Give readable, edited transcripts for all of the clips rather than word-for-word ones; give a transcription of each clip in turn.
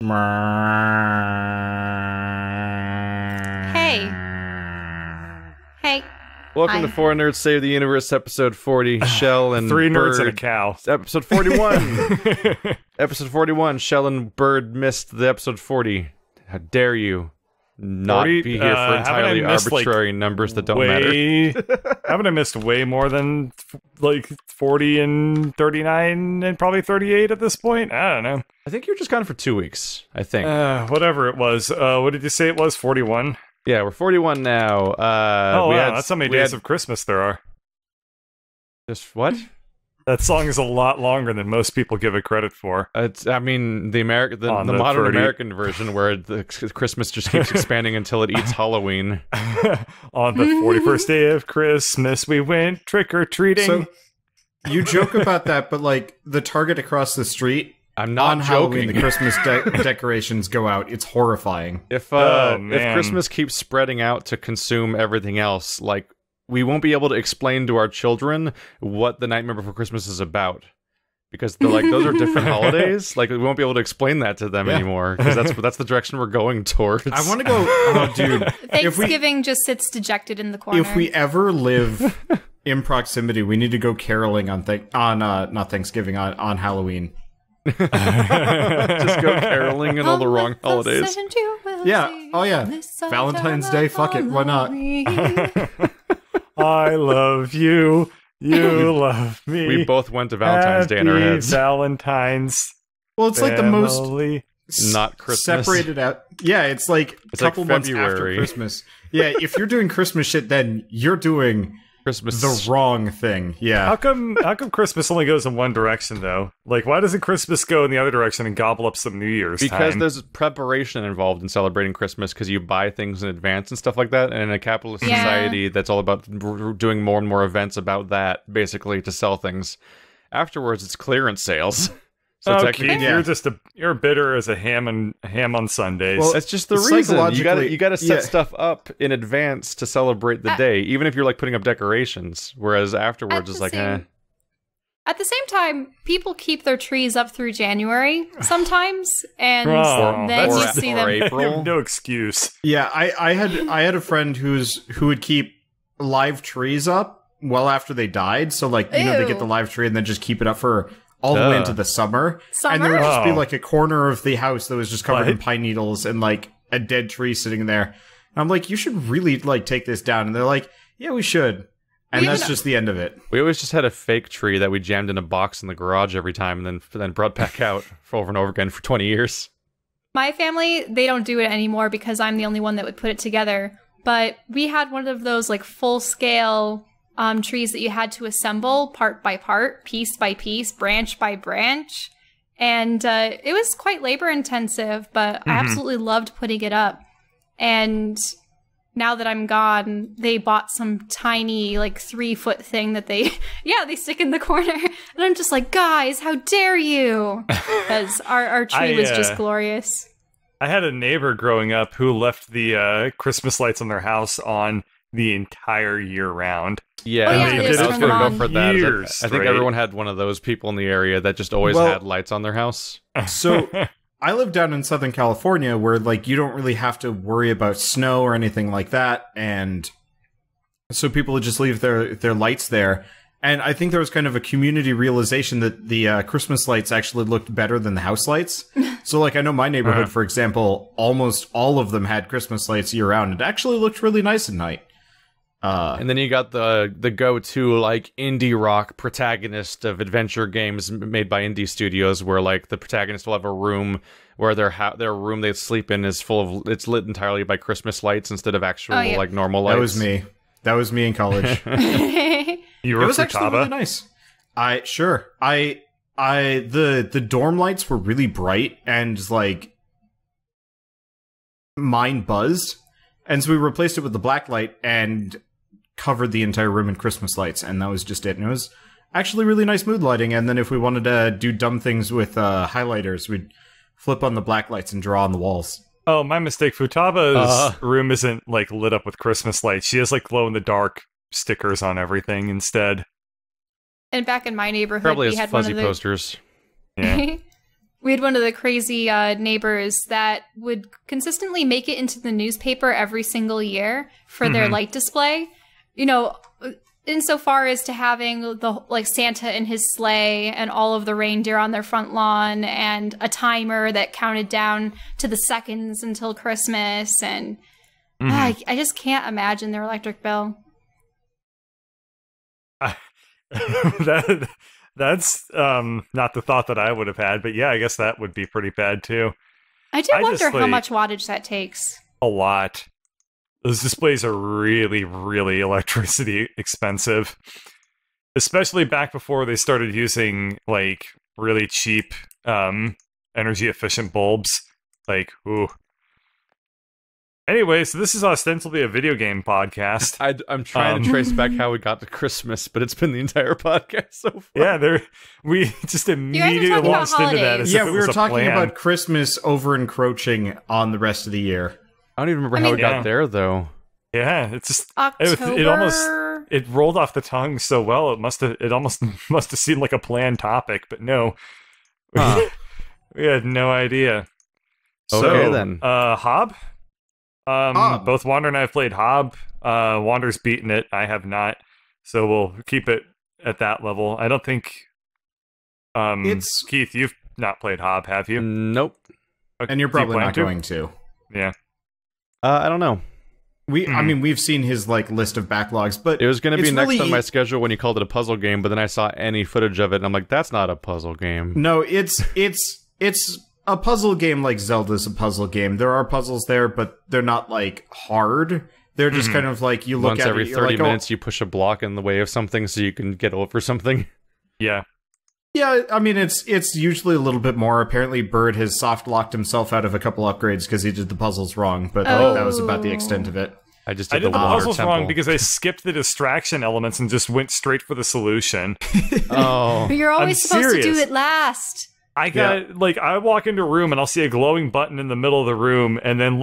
Hey. Hey. Welcome to Four Nerds Save the Universe, episode 40. Shell and Three Bird. nerds and a cow. Episode 41. Episode 41. Shell and Bird missed the episode 40. How dare you not 40? be here for entirely arbitrary numbers that don't matter. Haven't I missed way more than 40 and 39 and probably 38 at this point? I don't know. I think you're just gone for 2 weeks, I think. Whatever it was. What did you say it was? 41? Yeah, we're 41 now. Wow, that's how many days of Christmas there are. Just what? That song is a lot longer than most people give it credit for. I mean, the modern American version where the Christmas just keeps expanding until it eats Halloween. On the 41st day of Christmas, we went trick-or-treating. So, you joke about that, but like the Target across the street, I'm not on joking. Halloween, the Christmas decorations go out. It's horrifying. If Christmas keeps spreading out to consume everything else, like, we won't be able to explain to our children what the Nightmare Before Christmas is about. Because those are different holidays. Like, we won't be able to explain that to them anymore. Because that's the direction we're going towards. I want to go, oh, dude. Thanksgiving just sits dejected in the corner. If we ever live in proximity, we need to go caroling on not Thanksgiving, on Halloween. Just go caroling in all the wrong holidays. Yeah. Oh, yeah. Valentine's Day. Fuck it. Why not? I love you. You love me. We both went to Valentine's Day in our heads. Valentine's. Well, it's like the most not Christmas separated out. Yeah, it's like a couple months after Christmas. Yeah, if you're doing Christmas shit, then you're doing Christmas the wrong thing. Yeah. How come Christmas only goes in one direction though? Like, why doesn't Christmas go in the other direction and gobble up some New Year's Because time? there's preparation involved in celebrating Christmas, because you buy things in advance and stuff like that. And in a capitalist society, that's all about doing more and more events about that, basically, to sell things. Afterwards, it's clearance sales. So Keith, you're bitter as a ham on Sundays. Well, that's just the reason. You gotta set stuff up in advance to celebrate the day, even if you're like putting up decorations. Whereas afterwards, it's like, eh. At the same time, people keep their trees up through January sometimes, and then you see them. April. You have no excuse. Yeah, I had a friend who would keep live trees up well after they died. So like, you know, they get the live tree and then just keep it up for all the way into the summer. And there would just be like a corner of the house that was just covered in pine needles and like a dead tree sitting there. And I'm like, you should really like take this down. And they're like, yeah, we should. And that's just the end of it. We always just had a fake tree that we jammed in a box in the garage every time and then brought back out for over and over again for 20 years. My family, they don't do it anymore because I'm the only one that would put it together. But we had one of those like full-scale trees that you had to assemble part by part, piece by piece, branch by branch. And it was quite labor intensive, but I absolutely loved putting it up. And now that I'm gone, they bought some tiny like 3-foot thing that they stick in the corner. And I'm just like, guys, how dare you? Because our tree was just glorious. I had a neighbor growing up who left the Christmas lights on their house on the entire year round. Yeah, I was going to go for that. I think right? everyone had one of those people in the area that just always had lights on their house. So I live down in Southern California where like you don't really have to worry about snow or anything like that. And so people would just leave their lights there. And I think there was kind of a community realization that the Christmas lights actually looked better than the house lights. So like I know my neighborhood, for example, almost all of them had Christmas lights year round. It actually looked really nice at night. And then you got the go-to like indie rock protagonist of adventure games made by indie studios, where like the protagonist will have a room where their room they sleep in is it's lit entirely by Christmas lights instead of actual like normal lights. That was me in college. You were it was actually really nice. The dorm lights were really bright and like mine buzzed, and so we replaced it with the black light and covered the entire room in Christmas lights, and that was just it. And it was actually really nice mood lighting. And then if we wanted to do dumb things with highlighters, we'd flip on the black lights and draw on the walls. Oh, my mistake. Futaba's room isn't like lit up with Christmas lights. She has like glow in the dark stickers on everything instead. And back in my neighborhood, probably we has had fuzzy one of the posters. Yeah. We had one of the crazy neighbors that would consistently make it into the newspaper every single year for their light display. You know, insofar as to having the Santa in his sleigh and all of the reindeer on their front lawn and a timer that counted down to the seconds until Christmas. And I just can't imagine their electric bill. That's not the thought that I would have had, but yeah, I guess that would be pretty bad too. I do wonder how much wattage that takes. A lot. Those displays are really, really electricity expensive. Especially back before they started using, like, really cheap, energy-efficient bulbs. Like, ooh. Anyway, so this is ostensibly a video game podcast. I'm trying to trace back how we got to Christmas, but it's been the entire podcast so far. Yeah, we just immediately launched into that. As if it was we were talking plan. about Christmas over-encroaching on the rest of the year. I don't even remember how we got there, though. Yeah, it's just October. it rolled off the tongue so well. It almost must have seemed like a planned topic, but no, we had no idea. Okay, then. Hob. Hob. Both Wander and I have played Hob. Wander's beaten it. I have not, so we'll keep it at that level. I don't think. Keith, you've not played Hob, have you? Nope. Okay. And you're probably not going to. Yeah. I don't know. I mean, we've seen his list of backlogs, but it was going to be next really on my schedule when you called it a puzzle game, but then I saw any footage of it, and I'm like, that's not a puzzle game. No, it's a puzzle game like Zelda's a puzzle game. There are puzzles there, but they're not hard. They're just kind of you look once at every it, 30 minutes you push a block in the way of something so you can get over something. Yeah. Yeah, I mean, it's usually a little bit more. Apparently, Bird has soft-locked himself out of a couple upgrades because he did the puzzles wrong, but that was about the extent of it. I did the puzzles wrong because I skipped the distraction elements and just went straight for the solution. But you're always supposed to do it last. I got, I walk into a room and I'll see a glowing button in the middle of the room and then,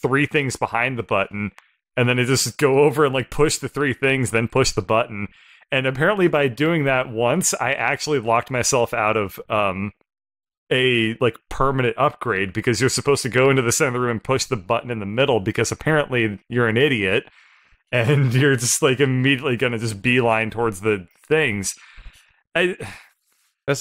3 things behind the button, and then I just go over and, push the 3 things, then push the button. And apparently by doing that once, I actually locked myself out of a permanent upgrade because you're supposed to go into the center of the room and push the button in the middle because apparently you're an idiot and you're just immediately going to just beeline towards the things. That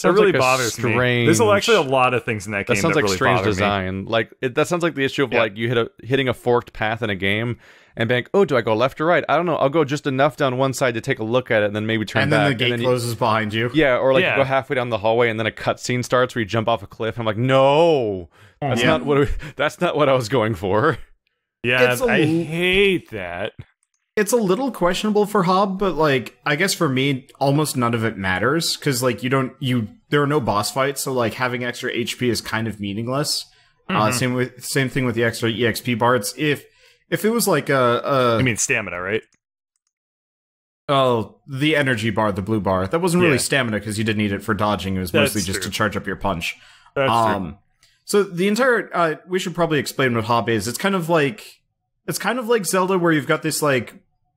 really bothers me. There's actually a lot of things in that game that sounds like really strange bother design. Me. That sounds like the issue of you hitting a forked path in a game and being oh, do I go left or right? I don't know. I'll go just enough down one side to take a look at it and then maybe turn back. And then the gate closes behind you. Yeah, or you go halfway down the hallway and then a cutscene starts where you jump off a cliff. And I'm like, no, that's not what I was going for. Yeah, I hate that. It's a little questionable for Hob, but I guess for me, almost none of it matters because there are no boss fights, so having extra HP is kind of meaningless. Same thing with the extra EXP bars. If it was you mean stamina, right? Oh, the energy bar, the blue bar. That wasn't really stamina because you didn't need it for dodging. It was mostly just to charge up your punch. That's true. So the entire we should probably explain what Hob is. It's kind of like Zelda, where you've got this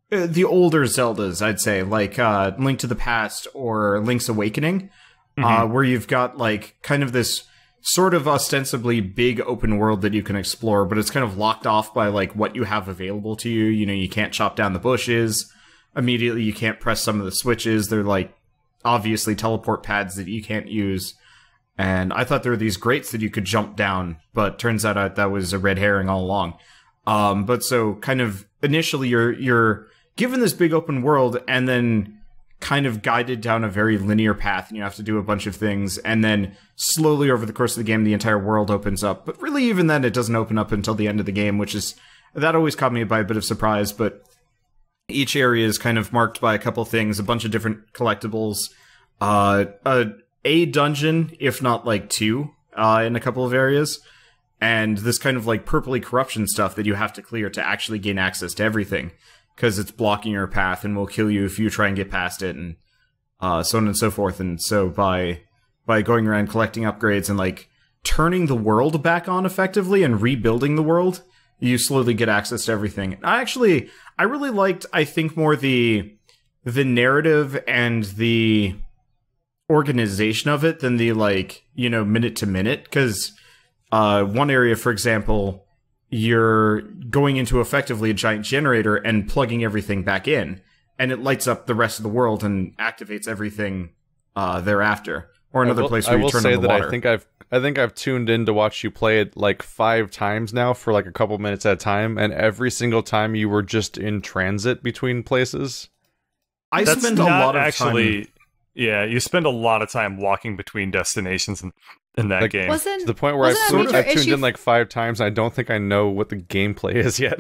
the older Zeldas, I'd say, Link to the Past or Link's Awakening, where you've got kind of this sort of ostensibly big open world that you can explore, but it's kind of locked off by what you have available to you. You know, you can't chop down the bushes immediately. You can't press some of the switches. They're obviously teleport pads that you can't use. And I thought there were these grates that you could jump down, but turns out that was a red herring all along. But so kind of initially you're given this big open world and then kind of guided down a very linear path, and you have to do a bunch of things, and then slowly over the course of the game, the entire world opens up. But really, even then, it doesn't open up until the end of the game, that always caught me by a bit of surprise. But each area is kind of marked by a couple things, a bunch of different collectibles, a dungeon, if not 2, in a couple of areas, and this kind of purpley corruption stuff that you have to clear to actually gain access to everything, because it's blocking your path and will kill you if you try and get past it, and so on and so forth. And so by going around collecting upgrades and turning the world back on effectively and rebuilding the world, you slowly get access to everything. I really liked, I think, more the narrative and the organization of it than the like, you know, minute to minute. Because one area, for example, you're going into effectively a giant generator and plugging everything back in, and it lights up the rest of the world and activates everything thereafter. Or another place where you turn on the water. I think I've tuned in to watch you play it like 5 times now for like a couple minutes at a time, and every single time you were just in transit between places. That's spend a lot of time. Yeah, you spend a lot of time walking between destinations in that game. To the point where I've tuned in like 5 times, and I don't think I know what the gameplay is yet.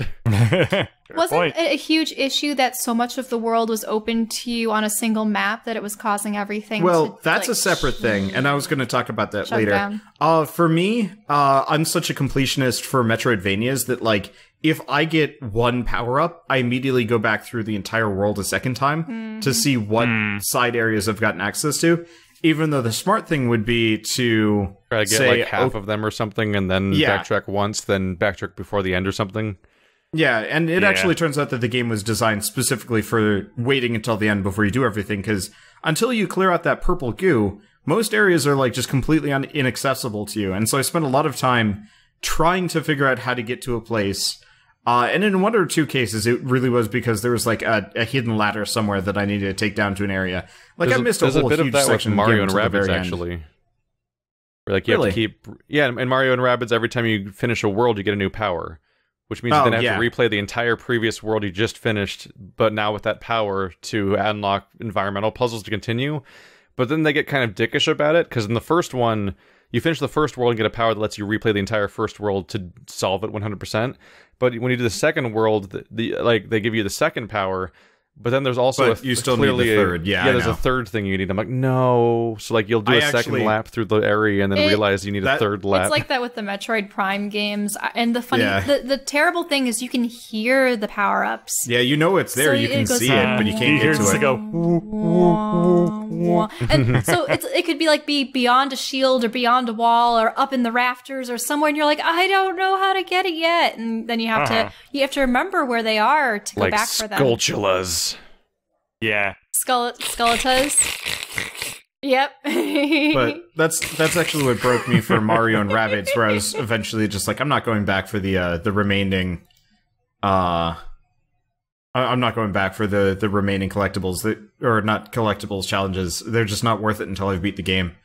Wasn't it a huge issue that so much of the world was open to you on a single map that it was causing everything to, that's like, a separate thing, and I was going to talk about that later. Down. For me, I'm such a completionist for Metroidvanias that, like, if I get one power-up, I immediately go back through the entire world a second time to see what side areas I've gotten access to. Even though the smart thing would be to try to get say, like half of them or something, and then backtrack once, then backtrack before the end or something. Yeah, and it actually turns out that the game was designed specifically for waiting until the end before you do everything, because until you clear out that purple goo, most areas are like just completely inaccessible to you. And so I spent a lot of time trying to figure out how to get to a place. And in 1 or 2 cases, it really was because there was like a hidden ladder somewhere that I needed to take down to an area. Like I missed a whole huge section with Mario and of Rabbids, actually. Where, like, you have to keep... Yeah, in Mario and Rabbids, every time you finish a world, you get a new power. Which means you then have to replay the entire previous world you just finished, but now with that power to unlock environmental puzzles to continue. But then they get kind of dickish about it, because in the first one, you finish the first world and get a power that lets you replay the entire first world to solve it 100%. But when you do the second world, they give you the second power, but then there's also you still need the third. There's a third thing you need. I'm like, no. So like you'll do a second lap through the area and then realize you need a third lap. It's like that with the Metroid Prime games. And the funny, the terrible thing is you can hear the power ups. Yeah, you know it's there. So you can see it, but you can't get to it. Go. And so it could be beyond a shield or beyond a wall or up in the rafters or somewhere, and you're like, I don't know how to get it yet. And then you have to remember where they are to go back for them. Skulltulas. Yeah. Skeletas. Yep. But that's actually what broke me for Mario and Rabbids, where I was eventually just like, I'm not going back for the remaining I'm not going back for the remaining collectibles or not collectibles challenges. They're just not worth it until I beat the game.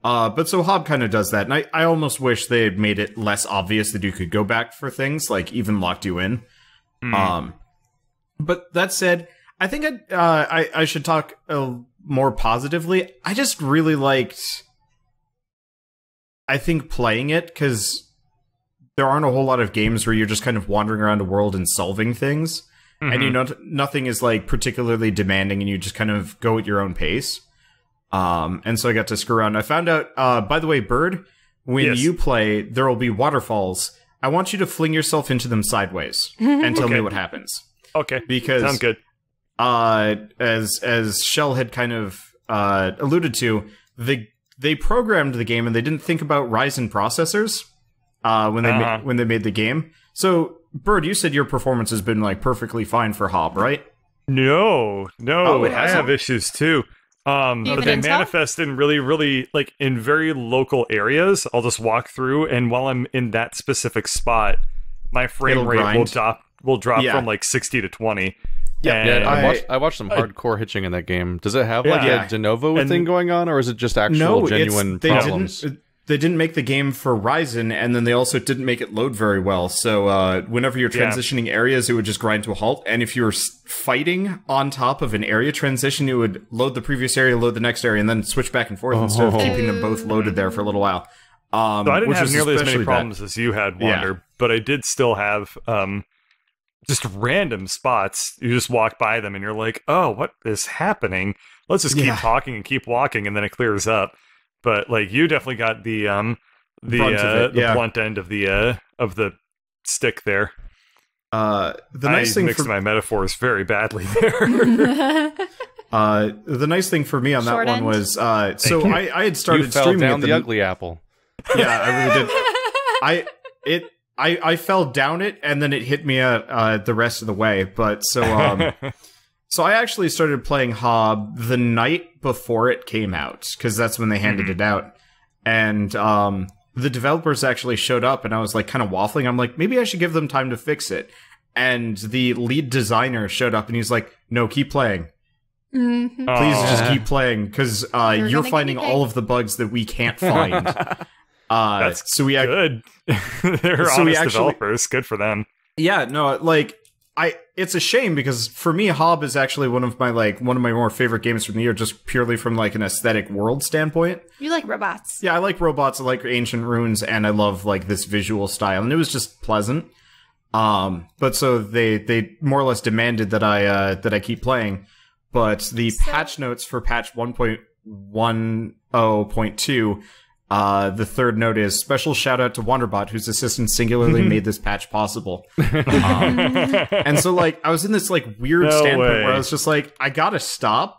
But so Hob kind of does that, and I almost wish they had made it less obvious that you could go back for things, like even locked you in. But that said, I think I should talk more positively. I just really liked, I think, playing it, because there aren't a whole lot of games where you're just kind of wandering around a world and solving things, and you know nothing is like particularly demanding, and you just kind of go at your own pace. And so I got to screw around. I found out, by the way, Bird, when you play, there will be waterfalls. I want you to fling yourself into them sideways and tell me what happens. Okay, because sounds good. As Shell had kind of alluded to, they programmed the game and they didn't think about Ryzen processors when they made the game. So, Bird, you said your performance has been like perfectly fine for Hob, right? No, I have issues too. But they manifest in really like in very local areas. I'll just walk through, and while I'm in that specific spot, my frame rate will drop from like 60 to 20. I watched some hardcore hitching in that game. Does it have like a de novo thing going on, or is it just actual genuine problems? They didn't make the game for Ryzen, and then they also didn't make it load very well. So whenever you're transitioning areas, it would just grind to a halt. And if you were fighting on top of an area transition, it would load the previous area, load the next area, and then switch back and forth instead of keeping them both loaded there for a little while. So I didn't have nearly as many problems as you had, Wander, but I did still have just random spots. You just walk by them, and you're like, oh, what is happening? Let's just keep talking and keep walking, and then it clears up. But like you definitely got the blunt end of the stick there. The nice thing mixed my metaphors very badly there. The nice thing for me on that one was I had started streaming down the ugly apple. Yeah, I really did. I fell down it, and then it hit me the rest of the way. But so I actually started playing Hob the night before it came out, because that's when they handed it out. And the developers actually showed up, and I was like kind of waffling. I'm like, maybe I should give them time to fix it. And the lead designer showed up, and he's like, no, keep playing. Mm-hmm. Please just keep playing, because you're finding all of the bugs that we can't find. That's so we good. They're honest developers. Good for them. Yeah, no, like it's a shame because for me, Hob is actually one of my more favorite games from the year, just purely from like an aesthetic world standpoint. You like robots? Yeah, I like robots. I like ancient runes, and I love like this visual style, and it was just pleasant. But so they more or less demanded that I keep playing. But the patch notes for patch 1.10.2, the third note is special shout out to Wanderbot, whose assistant singularly made this patch possible. And so like I was in this like weird standpoint where I was just like, I gotta stop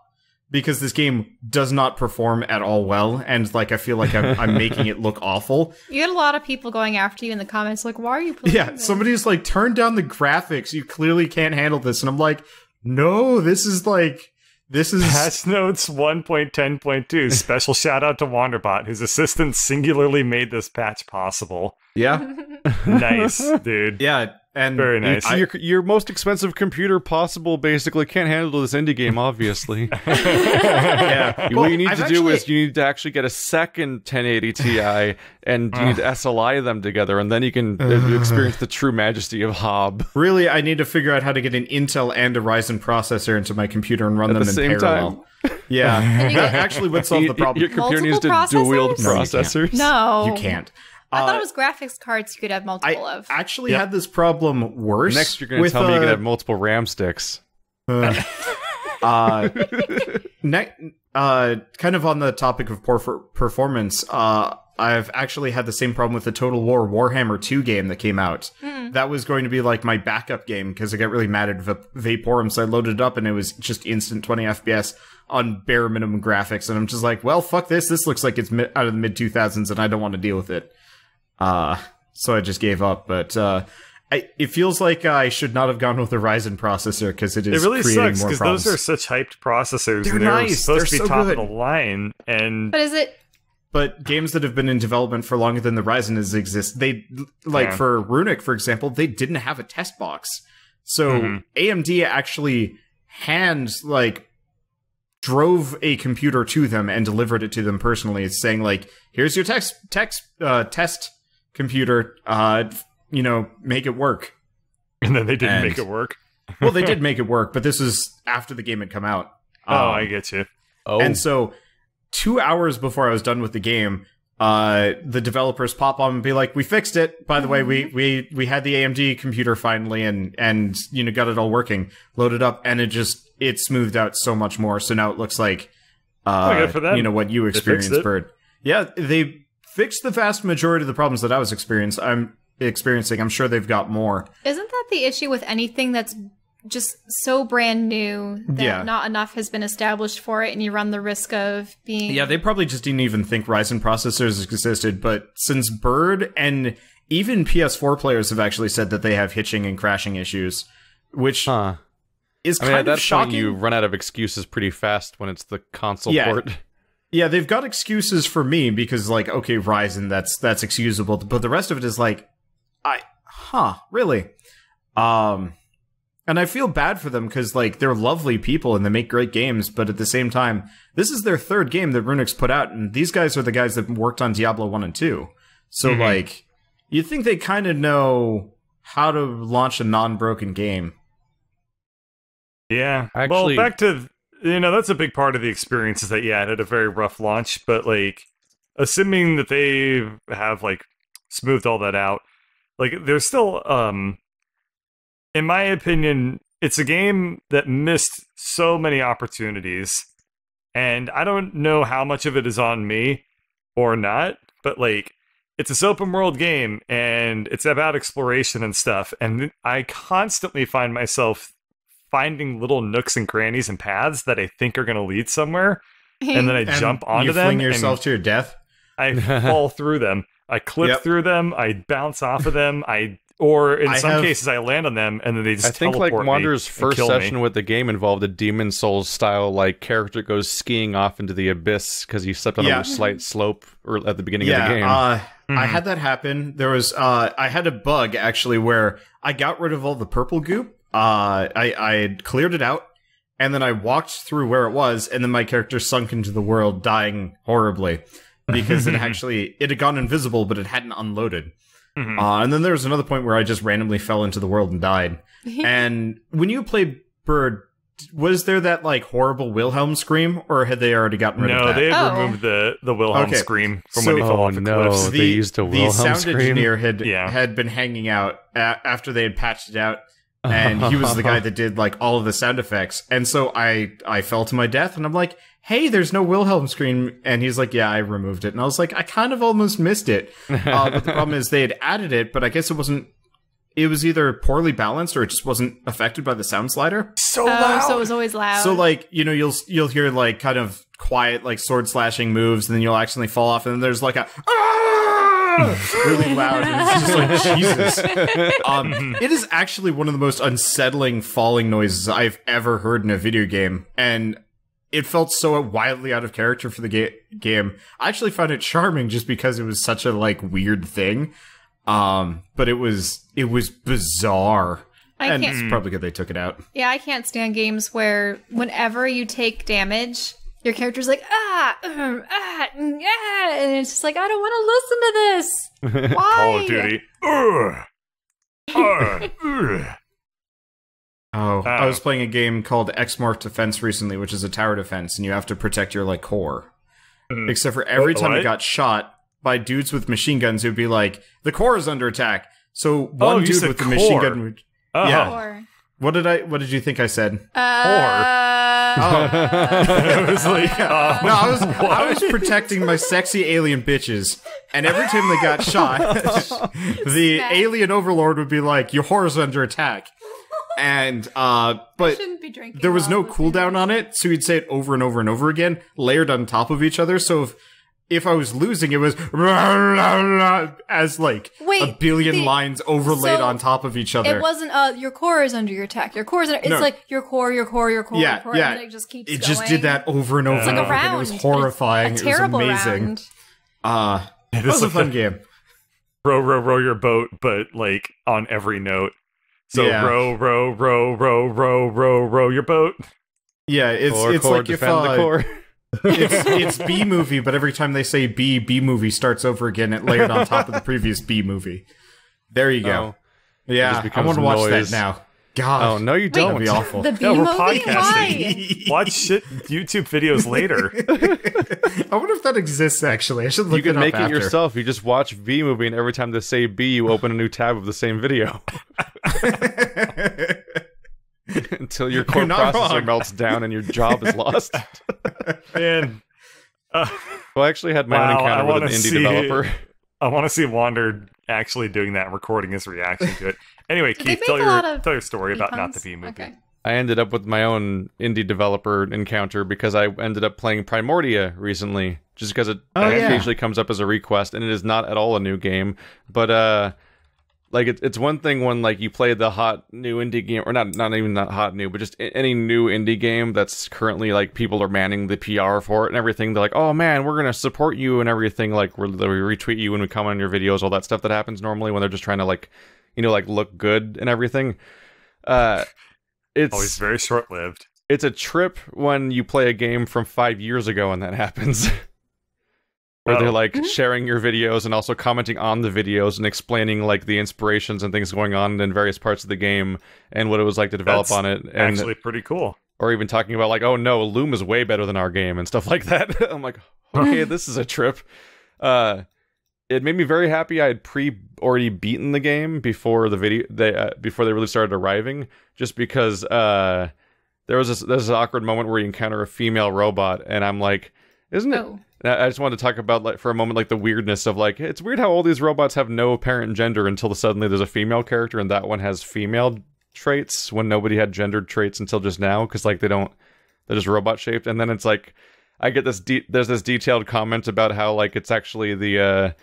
because this game does not perform at all well, and like I feel like I'm making it look awful. You had a lot of people going after you in the comments, like, "Why are you playing this?" Somebody's like, "Turn down the graphics. You clearly can't handle this." And I'm like, "No, this is Patch notes 1.10.2. Special shout out to Wanderbot, whose assistant singularly made this patch possible." Yeah. Nice, dude. Yeah, and very nice. Your most expensive computer possible basically can't handle this indie game, obviously. Yeah. What you need to do is you need to actually get a second 1080 Ti, and you need to SLI them together, and then you can experience the true majesty of Hob. Really, I need to figure out how to get an Intel and a Ryzen processor into my computer and run them in parallel. Yeah. That actually would solve the problem. Your computer needs to dual-wield processors. No. You can't. I thought it was graphics cards you could have multiple of. I actually had this problem worse. Next, you're going to tell me you can have multiple RAM sticks. Kind of on the topic of poor performance, I've actually had the same problem with the Total War Warhammer 2 game that came out. That was going to be like my backup game because I got really mad at Vaporum, so I loaded it up and it was just instant 20 FPS on bare minimum graphics, and I'm just like, well, fuck this. This looks like it's out of the mid-2000s and I don't want to deal with it. So I just gave up, but it feels like I should not have gone with a Ryzen processor because it is really creating sucks more because problems. those are such hyped processors. They're and they're nice. supposed They're to be so top good. of the line, and But is it? But games that have been in development for longer than the Ryzen exist, they for Runic, for example, they didn't have a test box, so AMD actually drove a computer to them and delivered it to them personally, saying like, "Here's your test computer, make it work." And then they didn't make it work. Well, they did make it work, but this is after the game had come out. I get you. And so 2 hours before I was done with the game, the developers pop on and be like, "We fixed it. By the way, we had the AMD computer finally and got it all working, loaded up, and it smoothed out so much more. So now it looks like good for them. What you experienced, Bird. Yeah, they fixed the vast majority of the problems that I was experiencing. I'm sure they've got more. Isn't that the issue with anything that's just so brand new that not enough has been established for it, and you run the risk of being... Yeah, they probably just didn't even think Ryzen processors existed, but since Bird and even PS4 players have actually said that they have hitching and crashing issues, which is kind at that of shocking. Point, you run out of excuses pretty fast when it's the console port. Yeah, they've got excuses for me because, okay, Ryzen, that's excusable, but the rest of it is really? And I feel bad for them because, they're lovely people and they make great games, but at the same time, this is their third game that Runic's put out, and these guys are the guys that worked on Diablo 1 and 2. So, you'd think they kind of know how to launch a non-broken game. Yeah. Actually, well, back to... that's a big part of the experience is that, it had a very rough launch, but, assuming that they have, smoothed all that out, there's still, in my opinion, it's a game that missed so many opportunities, and I don't know how much of it is on me or not, but, it's this open world game, and it's about exploration and stuff, and I constantly find myself finding little nooks and crannies and paths that I think are going to lead somewhere, and then I jump onto them. You fling yourself to your death? I fall through them. I clip through them. I bounce off of them. I Or in some cases, I land on them and then they just I think like teleport Wander's me and first kill session me. with the game involved a Demon Souls style like character goes skiing off into the abyss because he stepped on a slight slope or at the beginning of the game. I had that happen. There was I had a bug actually where I got rid of all the purple goop. I had cleared it out, and then I walked through where it was, and then my character sunk into the world, dying horribly because it had gone invisible, but it hadn't unloaded. And then there was another point where I just randomly fell into the world and died. And when you played Bird, was there that like horrible Wilhelm scream, or had they already gotten rid of that? No, they had removed the Wilhelm scream from when he fell off the cliffs. They used a Wilhelm sound scream. engineer had been hanging out after they had patched it out, and he was the guy that did like all of the sound effects. And so I fell to my death, and I'm like, hey, there's no Wilhelm scream. And he's like, yeah, I removed it. And I was like, I kind of almost missed it. But the problem is they had added it, but I guess it was either poorly balanced or it just wasn't affected by the sound slider. So loud. So it was always loud. So like, you know, you'll hear like kind of quiet like sword slashing moves, and then you'll accidentally fall off, and then there's like a really loud, and it's just like Jesus. It is actually one of the most unsettling falling noises I've ever heard in a video game, and it felt so wildly out of character for the game. I actually found it charming just because it was such a like weird thing. But it was bizarre. And it's probably good they took it out. Yeah, I can't stand games where whenever you take damage, your character's like, and it's just like, I don't want to listen to this. Why? Call of Duty. I was playing a game called X-Mark Defense recently, which is a tower defense, and you have to protect your like core. Except for every time you got shot by dudes with machine guns, it would be like, the core is under attack. So one dude with the machine gun would... Yeah. Core. What did you think I said? I was like, no, I was protecting my sexy alien bitches, and every time they got shot, the alien overlord would be like, your whore's under attack. And but there was no cooldown on it, so he'd say it over and over and over again, layered on top of each other. So if I was losing, it was as like a billion lines overlaid on top of each other. It wasn't your core is under your attack. Your core is under, it's like your core, yeah, and it just keeps it going. just did that over and over and over again. It was horrifying. It was amazing. It was a fun game. Row your boat, but like on every note. So row your boat. Yeah, it's like if the core. it's B movie, but every time they say B movie starts over again, it layered on top of the previous B movie. There you go. Yeah, I want to watch that now. God, oh no, you don't. That'd be awful. The B movie? We're podcasting. Watch shit YouTube videos later. I wonder if that exists. Actually, I should look. You can it up make after. it yourself. You just watch V movie, and every time they say B, you open a new tab of the same video. Until your core processor melts down and your job is lost. Man. Well, I actually had my own encounter with an indie developer. I want to see Wander actually doing that and recording his reaction to it. Anyway, Keith, tell your story about Not the B movie. Okay. I ended up with my own indie developer encounter because I ended up playing Primordia recently, just because it occasionally comes up as a request, and it is not at all a new game. But like it's one thing when like you play the hot new indie game, or not even that hot new, but just any new indie game that's currently like people are manning the PR for it and everything. They're like, oh man, we're gonna support you and everything. Like we retweet you when we comment on your videos, all that stuff that happens normally when they're just trying to like, you know, like look good and everything. It's always very short-lived. It's a trip when you play a game from 5 years ago and that happens. Where they're like sharing your videos and also commenting on the videos and explaining like the inspirations and things going on in various parts of the game and what it was like to develop on it. And actually pretty cool. Or even talking about like, oh no, Loom is way better than our game and stuff like that. I'm like, okay, this is a trip. It made me very happy. I had already beaten the game before before they really started arriving, just because there's this awkward moment where you encounter a female robot, and I'm like, isn't it? I just wanted to talk about like for a moment like the weirdness of like, it's weird how all these robots have no apparent gender until suddenly there's a female character, and that one has female traits when nobody had gendered traits until just now, because like they're just robot shaped. And then it's like I get this there's this detailed comment about how like it's actually the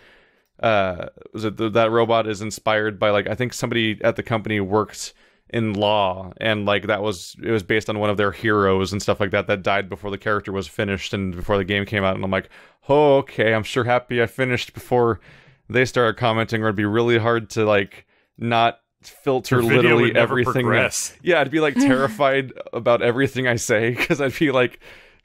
that robot is inspired by like I think somebody at the company worked in law, and like it was based on one of their heroes and stuff like that died before the character was finished and before the game came out. And I'm like, oh, okay, I'm sure happy I finished before they started commenting, or it'd be really hard to like not filter literally everything. Yeah, I'd be like terrified about everything I say because I'd be like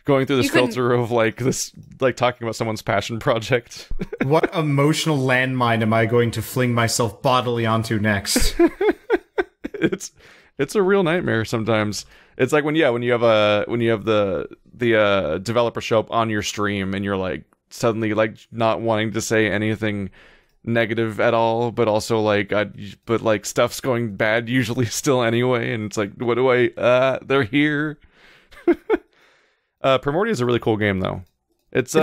going through this filter of like this, like talking about someone's passion project. What emotional landmine am I going to fling myself bodily onto next? It's a real nightmare sometimes. It's like when you have the developer show up on your stream and you're like suddenly like not wanting to say anything negative at all, but also like but like stuff's going bad usually still anyway, and it's like what do I they're here. Primordia is a really cool game though. It's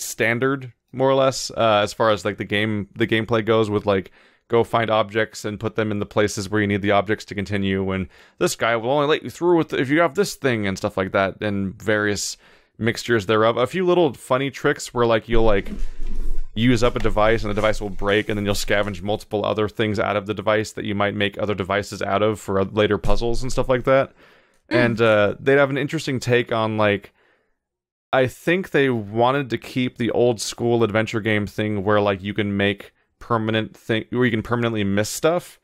standard more or less as far as like the gameplay goes, with like go find objects and put them in the places where you need the objects to continue, and this guy will only let you through if you have this thing and stuff like that, and various mixtures thereof. A few little funny tricks where like you'll like use up a device and the device will break, and then you'll scavenge multiple other things out of the device that you might make other devices out of for later puzzles and stuff like that. And they'd have an interesting take on like, I think they wanted to keep the old school adventure game thing where like you can make permanent thing where you can permanently miss stuff,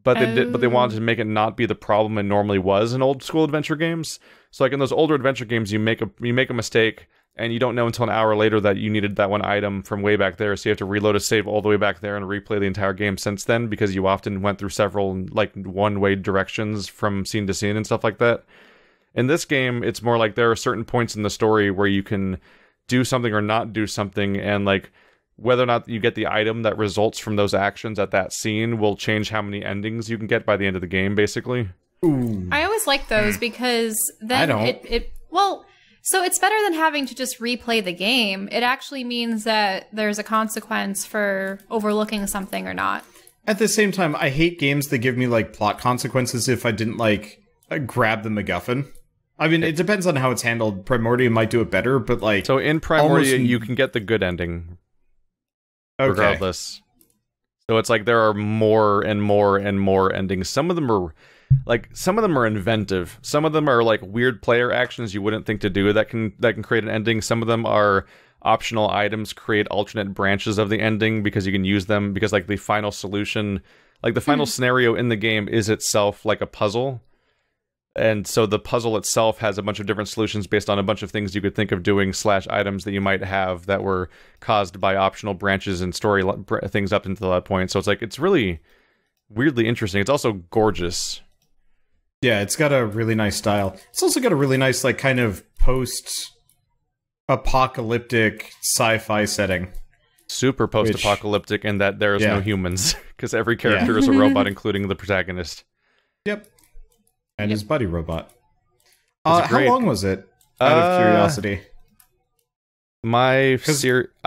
but they wanted to make it not be the problem it normally was in old school adventure games. So like in those older adventure games, you make a mistake and you don't know until an hour later that you needed that one item from way back there, so you have to reload a save all the way back there and replay the entire game since then, because you often went through several like one-way directions from scene to scene and stuff like that. In this game, it's more like there are certain points in the story where you can do something or not do something, and like whether or not you get the item that results from those actions at that scene will change how many endings you can get by the end of the game, basically. Ooh. I always like those because then so it's better than having to just replay the game. It actually means that there's a consequence for overlooking something or not. At the same time, I hate games that give me like plot consequences if I didn't like grab the MacGuffin. I mean, it depends on how it's handled. Primordia might do it better, but like... So in Primordia, you can get the good ending. Regardless. So it's like there are more and more and more endings. Some of them are inventive. Some of them are like weird player actions you wouldn't think to do that can create an ending. Some of them are optional items, create alternate branches of the ending because you can use them, because like the final solution, like the final scenario in the game is itself like a puzzle. And so the puzzle itself has a bunch of different solutions based on a bunch of things you could think of doing / items that you might have that were caused by optional branches and story things up until that point. So it's like, it's really weirdly interesting. It's also gorgeous. Yeah, it's got a really nice style. It's also got a really nice, like, kind of post-apocalyptic sci-fi setting. Super post-apocalyptic in that there's no humans, because every character is a robot, including the protagonist. Yep. And his buddy robot. How long was it? Out of curiosity. I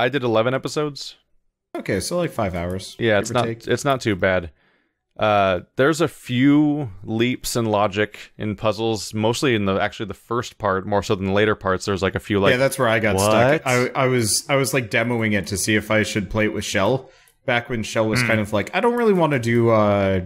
did 11 episodes. Okay, so like 5 hours. Yeah, it's not too bad. There's a few leaps in logic in puzzles, mostly in the first part, more so than the later parts. There's like a few like... Yeah, that's where I got stuck. I was like demoing it to see if I should play it with Shell, back when Shell was kind of like, I don't really want to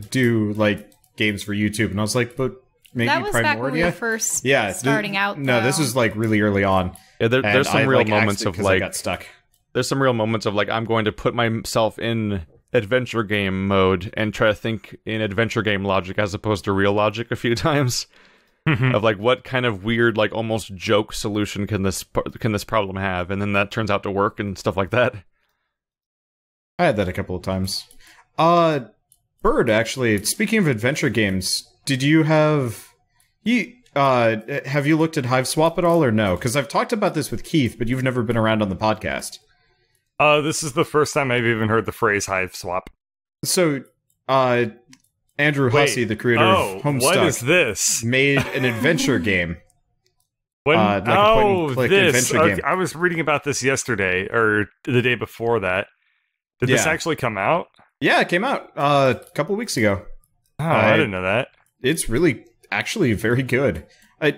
do like games for YouTube, and I was like, but maybe that was Primordia? Back when we were first starting out. No, this was like really early on. Yeah, there's some real moments of like... I got stuck. There's some real moments of like, I'm going to put myself in adventure game mode and try to think in adventure game logic as opposed to real logic a few times. Of like, what kind of weird, like almost joke solution can this problem have, and then that turns out to work and stuff like that. I had that a couple of times. Bird, actually, speaking of adventure games, did you have you looked at Hive Swap at all, or no? Because I've talked about this with Keith, but you've never been around on the podcast. This is the first time I've even heard the phrase Hive Swap. So, Andrew Hussey, the creator of Homestuck, what is this? Made an adventure game. Like a point-and-click adventure game. I was reading about this yesterday, or the day before that. Did this actually come out? Yeah, it came out a couple weeks ago. Oh, I didn't know that. It's really, actually very good.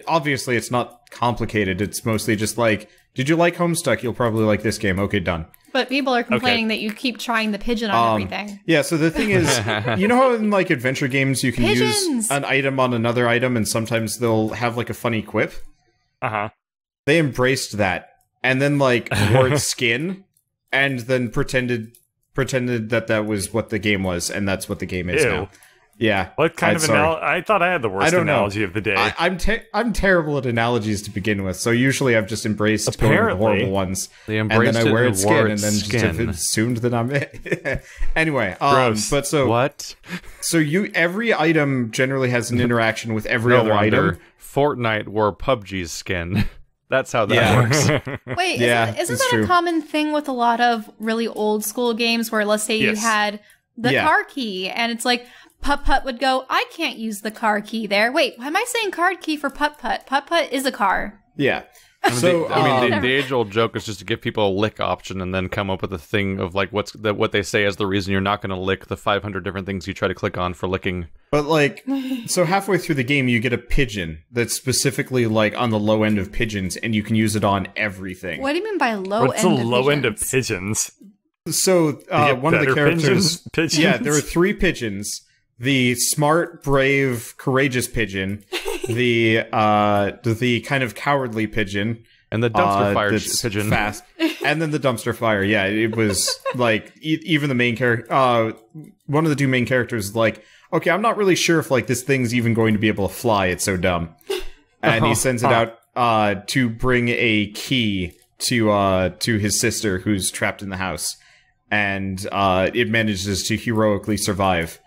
Obviously, it's not complicated. It's mostly just like, Did you like Homestuck? You'll probably like this game. Okay, done. But people are complaining that you keep trying the pigeon on everything. Yeah, so the thing is, you know how in like adventure games you can Pigeons! use an item on another item and sometimes they'll have like a funny quip? Uh-huh. They embraced that and then like wore its skin and then pretended that was what the game was, and that's what the game is now. Yeah. What kind of analogy? I thought I had the worst analogy of the day. I'm terrible at analogies to begin with, so usually I've just embraced going with the horrible ones. They embraced and then I wear it its skin, and then just have assumed that I'm it. Anyway, but so what? So every item generally has an interaction with every other item. Fortnite wore PUBG's skin. That's how that works. Wait, isn't that a common thing with a lot of really old school games where, let's say you had the car key, and it's like, Putt-Putt would go, I can't use the car key there. Wait, why am I saying card key for Putt-Putt? Putt-Putt is a car. Yeah. So, the age-old joke is just to give people a lick option and then come up with a thing of like what they say is the reason you're not going to lick the 500 different things you try to click on for licking. But like, so halfway through the game, you get a pigeon that's specifically like on the low end of pigeons, and you can use it on everything. What do you mean by low What's end? What's the low end of pigeons? So one of the characters, pigeons? Yeah, there are 3 pigeons. The smart, brave, courageous pigeon, the kind of cowardly pigeon, and the dumpster fire pigeon, fast, and then the dumpster fire. Yeah, it was like even the main character, one of the 2 main characters, is like, okay, I'm not really sure if like this thing's even going to be able to fly. It's so dumb, and he sends it out to bring a key to his sister who's trapped in the house, and it manages to heroically survive.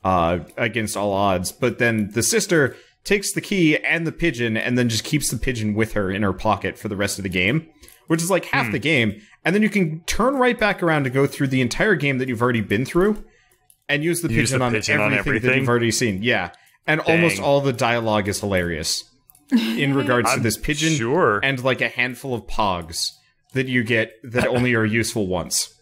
Against all odds, but then the sister takes the key and the pigeon and then just keeps the pigeon with her in her pocket for the rest of the game, which is like half the game, and then you can turn right back around to go through the entire game that you've already been through and use the pigeon on everything that you've already seen. Yeah, and almost all the dialogue is hilarious in regards to this pigeon and like a handful of pogs that you get that only are useful once.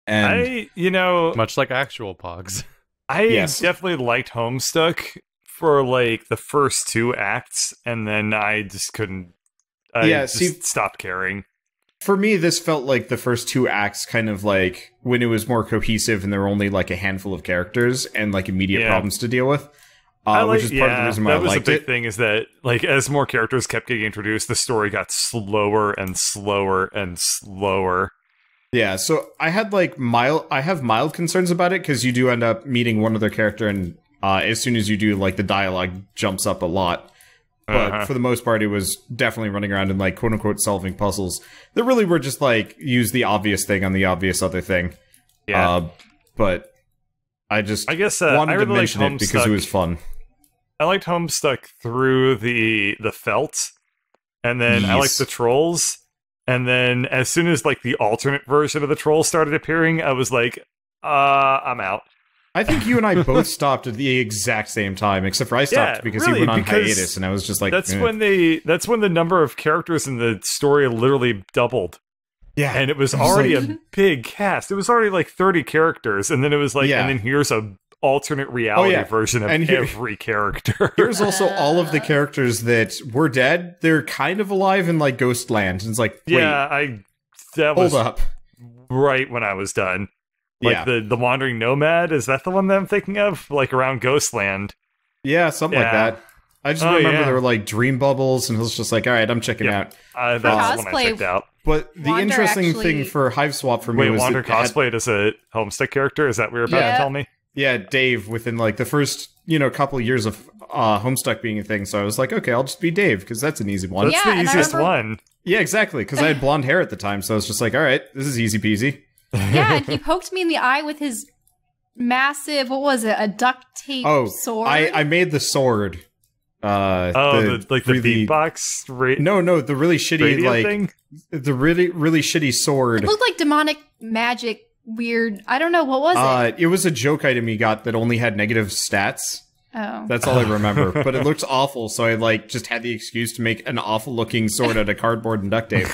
And much like actual pogs. I definitely liked Homestuck for like the first 2 acts, and then I just couldn't. Stopped caring. For me, this felt like the first 2 acts, kind of like when it was more cohesive, and there were only like a handful of characters and like immediate problems to deal with. Which is part of the reason why I liked it. That was the big thing, is that like as more characters kept getting introduced, the story got slower and slower and slower. Yeah, so I have mild concerns about it, because you do end up meeting one other character, and as soon as you do, like, the dialogue jumps up a lot. But for the most part, it was definitely running around and, like, quote-unquote solving puzzles that really were just, like, use the obvious thing on the obvious other thing. Yeah. But I guess wanted to mention it because it was fun. I liked Homestuck through the felt, and then I liked the trolls. And then as soon as like the alternate version of the troll started appearing, I was like, I'm out. I think you and I both stopped at the exact same time, except for I stopped because he went on hiatus, and I was just like, that's when the number of characters in the story literally doubled. Yeah. And it was already a big cast. It was already like 30 characters, and then it was like, and then here's a alternate reality version of every character. Here's also all of the characters that were dead. They're kind of alive in like Ghostland. And it's like, wait, hold up. Right when I was done. Like the Wandering Nomad, is that the one that I'm thinking of? Like around Ghostland. Yeah, something like that. I just remember there were like dream bubbles, and it was just like, all right, I'm checking out. That's the one I checked out. But the interesting thing for Hive Swap for me was Wander cosplayed as a Homestuck character? Is that what you're about to tell me? Yeah, Dave, within like the first, couple of years of Homestuck being a thing, so I was like, okay, I'll just be Dave, because that's an easy one. That's the easiest one. Yeah, exactly, because I had blonde hair at the time, so I was just like, all right, this is easy peasy. Yeah, and he poked me in the eye with his massive, what was it, a duct tape sword? I made the sword. The beatbox? No, the really shitty, like, thing? The really, really shitty sword. It looked like demonic magic. Weird. I don't know. What was it? It was a joke item he got that only had negative stats. Oh. That's all I remember. But it looked awful, so I like just had the excuse to make an awful looking sword out of cardboard and duct tape.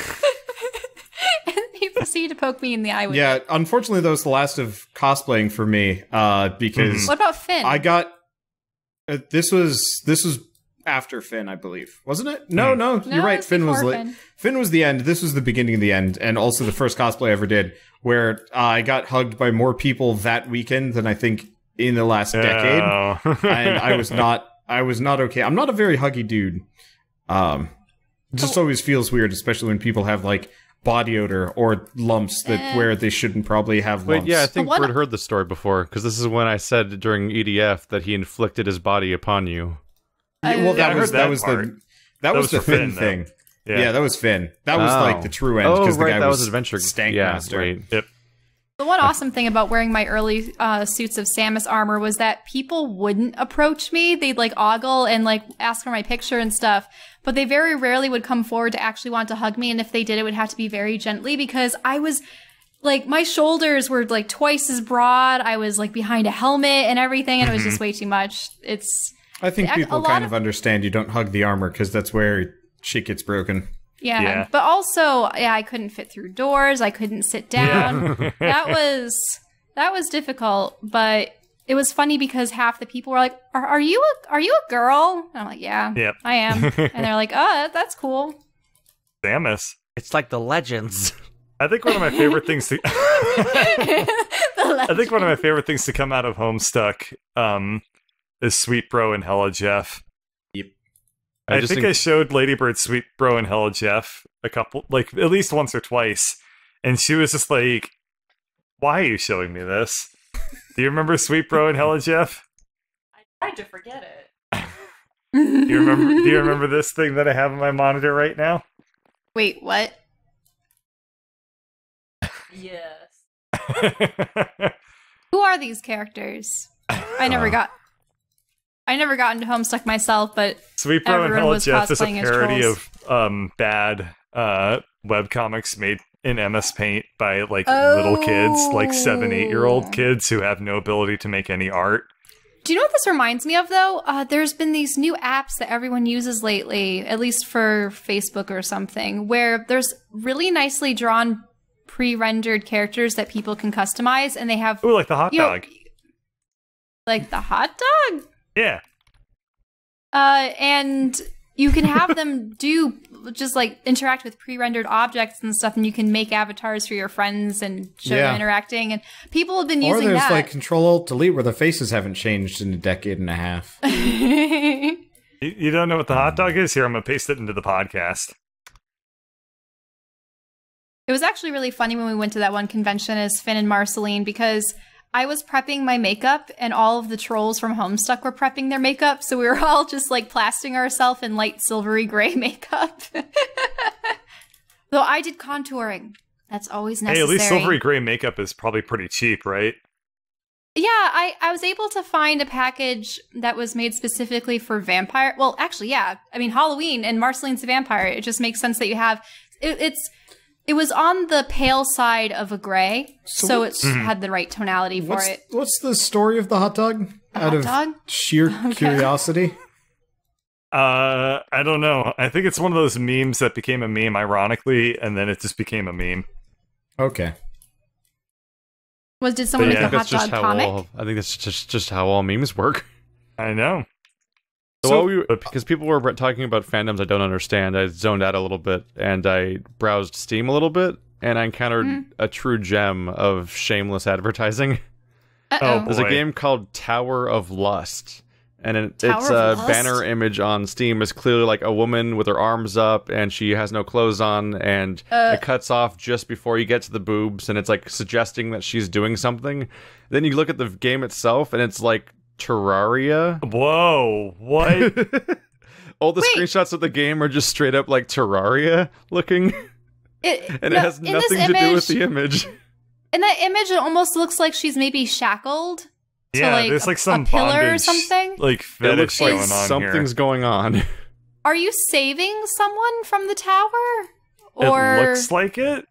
And he proceeded to poke me in the eye with it. Unfortunately that was the last of cosplaying for me. Because What about Finn? I got this was after Finn, I believe. Wasn't it? No, you're right. Finn was Finn was the end. This was the beginning of the end, and also the first cosplay I ever did, where I got hugged by more people that weekend than I think in the last decade. And I was not okay. I'm not a very huggy dude. It just always feels weird, especially when people have like body odor or lumps where they shouldn't probably have lumps. Wait, yeah, I think Bert heard the story before, because this is when I said during EDF that he inflicted his body upon you. Well, that was the Finn thing. Yeah, that was Finn. That was like the true end, because the guy was Adventure Stank Master. Right. Yep. The one awesome thing about wearing my early suits of Samus armor was that people wouldn't approach me. They'd like ogle and like ask for my picture and stuff, but they very rarely would come forward to actually want to hug me. And if they did, it would have to be very gently, because I was like, my shoulders were like twice as broad. I was like behind a helmet and everything, and it was just way too much. I think people kind of understand you don't hug the armor, because that's where shit gets broken. Yeah, but also, I couldn't fit through doors. I couldn't sit down. That was difficult, but it was funny because half the people were like, "Are you a girl?" And I'm like, "Yeah, yep. I am." And they're like, "Oh, that's cool." Samus. It's like the legends. I think one of my favorite things to I think one of my favorite things to come out of Homestuck is Sweet Bro and Hella Jeff. I think I showed Ladybird Sweet Bro and Hella Jeff a couple, like at least once or twice, and she was just like, "Why are you showing me this? Do you remember Sweet Bro and Hella Jeff?" I tried to forget it. Do you remember this thing that I have on my monitor right now? Wait, what? Yes. Who are these characters? I never got into Homestuck myself, but Sweet Bro and Hella Jeff is a parody trolls. of bad webcomics made in MS Paint by like little kids, like 7-8-year-old kids who have no ability to make any art. Do you know what this reminds me of, though? There's been these new apps that everyone uses lately, at least for Facebook or something, where there's really nicely drawn pre-rendered characters that people can customize, and they have... Ooh, like the hot dog. Like the hot dog? Yeah. And you can have them do just like interact with pre-rendered objects and stuff, and you can make avatars for your friends and show them interacting. And people have been using that. Or there's like Control-Alt-Delete where the faces haven't changed in a decade and a half. You don't know what the hot dog is? Here, I'm going to paste it into the podcast. It was actually really funny when we went to that one convention as Finn and Marceline, because I was prepping my makeup and all of the trolls from Homestuck were prepping their makeup, so we were all just like plastering ourselves in light silvery gray makeup. Though I did contouring. That's always necessary. Hey, at least silvery gray makeup is probably pretty cheap, right? Yeah, I was able to find a package that was made specifically for vampire. Well, actually, yeah. I mean, Halloween and Marceline's a vampire. It just makes sense that you have... It was on the pale side of a gray, so it had the right tonality for it. What's the story of the hot dog? Out of sheer curiosity? I don't know. I think it's one of those memes that became a meme, ironically, and then it just became a meme. Okay. Did someone make a hot dog comic? I think that's just how all memes work. I know. Because people were talking about fandoms I don't understand, I zoned out a little bit, and I browsed Steam a little bit, and I encountered a true gem of shameless advertising. Uh-oh. There's a game called Tower of Lust, and its banner image on Steam is clearly like a woman with her arms up, and she has no clothes on, and it cuts off just before you get to the boobs, and it's like suggesting that she's doing something. Then you look at the game itself, and it's like Terraria. Whoa, what? All the screenshots of the game are just straight up like Terraria looking. It has nothing to do with the image. In that image, it almost looks like she's maybe shackled to there's like some a pillar bondage, or something. Like it looks like going on something's going on. Are you saving someone from the tower? Or it looks like it.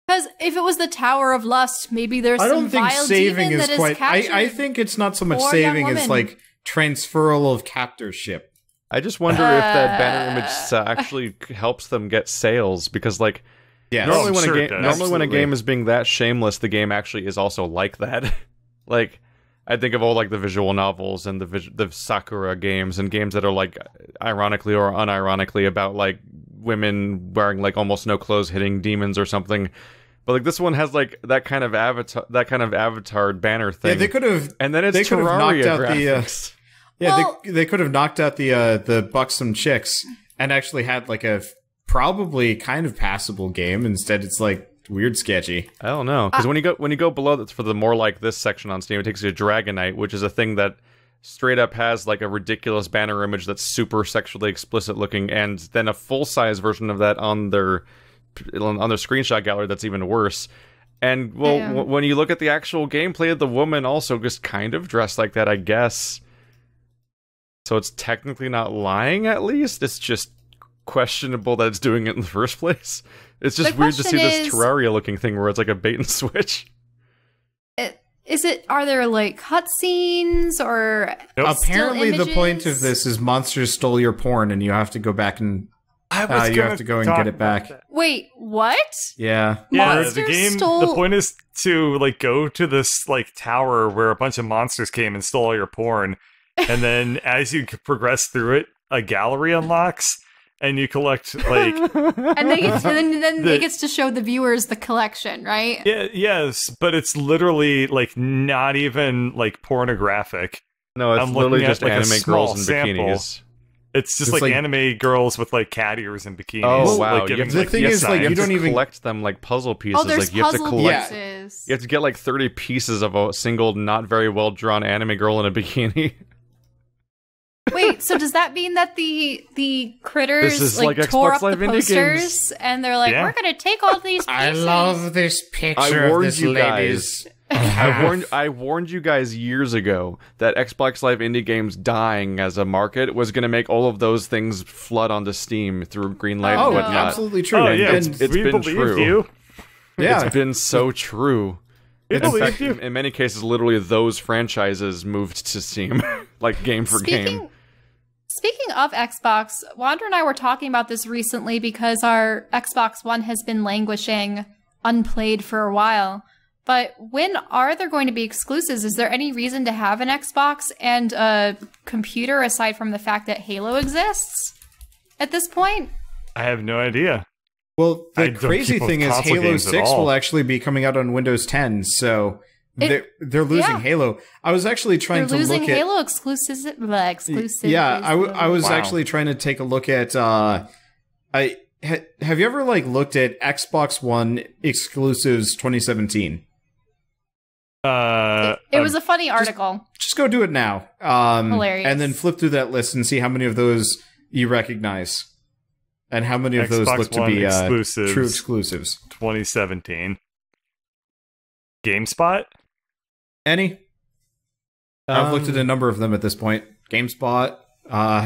Because if it was the Tower of Lust, maybe there's some vile saving demon is that quite. is captured. I think it's not so much saving as like transferal of captorship. I just wonder if that banner image actually helps them get sales, because like normally when a game is being that shameless, the game actually is also like that. Like I think of all like the visual novels and the Sakura games and games that are like ironically or unironically about like women wearing like almost no clothes hitting demons or something. But like this one has like that kind of avatar banner thing. Yeah, they could have, and then it's Terraria graphics. They could have knocked out the buxom chicks and actually had like a probably kind of passable game. Instead, it's like weird sketchy. I don't know, because when you go below that's for the more like this section on Steam, it takes you to Dragonite, which is a thing that straight up has like a ridiculous banner image that's super sexually explicit looking, and then a full size version of that on their screenshot gallery that's even worse. And well, when you look at the actual gameplay of the woman, also just kind of dressed like that, I guess. So it's technically not lying. At least it's just questionable that it's doing it in the first place. It's just weird to see this Terraria-looking thing where it's like a bait and switch. Are there like cutscenes or? Nope. Apparently, the point of this is monsters stole your porn, and you have to go back and you have to go and get it back. Wait, what? Yeah. Monsters stole. The point is to like go to this like tower where a bunch of monsters came and stole all your porn, and then as you progress through it, a gallery unlocks. And you collect like, and they get to, then it gets to show the viewers the collection, right? Yeah, yes, but it's literally like not even like pornographic. No, it's literally just like anime girls in bikinis. It's just like anime girls with like cat ears and bikinis. Oh wow! Like, the thing is, like, you don't even collect them like puzzle pieces. Oh, there's like you have to collect. pieces. You have to get like 30 pieces of a single, not very well drawn anime girl in a bikini. Wait, so does that mean that the critters like tore up the posters and they're like, we're gonna take all these pieces? I love this picture of this lady's. I warned you guys years ago that Xbox Live Indie Games dying as a market was going to make all of those things flood onto Steam through Greenlight and whatnot. Absolutely true. Oh, yeah, it's been true. You. Yeah, it's been so true. In fact, in many cases, literally those franchises moved to Steam, like game for game. Speaking of Xbox, Wander and I were talking about this recently because our Xbox One has been languishing unplayed for a while. But when are there going to be exclusives? Is there any reason to have an Xbox and a computer aside from the fact that Halo exists at this point? I have no idea. Well, the crazy thing is Halo 6 will actually be coming out on Windows 10, so they're losing Halo. I was actually trying to look at... They're losing Halo exclusives. Yeah, I was actually trying to take a look at... have you ever like looked at Xbox One exclusives 2017? It was a funny article. Just go do it now. Hilarious. And then flip through that list and see how many of those you recognize. And how many of those look to be true exclusives. 2017. GameSpot? Any? I've looked at a number of them at this point. GameSpot,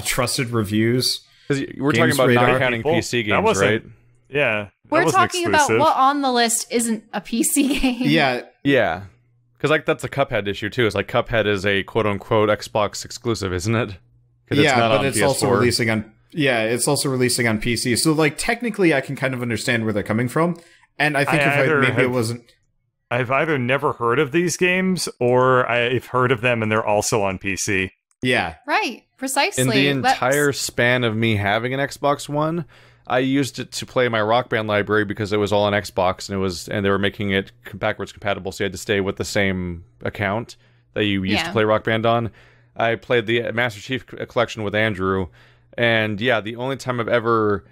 Trusted Reviews. We're talking about not counting PC games, right? Yeah. We're talking about what on the list isn't a PC game. Yeah. Yeah. Because like that's a Cuphead issue too. It's like Cuphead is a quote-unquote Xbox exclusive, isn't it? Yeah, but it's also releasing on... Yeah, it's also releasing on PC. So, like, technically, I can kind of understand where they're coming from. And I think it wasn't... I've either never heard of these games, or I've heard of them and they're also on PC. Yeah. Right, precisely. In the entire span of me having an Xbox One, I used it to play my Rock Band library because it was all on Xbox, and they were making it backwards compatible, so you had to stay with the same account that you used to play Rock Band on. I played the Master Chief Collection with Andrew, and yeah, the only time I've ever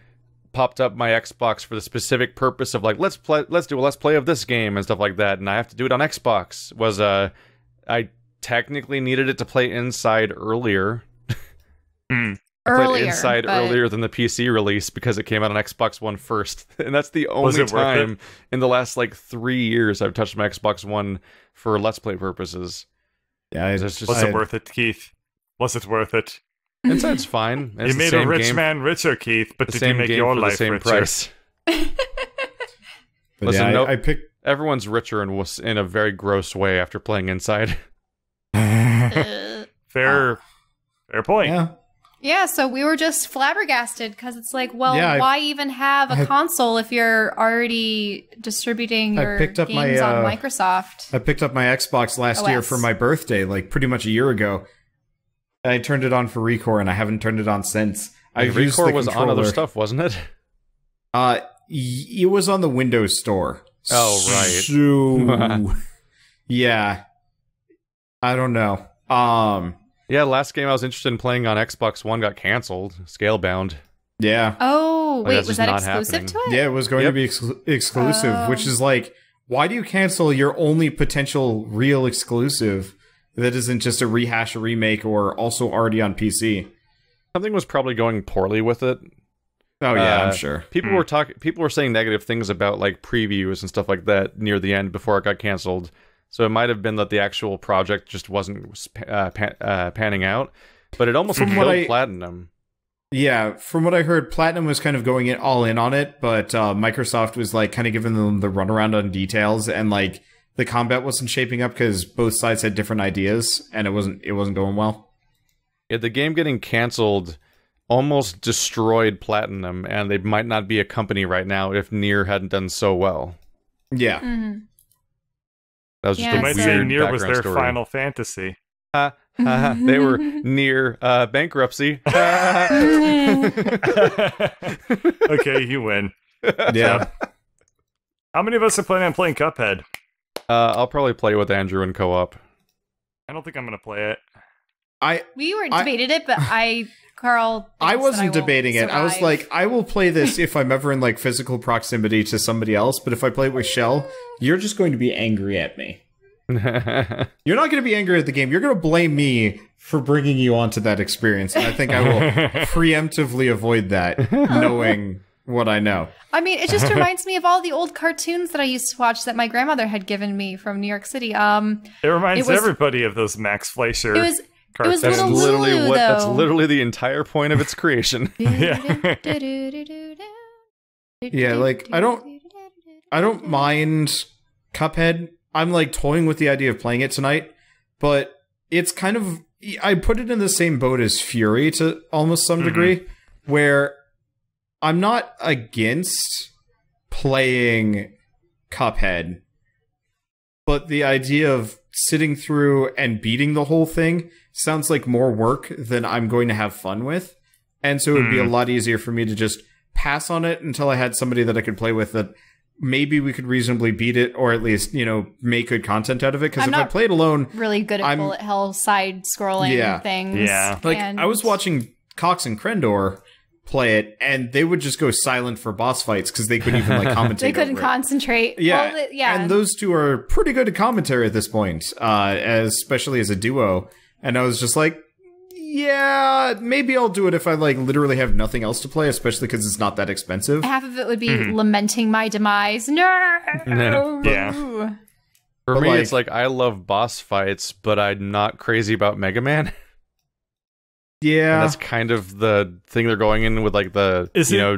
popped up my Xbox for the specific purpose of like, let's do a let's play of this game and stuff like that, and I have to do it on Xbox, was I technically needed it to play Inside earlier. Earlier than the PC release because it came out on Xbox One first. And that's the only time in the last like 3 years I've touched my Xbox One for Let's Play purposes. Yeah, was it worth it, Keith? Was it worth it? Inside's fine. You made a rich man richer, Keith, but did you make your life richer? Price. Listen, I picked... Everyone's richer in a very gross way after playing Inside. Fair point. Yeah. Yeah, so we were just flabbergasted because it's like, well, Yeah, why even have a console if you're already distributing your picked up games my, on Microsoft? I picked up my Xbox last year for my birthday, like pretty much a year ago. I turned it on for Recore, and I haven't turned it on since. Recore was on other stuff, wasn't it? It was on the Windows Store. Oh, right. So, yeah. I don't know. Yeah, last game I was interested in playing on Xbox One got canceled. Scalebound. Yeah. Oh, wait, that's was just that not exclusive happening. to it? Yeah, it was going to be exclusive, which is like, why do you cancel your only potential real exclusive that isn't just a rehash, a remake, or also already on PC? Something was probably going poorly with it. Oh yeah, I'm sure. People were saying negative things about like previews and stuff like that near the end before it got canceled. So it might have been that the actual project just wasn't panning out, but it almost killed Platinum. Yeah, from what I heard, Platinum was kind of going all in on it, but Microsoft was like kind of giving them the runaround on details, and like the combat wasn't shaping up because both sides had different ideas, and it wasn't going well. Yeah, the game getting canceled almost destroyed Platinum, and they might not be a company right now if Nier hadn't done so well. Yeah. Mm-hmm. That was just a might weird say Nier was background their story. Final Fantasy. They were near bankruptcy. Okay, you win. Yeah. How many of us are planning on playing Cuphead? I'll probably play with Andrew in co-op. I don't think I'm going to play it. We were debated it, but Carl. I thinks wasn't that I won't debating it. I was survive. like, I will play this if I'm ever in like physical proximity to somebody else, but if I play it with Shell, you're just going to be angry at me. You're not going to be angry at the game. You're going to blame me for bringing you onto that experience, and I think I will preemptively avoid that, knowing what I know. I mean, it just reminds me of all the old cartoons that I used to watch that my grandmother had given me from New York City. It reminds everybody of those Max Fleischer It was That's Little literally Lulu, that's though. literally the entire point of its creation. Yeah. Yeah, like I don't mind Cuphead. I'm like toying with the idea of playing it tonight, but it's kind of I put it in the same boat as Fury to almost some degree, where I'm not against playing Cuphead, but the idea of sitting through and beating the whole thing sounds like more work than I'm going to have fun with. And so it would be a lot easier for me to just pass on it until I had somebody that I could play with that maybe we could reasonably beat it, or at least, you know, make good content out of it. Because if I play it alone... really good at bullet hell side-scrolling things. Yeah. Like, I was watching Cox and Krendor play it, and they would just go silent for boss fights because they couldn't even, like, commentate They couldn't over concentrate. Yeah. Well, yeah. And those two are pretty good at commentary at this point, especially as a duo. And I was just like, yeah, maybe I'll do it if I like literally have nothing else to play, especially because it's not that expensive. Half of it would be lamenting my demise. No! Yeah. For But, me, like- it's like I love boss fights, but I'm not crazy about Mega Man. Yeah. And that's kind of the thing they're going in with, like the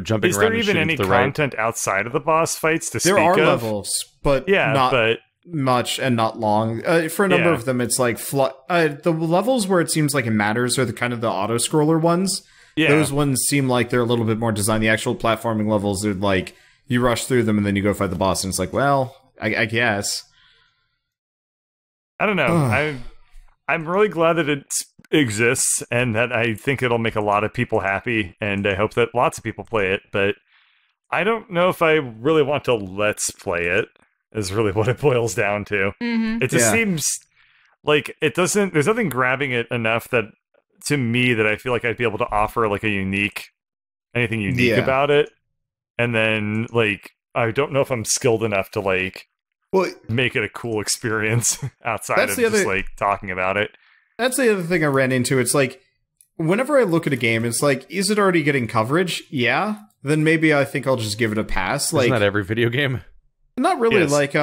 jumping Is around there and even shooting any to the right. content outside of the boss fights to there speak are of? levels, but not but much and not long. For a number of them, it's like the levels where it seems like it matters are the kind of the auto scroller ones. yeah. Those ones seem like they're a little bit more designed. The actual platforming levels are like you rush through them and then you go fight the boss, and it's like, well, I guess. I don't know. I'm really glad that it exists, and that I think it'll make a lot of people happy, and I hope that lots of people play it, but I don't know if I really want to let's play it, is really what it boils down to. Mm-hmm. It just Yeah. seems like it doesn't, there's nothing grabbing it enough that, to me, that I feel like I'd be able to offer like anything unique Yeah. about it. And then, like, I don't know if I'm skilled enough to, like, Well, make it a cool experience outside That's of the just, other- like, talking about it. that's the other thing I ran into. It's like, whenever I look at a game, it's like, is it already getting coverage? Yeah. Then maybe I think I'll just give it a pass. Like, Isn't that every video game? not really. Yes. Like,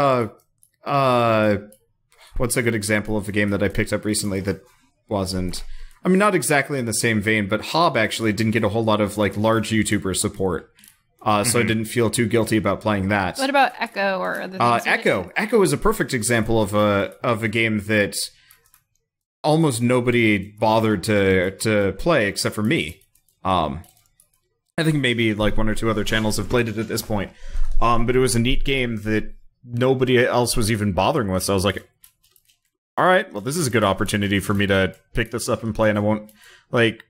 what's a good example of a game that I picked up recently that wasn't? I mean, not exactly in the same vein, but Hob actually didn't get a whole lot of like large YouTuber support. So I didn't feel too guilty about playing that. What about Echo or other things? Echo is a perfect example of a game that almost nobody bothered to play except for me. I think maybe like one or two other channels have played it at this point. But it was a neat game that nobody else was even bothering with. So I was like, all right, well, this is a good opportunity for me to pick this up and play. And I won't, like,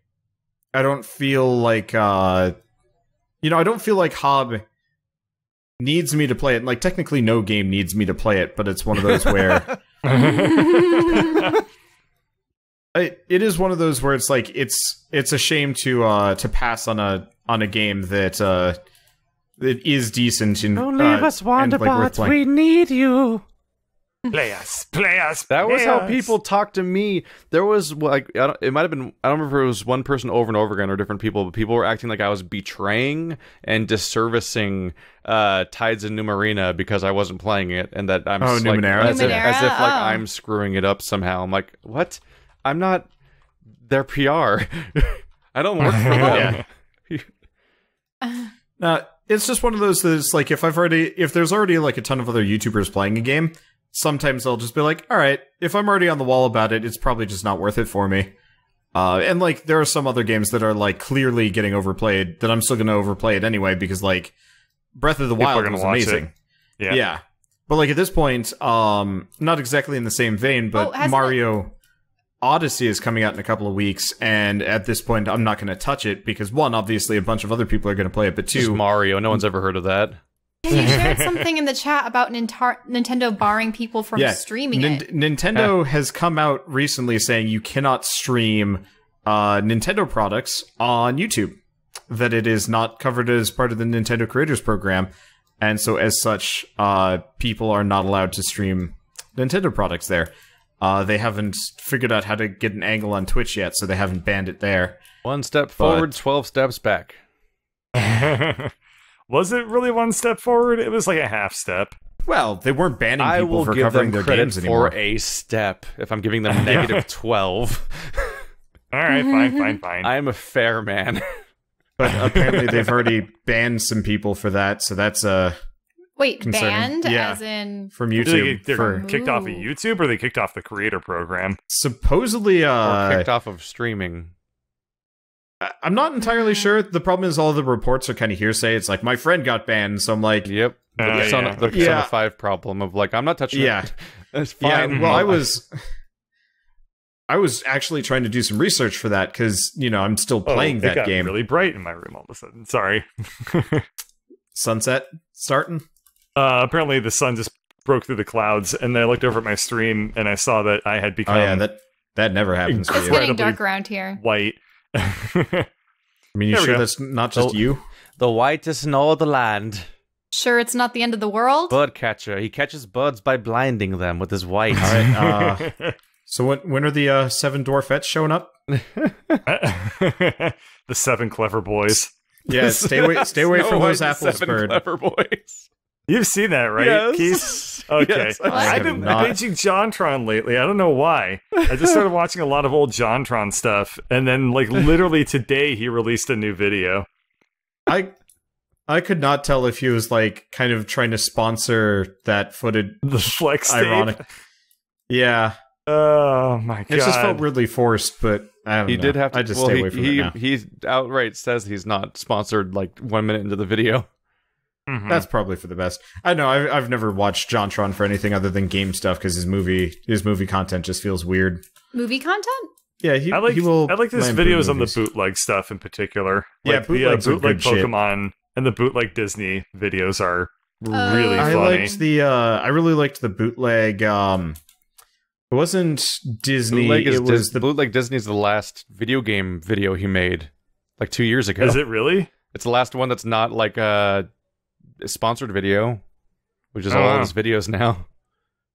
I don't feel like, I don't feel like Hob needs me to play it. Like, technically no game needs me to play it, but it's one of those where... It is one of those where it's like, it's a shame to pass on a game that is decent. And, don't leave us, Wanderbot. Like, we need you. Play us. That was how people talk to me. There was like, it might have been, I don't remember if it was one person over and over again or different people, but people were acting like I was betraying and disservicing Tides and Numarina because I wasn't playing it, and that I'm like, Numenera. as if like Oh. I'm screwing it up somehow. I'm like, what? I'm not their PR. I don't work for them. It's just one of those that's like, if there's already like a ton of other YouTubers playing a game, sometimes I'll just be like, all right, if I'm already on the wall about it, it's probably just not worth it for me. And like, there are some other games that are like clearly getting overplayed that I'm still going to overplay it anyway, because like Breath of the Wild was amazing. Yeah. But like at this point, not exactly in the same vein, but Mario Odyssey is coming out in a couple of weeks, and at this point, I'm not going to touch it because, one, obviously a bunch of other people are going to play it, but two... Just Mario. No one's ever heard of that. Yeah, you shared something in the chat about Nintendo barring people from streaming it. Nintendo has come out recently saying you cannot stream Nintendo products on YouTube, that it is not covered as part of the Nintendo Creators Program, and so as such, people are not allowed to stream Nintendo products there. They haven't figured out how to get an angle on Twitch yet, so they haven't banned it there. 1 step forward, 12 steps back. Was it really 1 step forward? It was like a half step. Well, they weren't banning people for covering their games anymore. For a step, if I'm giving them negative 12. All right, fine. I am a fair man. But apparently they've already banned some people for that, so that's Wait, concerning. banned? Yeah. As in... from YouTube. They're kicked off of YouTube, or they kicked off the creator program? Supposedly, Or kicked off of streaming. I'm not entirely sure. The problem is all the reports are kind of hearsay. It's like, my friend got banned, so I'm like... Yep. The Persona 5 problem of like, I'm not touching it. It's fine. Yeah, well, I was actually trying to do some research for that, because, I'm still playing that game. It got really bright in my room all of a sudden. Sorry. Sunset starting? Apparently the sun just broke through the clouds, and then I looked over at my stream, and I saw that I had become... Oh yeah, that never happens for It's you. getting dark around here. White. I mean, you sure that's not just you? The whitest in all the land. Sure, it's not the end of the world? Bud catcher. He catches buds by blinding them with his white. All right, so when are the 7 dwarfettes showing up? The 7 clever boys. Yeah, stay away from those apples, bird. Clever boys. You've seen that, right, Yes. Keith? Okay. Yes, I've been binging JonTron lately. I don't know why. I just started watching a lot of old JonTron stuff, and then, like, literally today he released a new video. I could not tell if he was, like, kind of trying to sponsor that footage. The flex tape. Ironic. Yeah. Oh, my God. It just felt weirdly forced, but I don't know. He did have to. I just stay away from it now. He outright says he's not sponsored like 1 minute into the video. Mm-hmm. That's probably for the best. I know. I've never watched JonTron for anything other than game stuff because his movie content just feels weird. Movie content? Yeah, I like his videos on the bootleg stuff in particular. Yeah, like the bootleg good Pokemon and the bootleg Disney videos are really I funny. liked I really liked the bootleg. It wasn't Disney. Bootleg Disney's the last video game video he made like 2 years ago. Is it really? It's the last one that's not like a sponsored video, which is all his videos now.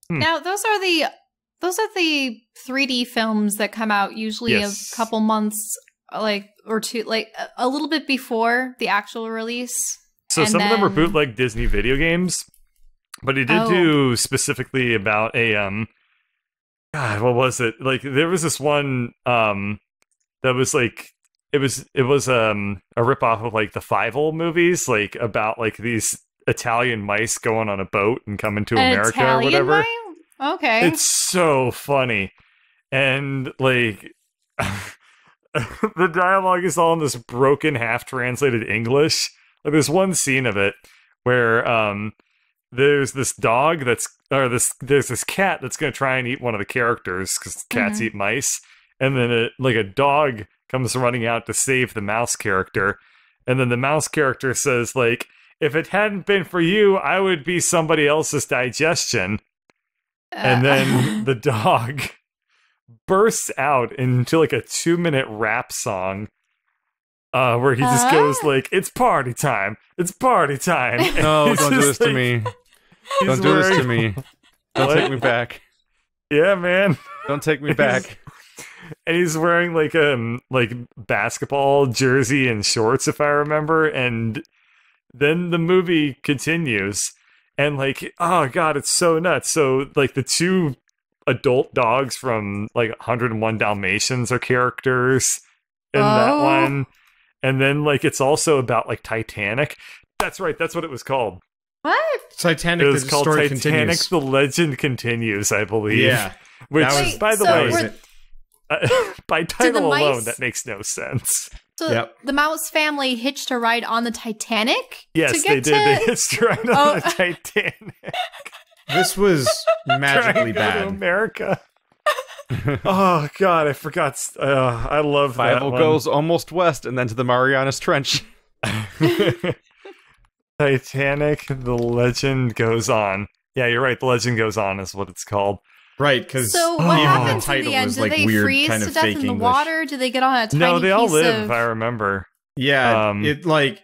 Now those are the 3D films that come out usually a couple months or two, like a little bit before the actual release. So some of them are bootleg Disney video games, but he did do specifically about a God, what was it? Like there was this one that was like it was a ripoff of like the Fievel movies, like about like these Italian mice going on a boat and coming to America or whatever. Okay. It's so funny. and like the dialogue is all in this broken, half-translated English. Like there's one scene of it where there's this dog there's this cat that's going to try and eat one of the characters because cats eat mice, and then a dog comes running out to save the mouse character, and then the mouse character says like, if it hadn't been for you, I would be somebody else's digestion. And then the dog bursts out into like a 2-minute rap song where he just goes like, it's party time, it's party time. No, don't do this to me. Don't do this to me. Don't take me back. Yeah, man. Don't take me back. And he's wearing like basketball jersey and shorts, if I remember. And then the movie continues, and like, oh god, it's so nuts. So like the 2 adult dogs from like 101 Dalmatians are characters in that one. And then like it's also about like Titanic. That's right, that's what it was called. What? Titanic, It was the called story Titanic, continues. the legend continues, I believe. Yeah. Which, That was- by the so way, by title alone, that makes no sense. So the mouse family hitched a ride on the Titanic? Yes, to get they did. They hitched a ride on the Titanic. This was magically Trying to go to bad. America. Oh god, I forgot. I love that Bible one. goes almost west and then to the Marianas Trench. Titanic, the legend goes on. Yeah, you're right. The legend goes on is what it's called. Right, because So what happens in title the end? was Do like they weird freeze kind to of death fake in the English. water? Do they get on a tiny No, they all piece live, of... I remember. Yeah, Um, it like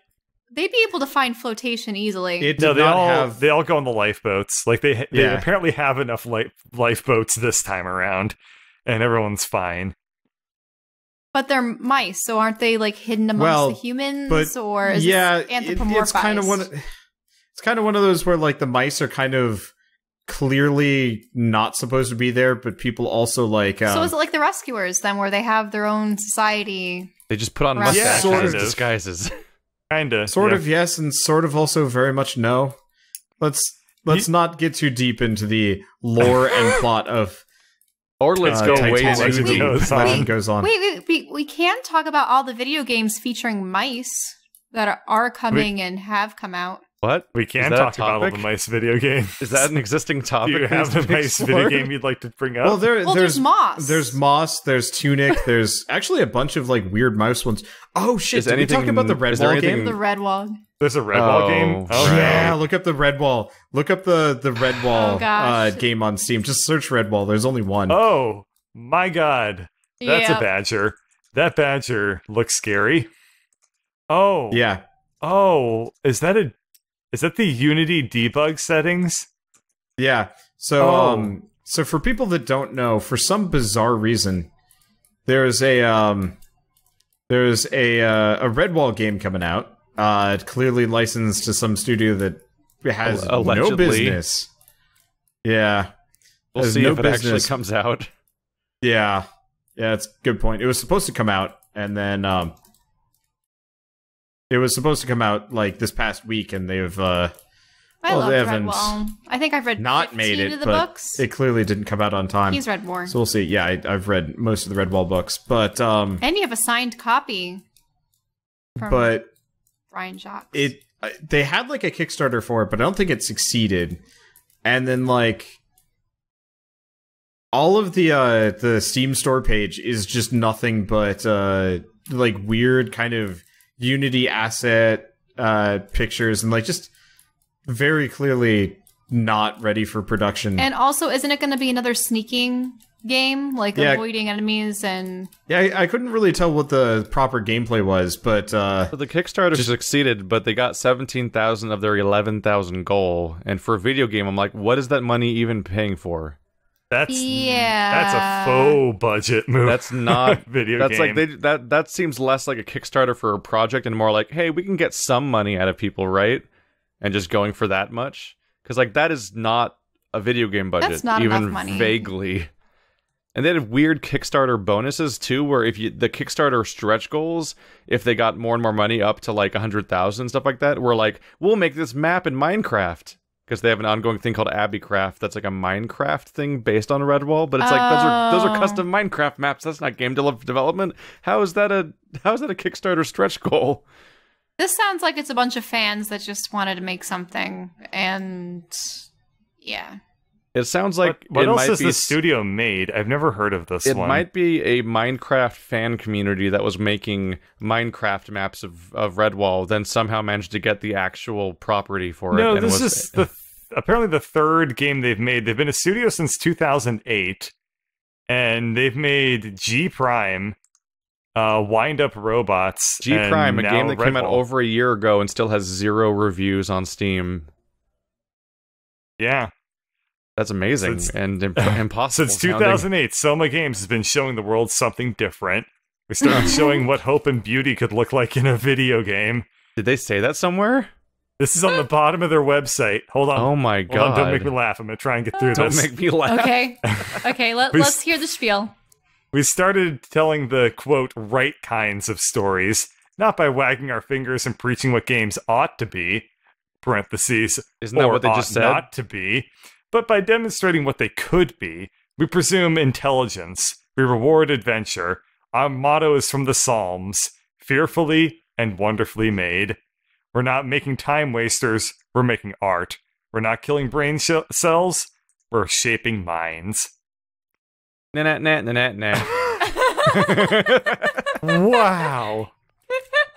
They'd be able to find flotation easily. it No, did they not all have. they all go on the lifeboats. Like they Yeah. apparently have enough lifeboats this time around, and everyone's fine. But they're mice, so aren't they like hidden amongst Well, the humans? but Or is yeah, this anthropomorphized? it's kind of one. It's kind of one of those where like the mice are kind of clearly not supposed to be there, but people also like. So is it like the Rescuers then, where they have their own society? They just put on Yeah, mustaches sort as of. disguises. Kinda. sort yeah. of yes, and sort of also very much no. Let's not get too deep into the lore and plot of. Or let's go way Titanic. too Wait, deep. goes on. Legend goes on. Wait, we can talk about all the video games featuring mice that are coming and have come out. What? We Is can that a talk about all the topic? mice video games. Is that an existing Do topic? you that have needs a to be nice video explored? game you'd like to bring up? Well, Well, there's Moss. There's Moss. There's Tunic. There's actually a bunch of like weird mouse ones. Oh shit! Is Did we talk anything- about the is there Redwall anything- game? The Redwall. There's a Redwall Oh, game. Oh, right. Yeah, look up the Redwall. Look up the Redwall Oh, gosh. game on Steam. Just search Redwall. There's only one. Oh my god, that's Yep. a badger. That badger looks scary. Oh, Yeah. Oh, is that the Unity debug settings? Yeah. So Oh. so for people that don't know, for some bizarre reason, there's a Redwall game coming out. Clearly licensed to some studio that has no Allegedly. business. Yeah. We'll There's see no if it actually business. comes out. Yeah. Yeah, it's a good point. It was supposed to come out, and then it was supposed to come out like this past week, and they've I Well, love they haven't Redwall. I think I've read not 15 made it, of the but books. it clearly didn't come out on time. He's read more. So we'll see. Yeah, I've read most of the Redwall books, but And you have a signed copy from but Brian Jacques. they had like a Kickstarter for it, but I don't think it succeeded. And then like all of the Steam store page is just nothing but like weird kind of Unity asset pictures and like just very clearly not ready for production. And also, isn't it going to be another sneaking game? Like Yeah. avoiding enemies and... Yeah, I couldn't really tell what the proper gameplay was, but So the Kickstarter succeeded, but they got 17,000 of their 11,000 goal. And for a video game, I'm like, what is that money even paying for? That's Yeah. a faux budget move. That's not video That's game. like that seems less like a Kickstarter for a project and more like, hey, we can get some money out of people, right? And just going for that much, because like that is not a video game budget, That's not even enough money. vaguely. And they had weird Kickstarter bonuses too, where if the Kickstarter stretch goals, if they got more and more money up to like 100,000 stuff like that, were like, we'll make this map in Minecraft. because they have an ongoing thing called Abbeycraft that's like a Minecraft thing based on Redwall, but it's like those are custom Minecraft maps. That's not game development. How is that a Kickstarter stretch goal? This sounds like it's a bunch of fans that just wanted to make something, and yeah. It sounds like what it else might has be the studio made? I've never heard of this It one. might be a Minecraft fan community that was making Minecraft maps of Redwall, then somehow managed to get the actual property for it. No, this is apparently the third game they've made. They've been a studio since 2008, and they've made G Prime, Wind Up Robots. G Prime, a game that came out Redwall. over a year ago and still has 0 reviews on Steam. Yeah. That's amazing and impossible. Since 2008, Soma Games has been showing the world something different. We started showing what hope and beauty could look like in a video game. Did they say that somewhere? This is on the bottom of their website. Hold on. Oh my Hold god. on, don't make me laugh. I'm going to try and get through Don't this. make me laugh. Okay, let's hear the spiel. We started telling the, quote, right kinds of stories, not by wagging our fingers and preaching what games ought to be, parentheses, Isn't that or what they ought just said? not to be, but by demonstrating what they could be. We presume intelligence. We reward adventure. Our motto is from the Psalms, fearfully and wonderfully made. We're not making time wasters, we're making art. We're not killing brain cells, we're shaping minds. Nah. Wow.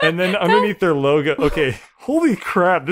And then underneath their logo, okay, holy crap,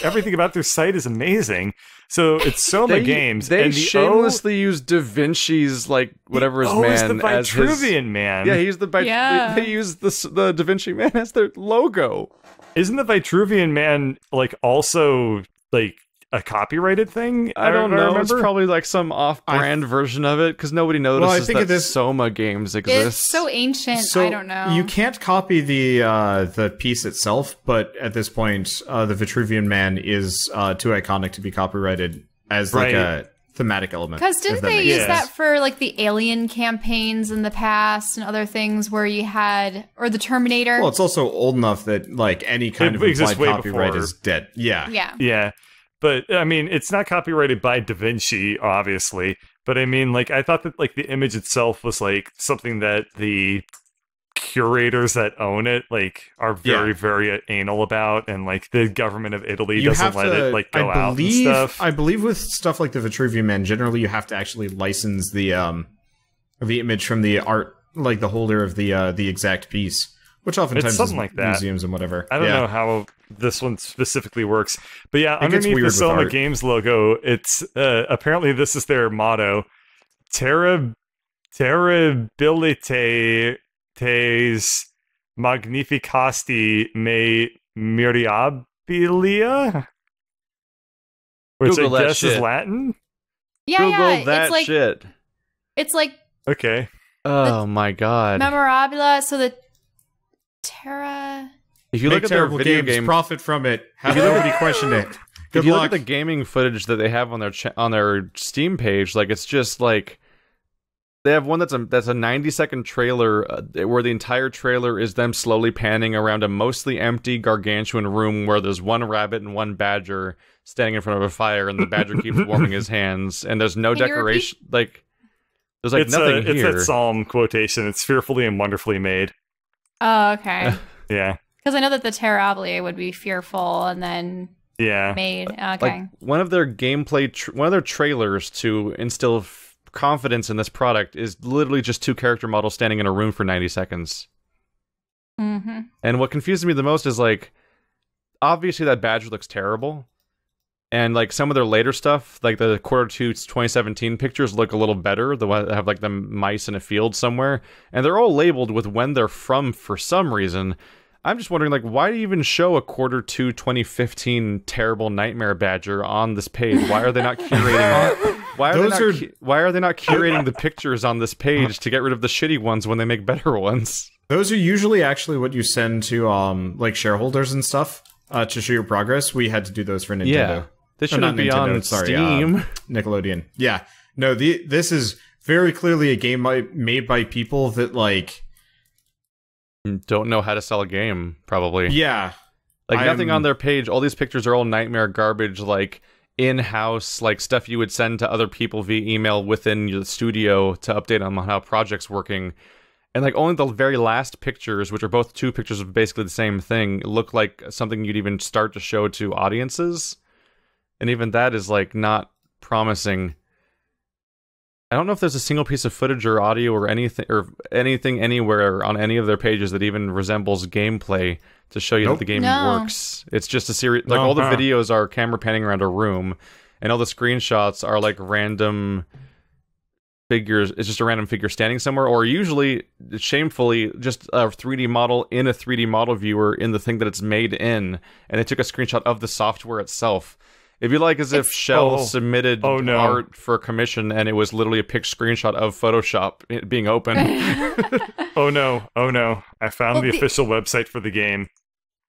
everything about their site is amazing. So it's Soma Games. They and the shamelessly use Da Vinci's, like, whatever his man is the as his... Vitruvian Man. Yeah, he's the... Yeah. They use the Da Vinci Man as their logo. Isn't the Vitruvian Man, like, also, like, a copyrighted thing? I don't know. remember? It's probably like some off-brand version of it because nobody notices that Soma Games exist. It's so ancient. So I don't know. You can't copy the piece itself, but at this point, the Vitruvian Man is too iconic to be copyrighted as like a thematic element. Because didn't they makes use sense. that for like the Alien campaigns in the past and other things where you had, or the Terminator? Well, it's also old enough that like any kind It of exists implied way copyright before. is dead. Yeah. Yeah. Yeah. But, I mean, it's not copyrighted by Da Vinci, obviously. But, I mean, like, I thought that, like, the image itself was, like, something that the curators that own it, like, are very, very anal about. And, like, the government of Italy doesn't let it, like, go out and stuff. I believe with stuff like the Vitruvian Man, generally you have to actually license the image from the art, like, the holder of the exact piece. Which oftentimes It's something is like that. museums and whatever. I don't know how this one specifically works. But yeah, It gets underneath weird the with Soma art. Games logo, it's apparently this is their motto. Terribilitates magnificasti me mirabilia? Which Google I that guess is shit. Latin? Yeah, Google yeah. that It's like shit. it's like Okay. Oh my god. memorabilia. So the Terra. If you Make look at their terrible video games, game, profit from it. Have nobody question it. Good if you luck. look at the gaming footage that they have on their Steam page, like it's just like they have one that's a 90-second trailer where the entire trailer is them slowly panning around a mostly empty gargantuan room where there's one rabbit and one badger standing in front of a fire, and the badger keeps warming his hands, and there's no Can you decoration. Like there's like nothing It's here. that Psalm quotation. It's fearfully and wonderfully made. Oh, okay. Yeah. Because I know that the Terrabilia would be fearful and then Yeah. made. Okay. Like one of their gameplay, one of their trailers to instill confidence in this product is literally just 2 character models standing in a room for 90 seconds. Mm-hmm. And what confuses me the most is like, obviously that badger looks terrible, and like some of their later stuff, like the Q2 2017 pictures, look a little better. The one that have like the mice in a field somewhere, and they're all labeled with when they're from for some reason. I'm just wondering, like, why do you even show a Q2 2015 terrible nightmare badger on this page? Why are they not curating? Why are they not curating the pictures on this page to get rid of the shitty ones when they make better ones? Those are usually actually what you send to like shareholders and stuff to show your progress. We had to do those for Nintendo. Yeah, this Or not shouldn't be Nintendo, on sorry, Steam. Nickelodeon. Yeah, no, this is very clearly a game made by people that like Don't know how to sell a game, probably. yeah. Like nothing on their page. All these pictures are all nightmare garbage. Like in-house like stuff you would send to other people via email within your studio to update them on how projects working. And like only the very last pictures, which are both 2 pictures of basically the same thing, look like something you'd even start to show to audiences. And even that is like not promising. I don't know if there's a single piece of footage or audio or anything anywhere on any of their pages that even resembles gameplay to show you that the game works. It's just a series. Like all the videos are camera panning around a room, and all the screenshots are like random figures. It's just a random figure standing somewhere, or usually, shamefully, just a 3D model in a 3D model viewer in the thing that it's made in, and they took a screenshot of the software itself. It'd be like as if Shell submitted art for a commission and it was literally a picture screenshot of Photoshop being open. Oh no. I found the official website for the game.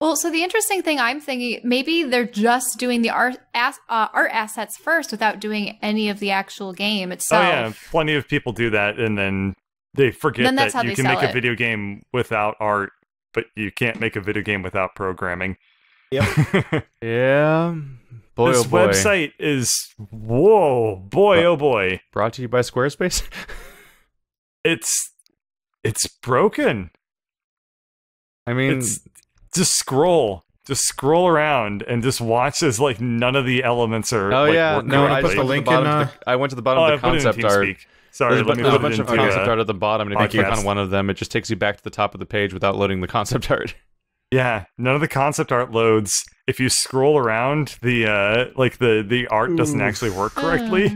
Well, so the interesting thing I'm thinking, maybe they're just doing the art assets first without doing any of the actual game itself. Oh yeah, plenty of people do that, and then they forget that you can make a video game without art, but you can't make a video game without programming. Yep. Yeah. Boy, this website is oh boy. Brought to you by Squarespace. It's broken. I mean, just scroll around and just watch as like none of the elements are. Oh like, yeah, no, I put just the went link to the in. bottom. I went to the bottom of the concept art. Sorry, There's a bunch of concept art at the bottom, and if you click on one of them, it just takes you back to the top of the page without loading the concept art. Yeah, none of the concept art loads. If you scroll around, the art doesn't actually work correctly.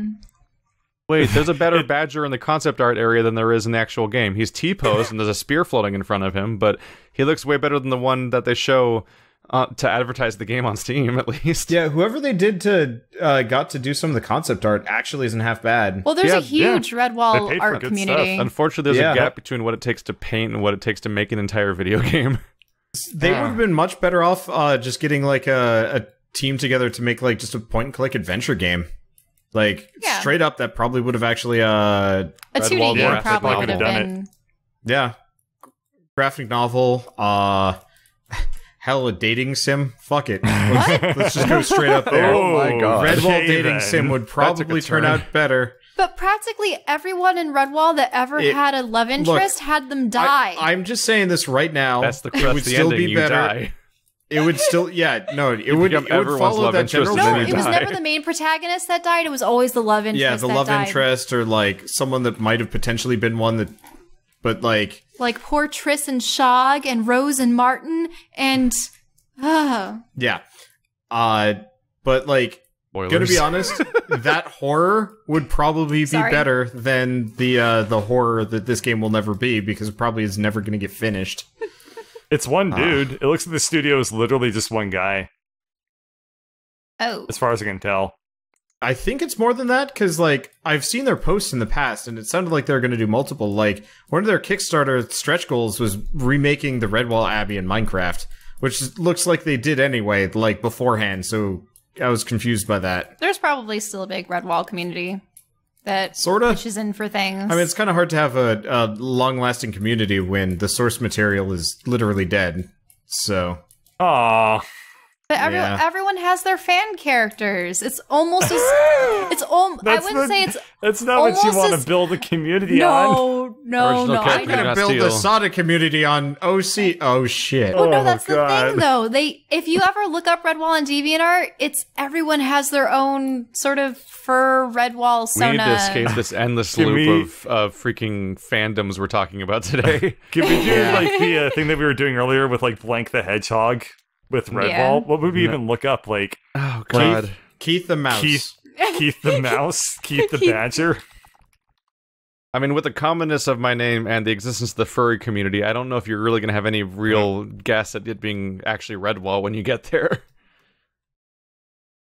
Wait, there's a better badger in the concept art area than there is in the actual game. He's T-posed and there's a spear floating in front of him, but he looks way better than the one that they show to advertise the game on Steam, at least. Yeah, whoever they did to got to do some of the concept art actually isn't half bad. Well, there's a huge Redwall art community. Unfortunately, there's a gap between what it takes to paint and what it takes to make an entire video game. They would have been much better off just getting like a team together to make like just a point-and-click adventure game. Like straight up, that probably would have actually a 2D game probably would have been. Yeah, graphic novel. Hell, a dating sim. Fuck it. Let's just go straight up there. Oh my god, Redwall dating sim would probably turn out better. But practically everyone in Redwall that ever had a love interest had them die. I'm just saying this right now. That's it would still ending, be better. Die. It would still, it would follow that general No, thing. it was never the main protagonist that died. It was always the love interest. Yeah, the love interest, or like someone that might have potentially been one that, but like poor Triss and Shog and Rose and Martin and yeah, but like. Spoilers. Gonna be honest, that horror would probably be better than the horror that this game will never be, because it probably is never gonna get finished. It's one dude. It looks like the studio is literally just one guy. Oh. As far as I can tell. I think it's more than that, because like I've seen their posts in the past, and it sounded like they were gonna do multiple. Like one of their Kickstarter stretch goals was remaking the Redwall Abbey in Minecraft, which looks like they did anyway, like beforehand, so I was confused by that. There's probably still a big Redwall community that pushes in for things. I mean, it's kind of hard to have a long-lasting community when the source material is literally dead. So, aww. But everyone has their fan characters. It's almost as I wouldn't say it's. That's not what you want to build a community on. No. I'm gonna build a Soda community on OC. Oh shit. Well, no, that's the thing though. If you ever look up Redwall and DeviantArt, it's everyone has their own sort of fur Redwall Sona. We need to escape this endless loop of freaking fandoms we're talking about today. Can we do like the thing that we were doing earlier with like Blank the Hedgehog? With Redwall, Yeah. What would we even look up? Like, oh god, Keith the Mouse, Keith the Mouse, Keith the Badger. I mean, with the commonness of my name and the existence of the furry community, I don't know if you're really going to have any real guess at it being actually Redwall when you get there.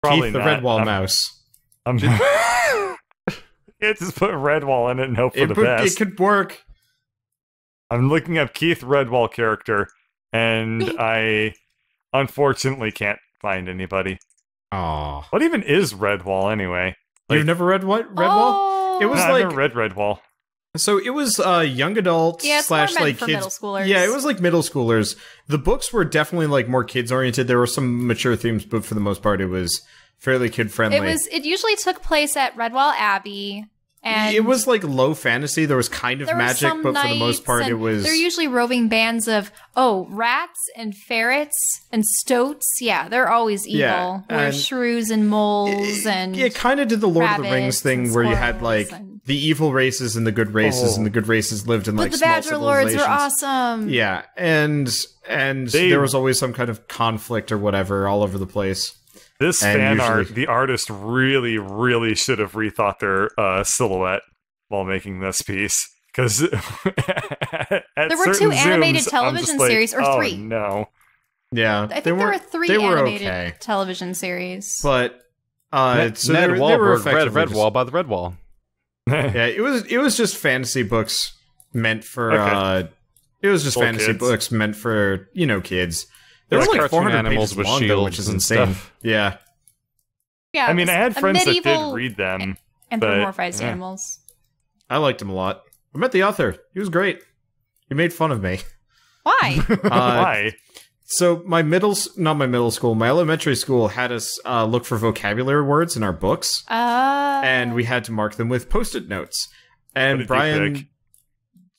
Probably Keith the not. Redwall Mouse. I'm can't just put Redwall in it and hope for the best. It could work. I'm looking up Keith Redwall character, and I unfortunately can't find anybody. Aww. What even is Redwall anyway? You've never read what Redwall? Oh. It was I've never read Redwall. So it was young adult Yeah, it's slash more meant like for kids. middle schoolers. Yeah, it was like middle schoolers. The books were definitely like more kids oriented. There were some mature themes, but for the most part, it was fairly kid friendly. It usually took place at Redwall Abbey. And it was like low fantasy. There was kind of magic, but for the most part, it was. They're usually roving bands of rats and ferrets and stoats. Yeah, they're always evil. Yeah, or shrews and moles and. It kind of did the Lord of the Rings thing where you had like the evil races and the good races, and the good races lived in like but the small Badger Lords civilizations. are awesome. Yeah, and there was always some kind of conflict or whatever all over the place. This fan art, the artist really, really should have rethought their silhouette while making this piece. Because there were 2 animated television series, or 3. Oh, no. Yeah. I think there were 3 animated television series. But, so Ned Wahlberg read Redwall by the Redwall. Yeah, it was just fantasy books meant for, it was just fantasy books meant for, kids. There was like 400 animals with shields, which is insane. Stuff. Yeah. Yeah, I mean, I had friends that did read them. Anthropomorphized animals. I liked him a lot. I met the author. He was great. He made fun of me. Why? Why? So my elementary school had us look for vocabulary words in our books. And we had to mark them with Post-it notes. And Brian...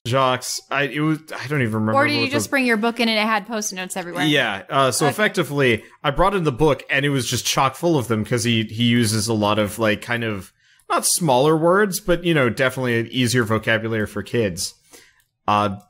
Jacques, I don't even remember. Or did you just bring your book in and it had Post-it notes everywhere? Yeah. So effectively, I brought in the book and it was just chock full of them because he uses a lot of like kind of not smaller words, but definitely an easier vocabulary for kids.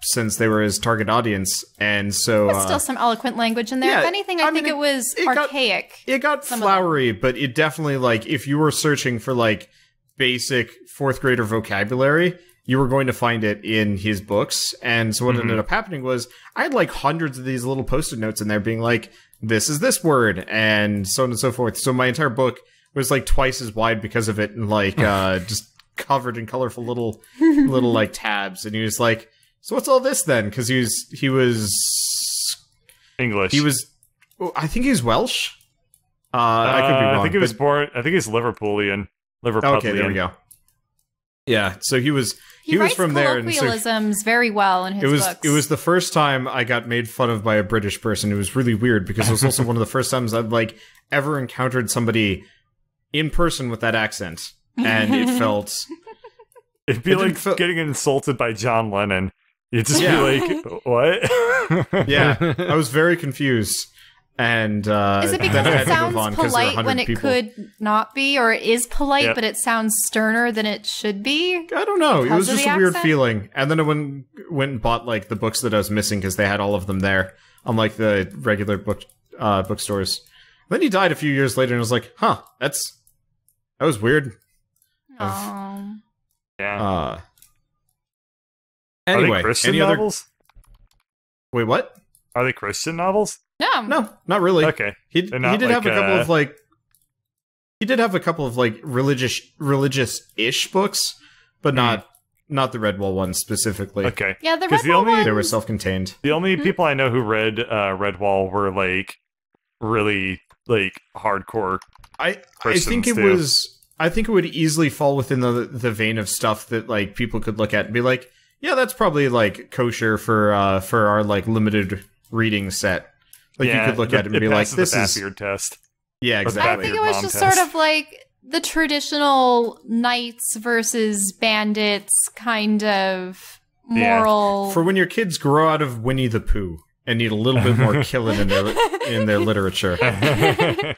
Since they were his target audience, and so but still some eloquent language in there. Yeah, if anything, I think it was archaic. It got flowery, but it definitely like if you were searching for like basic 4th grader vocabulary, you were going to find it in his books. And so what ended up happening was I had like hundreds of these little Post-it notes in there being like, this is this word, and so on and so forth. So my entire book was like twice as wide because of it, and like just covered in colorful little like tabs. And he was like, so what's all this then? Because he was English. I think he was Welsh. I could be wrong. I think he was born. I think he's Liverpoolian. Okay, there we go. Yeah, so he was from there. He writes colloquialisms very well in his books. It was the first time I got made fun of by a British person. It was really weird because it was also one of the first times I've like ever encountered somebody in person with that accent, and it felt. It'd be like getting insulted by John Lennon. You'd just be like, "What?" Yeah, I was very confused. And is it because it sounds polite when it could not be, or it is polite but it sounds sterner than it should be? I don't know. It was just a weird feeling. And then I went and bought like the books that I was missing because they had all of them there, unlike the regular bookstores. Then he died a few years later, and I was like, "Huh, that was weird." Oh. Yeah. Anyway, are they Christian novels? Wait, what? Are they Christian novels? No, not really. Okay. He did have a couple of like religious-ish books, but not the Redwall ones specifically. Okay. Yeah, the Redwall ones. They were self-contained. The only people I know who read Redwall were like really like hardcore. I think it was. I think it would easily fall within the vein of stuff that like people could look at and be like, yeah, that's probably like kosher for our like limited reading set. Like you could look at it and be like, "This is your test." Yeah, exactly. I think it was just sort of like the traditional knights versus bandits kind of moral. For when your kids grow out of Winnie the Pooh and need a little bit more killing in their literature. But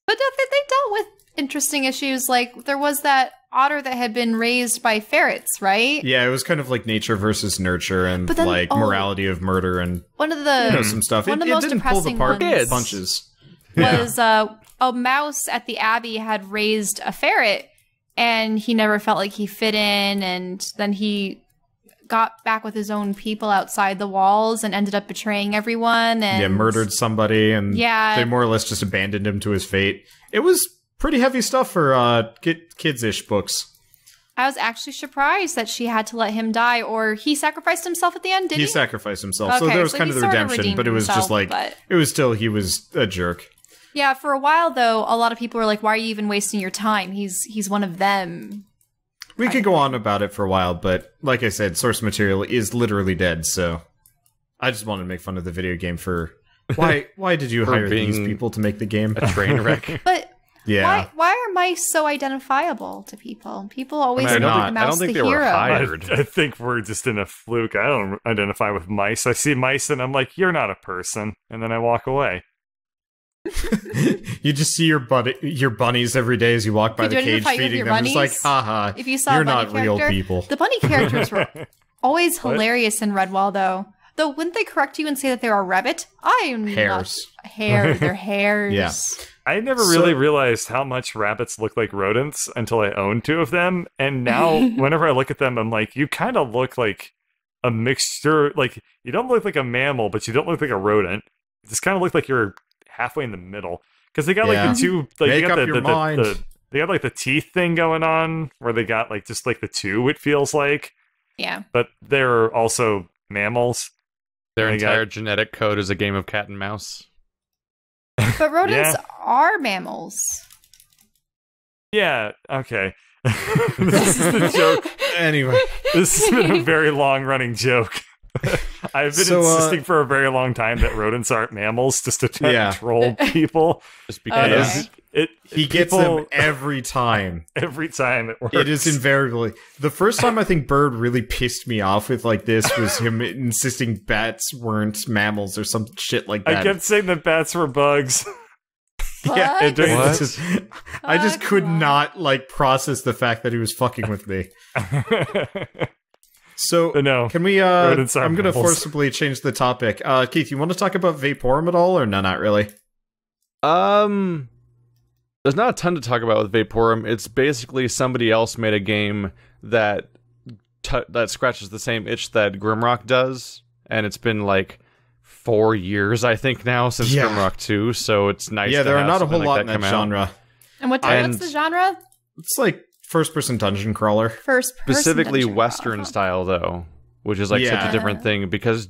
they dealt with interesting issues. Like there was that otter that had been raised by ferrets, right? Yeah, it was kind of like nature versus nurture, and then, like morality of murder, and one of the some stuff. One of the most depressing punches. Was a mouse at the Abbey had raised a ferret, and he never felt like he fit in, and then he got back with his own people outside the walls and ended up betraying everyone and murdered somebody, and they more or less just abandoned him to his fate. It was pretty heavy stuff for kids-ish books. I was actually surprised that she had to let him die, or he sacrificed himself at the end, did he? He sacrificed himself, okay, so there was kind of the redemption, but it was just like, it was still, he was a jerk. Yeah, for a while though, a lot of people were like, why are you even wasting your time? He's one of them. We could go on about it for a while, but like I said, source material is literally dead, so I just wanted to make fun of the video game for Why did you hire these being people to make the game? A train wreck. But Yeah. why are mice so identifiable to people? People always I make don't the think mouse the they were hero. hired. I think we're just in a fluke. I don't identify with mice. I see mice and I'm like, you're not a person. And then I walk away. You just see your bunnies every day as you walk by You the do cage identify with feeding your them. It's like, bunnies? haha, If you saw you're a bunny not real character, people. The bunny characters were always What? hilarious in Redwall, though. Though, wouldn't they correct you and say that they're a rabbit? I'm Hares. not hair. They're hares. Yeah. I never really realized how much rabbits look like rodents until I owned 2 of them. And now, whenever I look at them, I'm like, you kind of look like a mixture. Like, you don't look like a mammal, but you don't look like a rodent. You just kind of look like you're halfway in the middle. Because they got like the 2, like Make you got up your mind. they got like the teeth thing going on, where they got like just like the 2. It feels like, Yeah. but they're also mammals. Their They entire got- genetic code is a game of cat and mouse. But rodents Yeah. are mammals. Yeah. Okay. This is the joke. Anyway, This has been a very long-running joke. I've been So, insisting for a very long time that rodents aren't mammals, just to try to troll people. Just Okay. because he gets people- them every time. every time it works. It is invariably. The first time I think Bird really pissed me off with like this was him insisting bats weren't mammals or some shit like that. I kept saying that bats were bugs. Yeah, What? during What? this- I just Fuck could off. not like process the fact that he was fucking with me. So But no, can we? rodents are I'm going to mammals. forcibly change the topic. Keith, you want to talk about Vaporum at all, or no? Not really. there's not a ton to talk about with Vaporum. It's basically somebody else made a game that that scratches the same itch that Grimrock does, and it's been like 4 years, I think, now since Yeah. Grimrock 2. So it's nice. Yeah, to there are have not a something whole like lot in that come out. genre. And what's And- the genre? It's like first-person dungeon crawler. First person. Specifically dungeon Western crawl. style, though, which is like such Yeah. a different thing because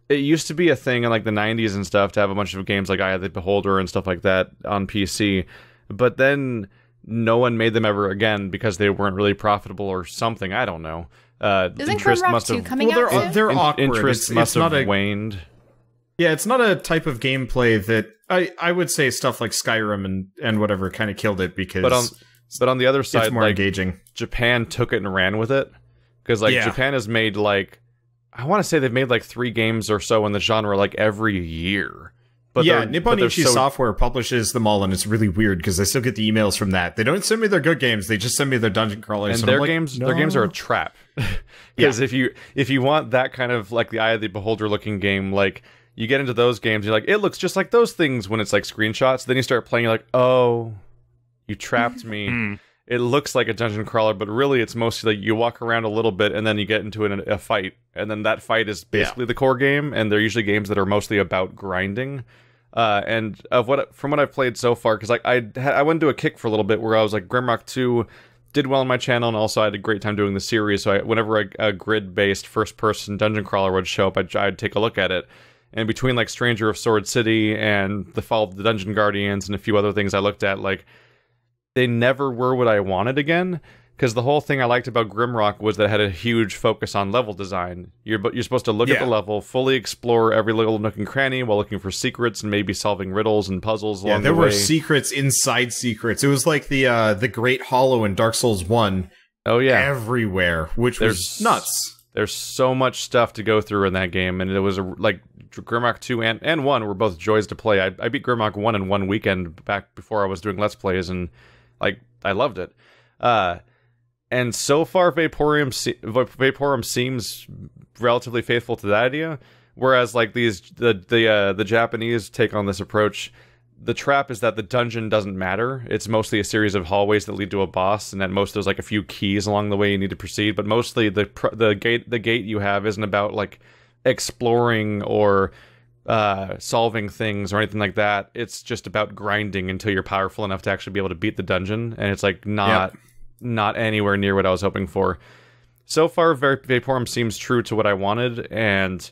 it used to be a thing in like the 90s and stuff to have a bunch of games like Eye of the Beholder and stuff like that on PC, but then no one made them ever again because they weren't really profitable or something. I don't know. Isn't Interest Grimrock must 2 have coming Well, out they're soon? they're awkward. interest It's must not have a waned. yeah. It's not a type of gameplay that I would say stuff like Skyrim and whatever kind of killed it because But on the other side, it's more like engaging. Japan took it and ran with it because like Yeah. Japan has made like I want to say they've made like 3 games or so in the genre like every year. But yeah, they're- Nippon but they're Ichi so- Software publishes them all, and it's really weird because I still get the emails from that. They don't send me their good games; they just send me their dungeon crawlers. and I'm their like, games no. their games are a trap. Because if you want that kind of like the Eye of the Beholder looking game, like you get into those games, you're like, it looks just like those things when it's like screenshots. Then you start playing, you're like, oh, you trapped me. It looks like a dungeon crawler, but really it's mostly like you walk around a little bit and then you get into a fight, and then that fight is basically the core game. And they're usually games that are mostly about grinding. And from what I've played so far, because like I went into a kick for a little bit where I was like Grimrock 2 did well on my channel, and also I had a great time doing the series. So whenever a grid-based first-person dungeon crawler would show up, I'd take a look at it. And between like Stranger of Sword City and the Fall of the Dungeon Guardians and a few other things I looked at, like they never were what I wanted again. Because the whole thing I liked about Grimrock was that it had a huge focus on level design. You're supposed to look at the level, fully explore every little nook and cranny while looking for secrets and maybe solving riddles and puzzles along the way. there were secrets inside secrets. It was like the Great Hollow in Dark Souls 1 Oh yeah, everywhere, which was nuts. There's so much stuff to go through in that game, and it was like Grimrock 2 and 1 were both joys to play. I beat Grimrock 1 in one weekend back before I was doing Let's Plays, and like I loved it. And so far, Vaporum seems relatively faithful to that idea. Whereas, like the Japanese take on this approach, the trap is that the dungeon doesn't matter. It's mostly a series of hallways that lead to a boss, and at most there's like a few keys along the way you need to proceed. But mostly the gate you have isn't about like exploring or solving things or anything like that. It's just about grinding until you're powerful enough to actually be able to beat the dungeon, and it's like not anywhere near what I was hoping for. So far, Vaporum seems true to what I wanted, and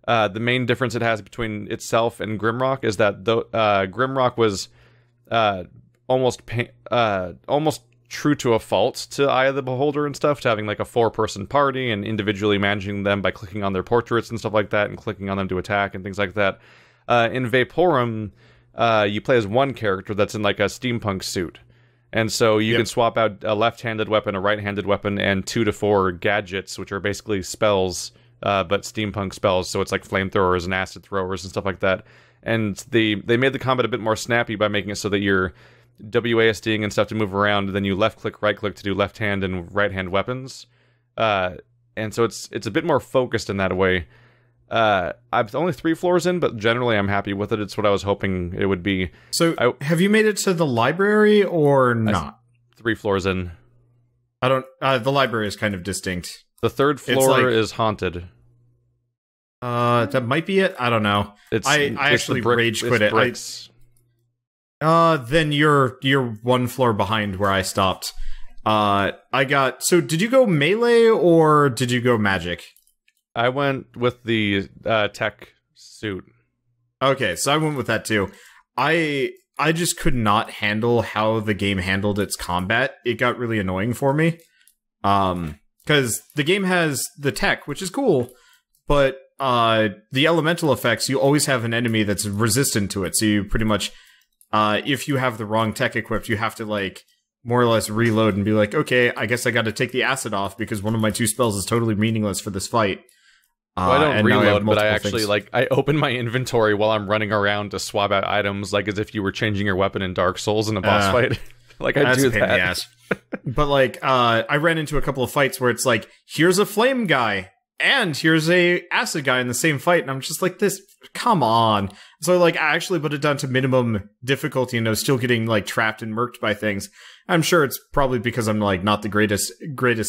the main difference it has between itself and Grimrock is that Grimrock was almost true to a fault to Eye of the Beholder and stuff, to having like a 4-person party and individually managing them by clicking on their portraits and stuff like that, and clicking on them to attack and things like that. In Vaporum, you play as one character that's in like a steampunk suit. And so you can swap out a left-handed weapon, a right-handed weapon, and 2 to 4 gadgets, which are basically spells, but steampunk spells. So it's like flamethrowers and acid throwers and stuff like that. And they made the combat a bit more snappy by making it so that you're WASDing and stuff to move around, and then you left-click, right-click to do left-hand and right-hand weapons. And so it's a bit more focused in that way. I'm only 3 floors in, but generally I'm happy with it. It's what I was hoping it would be. So, have you made it to the library or not? 3 floors in. I don't. The library is kind of distinct. The 3rd floor is haunted. That might be it. I don't know. I actually rage quit it. Then you're 1 floor behind where I stopped. So did you go melee or did you go magic? I went with the tech suit. Okay, so I went with that too. I just could not handle how the game handled its combat. It got really annoying for me. Because the game has the tech, which is cool, but the elemental effects, you always have an enemy that's resistant to it. So you pretty much, if you have the wrong tech equipped, you have to like more or less reload and be like, okay, I guess I got to take the acid off because one of my 2 spells is totally meaningless for this fight. Well, I don't reload, but I actually I open my inventory while I'm running around to swap out items, like as if you were changing your weapon in Dark Souls in a boss fight. Like I do that. But like, I ran into a couple of fights where it's like, here's a flame guy and here's a acid guy in the same fight, and I'm just like, this, come on. So like, I actually put it down to minimum difficulty, and I was still getting like trapped and murked by things. I'm sure it's probably because I'm like not the greatest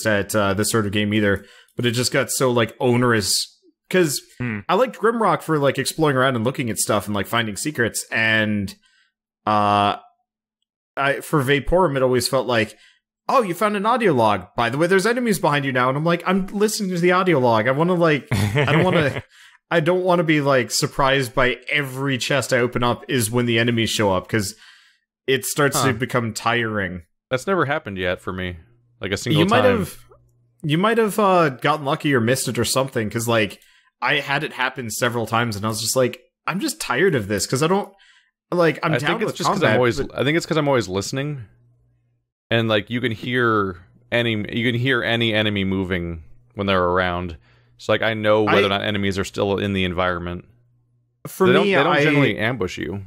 at this sort of game either, but it just got so like onerous. Because I liked Grimrock for like exploring around and looking at stuff and like finding secrets, and for Vaporum it always felt like, oh, you found an audio log. By the way, there's enemies behind you now, and I'm like, I'm listening to the audio log. I want to like, I don't want to be like surprised by every chest I open up is when the enemies show up, because it starts to become tiring. That's never happened yet for me, like a single time. You might have gotten lucky or missed it or something, because like, I had it happen several times, and I was just like, I'm just tired of this, because I don't, like, I'm down with combat. I think it's because I'm always listening, and like, you can hear any enemy moving when they're around. So like, I know whether or not enemies are still in the environment. They don't generally ambush you.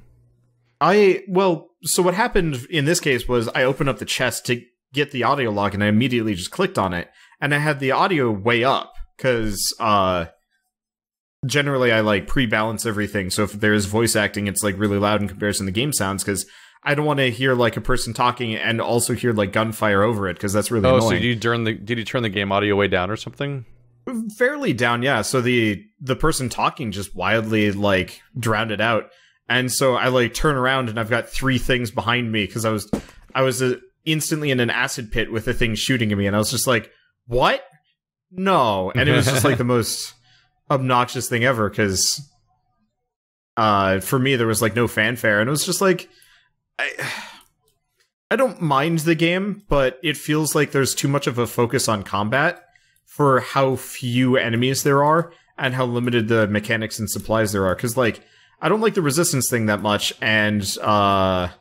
So what happened in this case was I opened up the chest to get the audio log, and I immediately just clicked on it, and I had the audio way up, because generally I like pre-balance everything, so if there's voice acting, it's like really loud in comparison to the game sounds, because I don't want to hear like a person talking and also hear like gunfire over it, because that's really annoying. So did you turn the game audio way down or something? Fairly down, yeah. So the person talking just wildly like drowned it out, and so I like turn around and I've got 3 things behind me, because I was instantly in an acid pit with a thing shooting at me, and I was just like, what? No. And it was just like the most obnoxious thing ever, because for me there was like no fanfare, and it was just like, I don't mind the game, but it feels like there's too much of a focus on combat for how few enemies there are and how limited the mechanics and supplies there are, because like, I don't like the resistance thing that much, and like,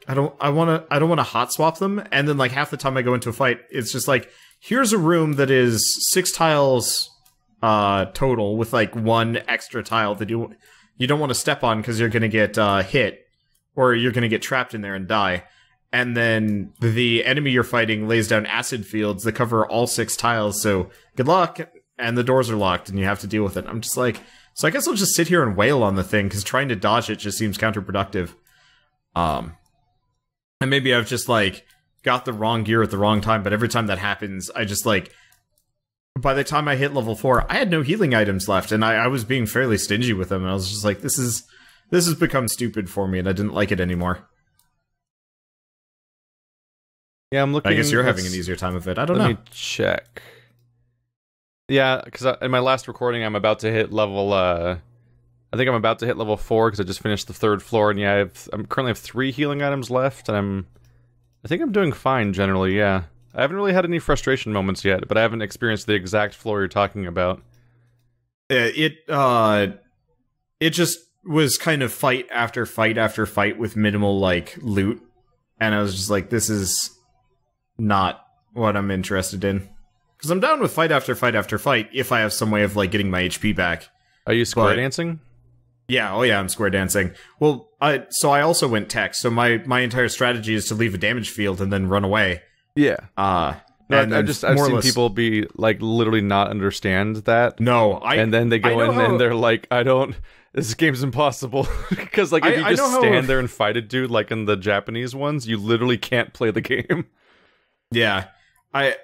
I don't want to hot swap them, and then like half the time I go into a fight, it's just like, here's a room that is 6 tiles total with like 1 extra tile that you don't want to step on because you're going to get hit, or you're going to get trapped in there and die. And then the enemy you're fighting lays down acid fields that cover all 6 tiles, so good luck, and the doors are locked and you have to deal with it. I'm just like, so I guess I'll just sit here and wail on the thing, because trying to dodge it just seems counterproductive. And maybe I've just like got the wrong gear at the wrong time, but every time that happens, I just like, by the time I hit level 4, I had no healing items left, and I was being fairly stingy with them, and I was just like, this has become stupid for me, and I didn't like it anymore. Yeah, I'm looking. I guess you're having an easier time of it. I don't know. Let me check. Yeah, because in my last recording, I'm about to hit level. I think I'm about to hit level 4 because I just finished the 3rd floor, and yeah, I currently have 3 healing items left, and I think I'm doing fine generally. Yeah, I haven't really had any frustration moments yet, but I haven't experienced the exact floor you're talking about. it just was kind of fight after fight after fight with minimal, like, loot. And I was just like, this is not what I'm interested in. Because I'm down with fight after fight after fight if I have some way of, like, getting my HP back. Are you square dancing? Yeah, oh yeah, I'm square dancing. Well, so I also went tech, so my entire strategy is to leave a damage field and then run away. Yeah. And I've seen people be, like, literally not understand that. No, and then they go in and they're like, this game's impossible. Because, like, if you just stand there and fight a dude, like in the Japanese ones, you literally can't play the game. Yeah. I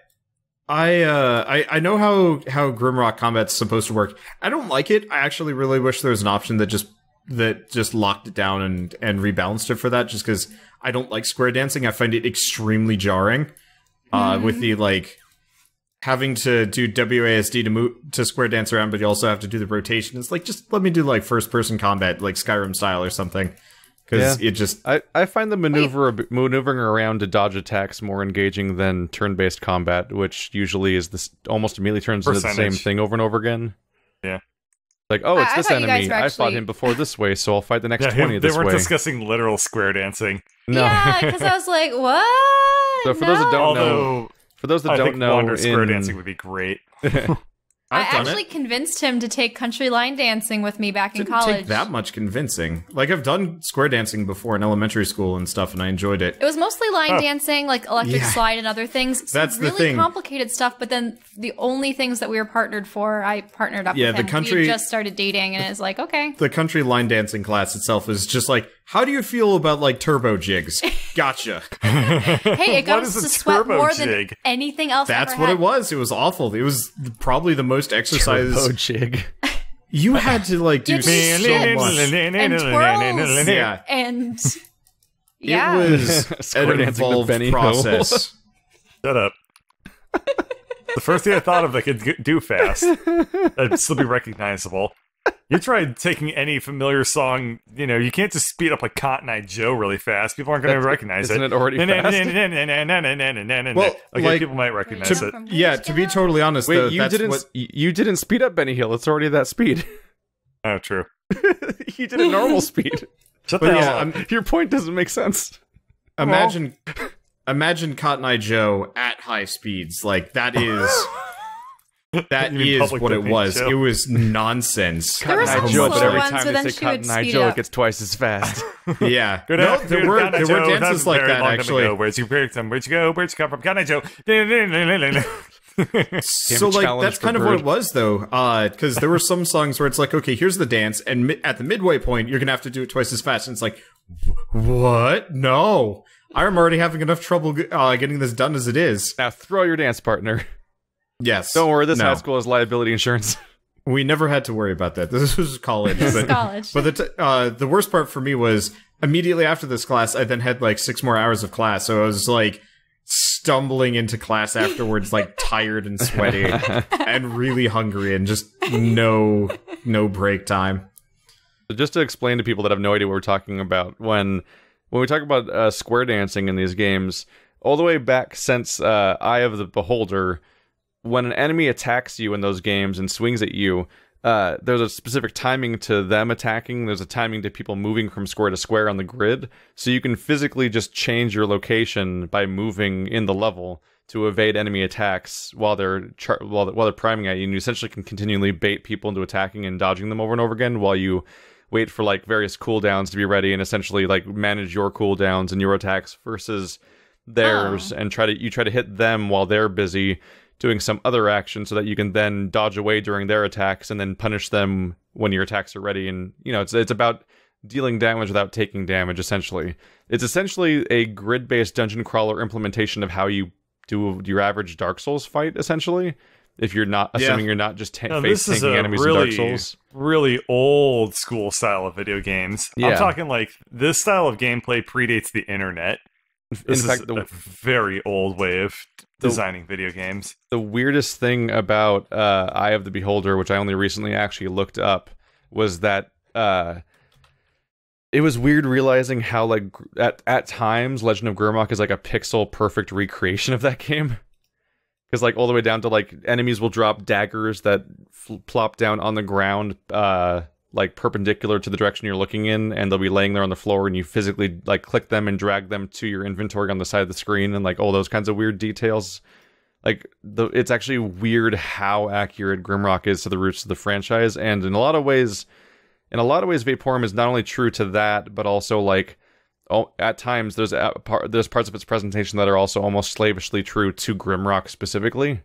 know how Grimrock combat's supposed to work. I don't like it. I actually really wish there was an option that just locked it down and rebalanced it for that, just because I don't like square dancing. I find it extremely jarring. With the, like, having to do WASD to square dance around, but you also have to do the rotation. It's like, just let me do, like, first-person combat, like Skyrim style or something. Because it just... I find the maneuvering around to dodge attacks more engaging than turn-based combat, which usually is this almost immediately turns into the same thing over and over again. Yeah. Like, oh, it's this enemy. I fought him before this way, so I'll fight the next 20 this way. They weren't discussing literal square dancing. No. Yeah, because I was like, what? So for those that don't know... For those that don't know, square dancing would be great. I actually convinced him to take country line dancing with me back in college. Didn't take that much convincing. Like, I've done square dancing before in elementary school and stuff, and I enjoyed it. It was mostly line dancing, like electric slide and other things. That's really the thing. Complicated stuff, but then the only things that we were partnered for, I partnered up with him. We had just started dating, and it was like, okay. The country line dancing class itself is just like, how do you feel about, like, turbo jigs? Gotcha. Hey, it got us to sweat more than anything else. That's what it was. It was awful. It was probably the most exercise. Turbo jig. You had to, like, do so much. And twirls. Yeah. And it was an involved process. Shut up. The first thing I thought of that could do fast, that'd still be recognizable. You tried taking any familiar song, you can't just speed up like Cotton Eye Joe really fast. People aren't going to recognize it. Isn't it already fast? Well, okay, people might recognize it. Yeah, to be totally honest, wait, you didn't speed up Benny Hill. It's already that speed. Oh, true. You did a normal speed. Shut the hell up. Your point doesn't make sense. Imagine Cotton Eye Joe at high speeds. Like, that is... That is what it was. Show? It was nonsense. There were some Joe, but every ones, time so they then say she would Cotton Eye speed Joe, up. it gets twice as fast. Yeah. There were dances like that, actually. Where'd you go? Where'd you come from? Cotton Eye Joe. So, like, that's kind of what it was, though. Because there were some songs where it's like, okay, here's the dance, and at the midway point, you're going to have to do it twice as fast. And it's like, what? No. I'm already having enough trouble getting this done as it is. Now throw your dance partner. Yes. Don't worry, this high school has liability insurance. We never had to worry about that. This was college. College. But the worst part for me was immediately after this class, I then had like 6 more hours of class. So I was like stumbling into class afterwards, like tired and sweaty and really hungry and just no break time. So just to explain to people that have no idea what we're talking about, when we talk about square dancing in these games, all the way back since Eye of the Beholder, when an enemy attacks you in those games and swings at you, there's a specific timing to them attacking. There's a timing to people moving from square to square on the grid. So you can physically just change your location by moving in the level to evade enemy attacks while they're priming at you. And you essentially can continually bait people into attacking and dodging them over and over again while you wait for like various cooldowns to be ready and essentially like manage your cooldowns and your attacks versus theirs, and try to hit them while they're busy doing some other action so that you can then dodge away during their attacks and then punish them when your attacks are ready. And, it's about dealing damage without taking damage, essentially. It's essentially a grid-based dungeon crawler implementation of how you do your average Dark Souls fight, essentially. If you're not, assuming you're not just face-tanking enemies in Dark Souls. Really old school style of video games. Yeah. I'm talking like, this style of gameplay predates the internet. This is a very old way of designing video games. The weirdest thing about Eye of the Beholder, which I only recently actually looked up, was that it was weird realizing how like at times Legend of Gurmok is like a pixel perfect recreation of that game. Because like all the way down to like enemies will drop daggers that plop down on the ground like perpendicular to the direction you're looking in, and they'll be laying there on the floor, and you physically like click them and drag them to your inventory on the side of the screen, and like all those kinds of weird details. Like it's actually weird how accurate Grimrock is to the roots of the franchise, and in a lot of ways, Vaporum is not only true to that, but also like at times there's parts of its presentation that are also almost slavishly true to Grimrock specifically.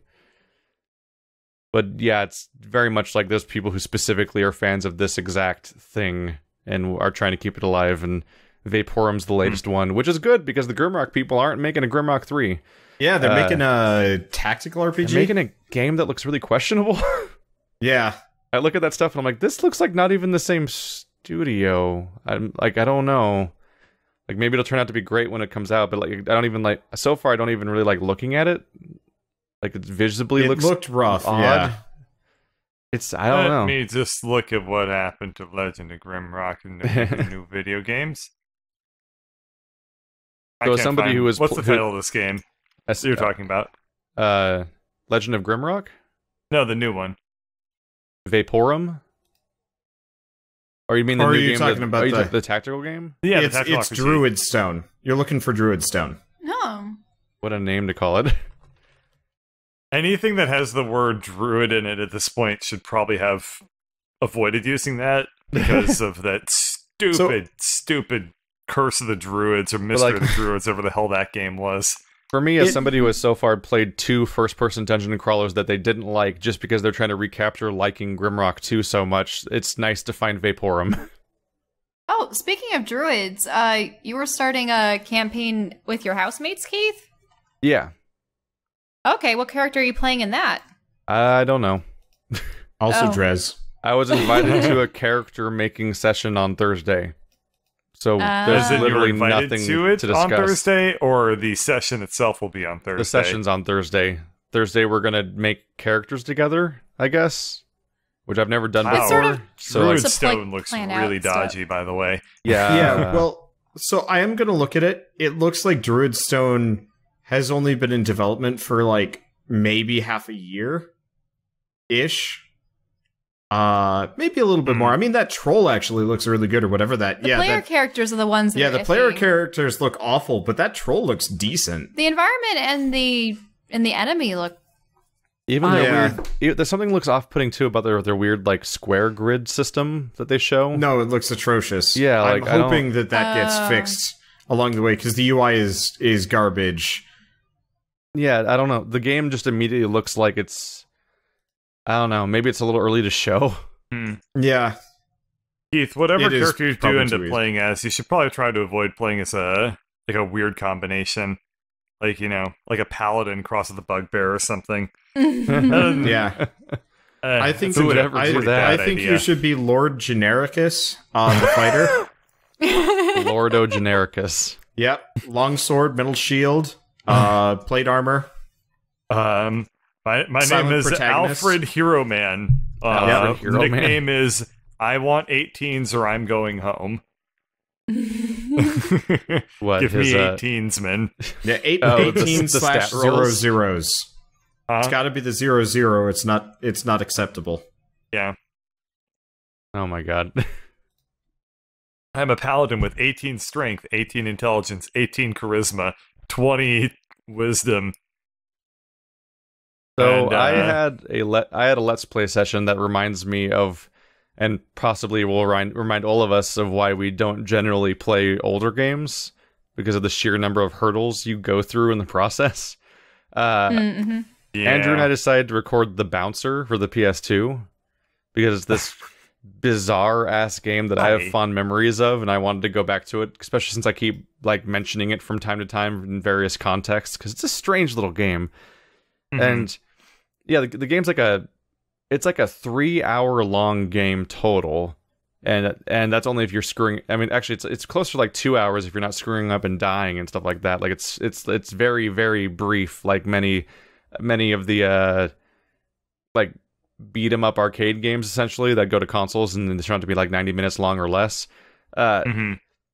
But yeah, it's very much like there's people who specifically are fans of this exact thing and are trying to keep it alive, and Vaporum's the latest one, which is good because the Grimrock people aren't making a Grimrock 3. Yeah, they're making a tactical RPG. They're making a game that looks really questionable. Yeah. I look at that stuff and I'm like, this looks like not even the same studio. I don't know. Like, maybe it'll turn out to be great when it comes out, but like, so far I don't even really like looking at it. Like, it visibly looks looked rough, odd. yeah. I don't know. Let me just look at what happened to Legend of Grimrock in the new video games. So somebody who was... What's the title of this game you're talking about? Legend of Grimrock? No, the new one. Vaporum? Or you mean the or new are you game? Talking about the tactical game? Yeah, it's Druid Stone. You're looking for Druid Stone. No. What a name to call it. Anything that has the word druid in it at this point should probably have avoided using that because of that stupid Curse of the Druids or Mystery of the Druids, whatever the hell that game was. For me, as somebody who has so far played 2 first-person dungeon crawlers that they didn't like just because they're trying to recapture liking Grimrock 2 so much, it's nice to find Vaporum. Oh, speaking of druids, you were starting a campaign with your housemates, Keith? Yeah. Okay, what character are you playing in that? I don't know. Also Drez. I was invited to a character-making session on Thursday. So there's literally nothing to discuss. On Thursday, or the session itself will be on Thursday? The session's on Thursday. Thursday we're going to make characters together, I guess, which I've never done before. Sort of Druid Stone looks really dodgy, by the way. Yeah. Yeah, well, so I am going to look at it. It looks like Druid Stone has only been in development for like maybe half a year-ish. Maybe a little bit more. I mean, that troll actually looks really good, or whatever that. The player characters are the ones that are the player characters look awful, but that troll looks decent. The environment and the enemy look. Even there's something looks off-putting too about their weird like square grid system that they show. No, it looks atrocious. Yeah, I'm hoping that gets fixed along the way because the UI is garbage. Yeah, I don't know. The game just immediately looks like it's. I don't know. Maybe it's a little early to show. Yeah. Keith, whatever character you do end up playing as, you should probably try to avoid playing as a weird combination. Like, like a paladin cross with a bugbear or something. Yeah. I think you should be Lord Genericus on the fighter. Lordo Genericus. Yep. Long sword, metal shield, plate armor. My name is Alfred Hero Man. Nickname is I want 18s or I'm going home. What? Give me 18s, man. Yeah, 18/00s. It's got to be the 00. It's not acceptable. Yeah. Oh my god. I'm a paladin with 18 strength, 18 intelligence, 18 charisma, 20 wisdom. So I had a Let's Play session that reminds me of, and possibly will remind all of us of why we don't generally play older games, because of the sheer number of hurdles you go through in the process. Andrew and I decided to record The Bouncer for the PS2, because it's this bizarre-ass game that I have fond memories of, and I wanted to go back to it, especially since I keep like mentioning it from time to time in various contexts, because it's a strange little game. And yeah, the game's like a 3-hour-long game total, and that's only if you're screwing. I mean, actually, it's closer to like 2 hours if you're not screwing up and dying and stuff like that. Like it's very, very brief, like many of the like beat 'em up arcade games essentially that go to consoles and they turn out to be like 90 minutes long or less. But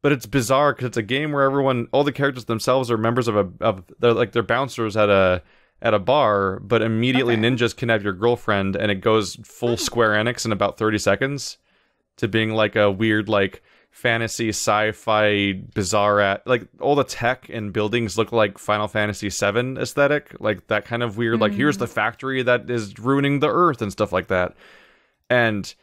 it's bizarre because it's a game where all the characters themselves are members of they're bouncers at a bar, but immediately ninjas kidnap your girlfriend, and it goes full Square Enix in about 30 seconds. to being like a weird like fantasy sci-fi bizarre like all the tech and buildings look like Final Fantasy VII aesthetic, like that kind of weird like here's the factory that is ruining the earth and stuff like that. And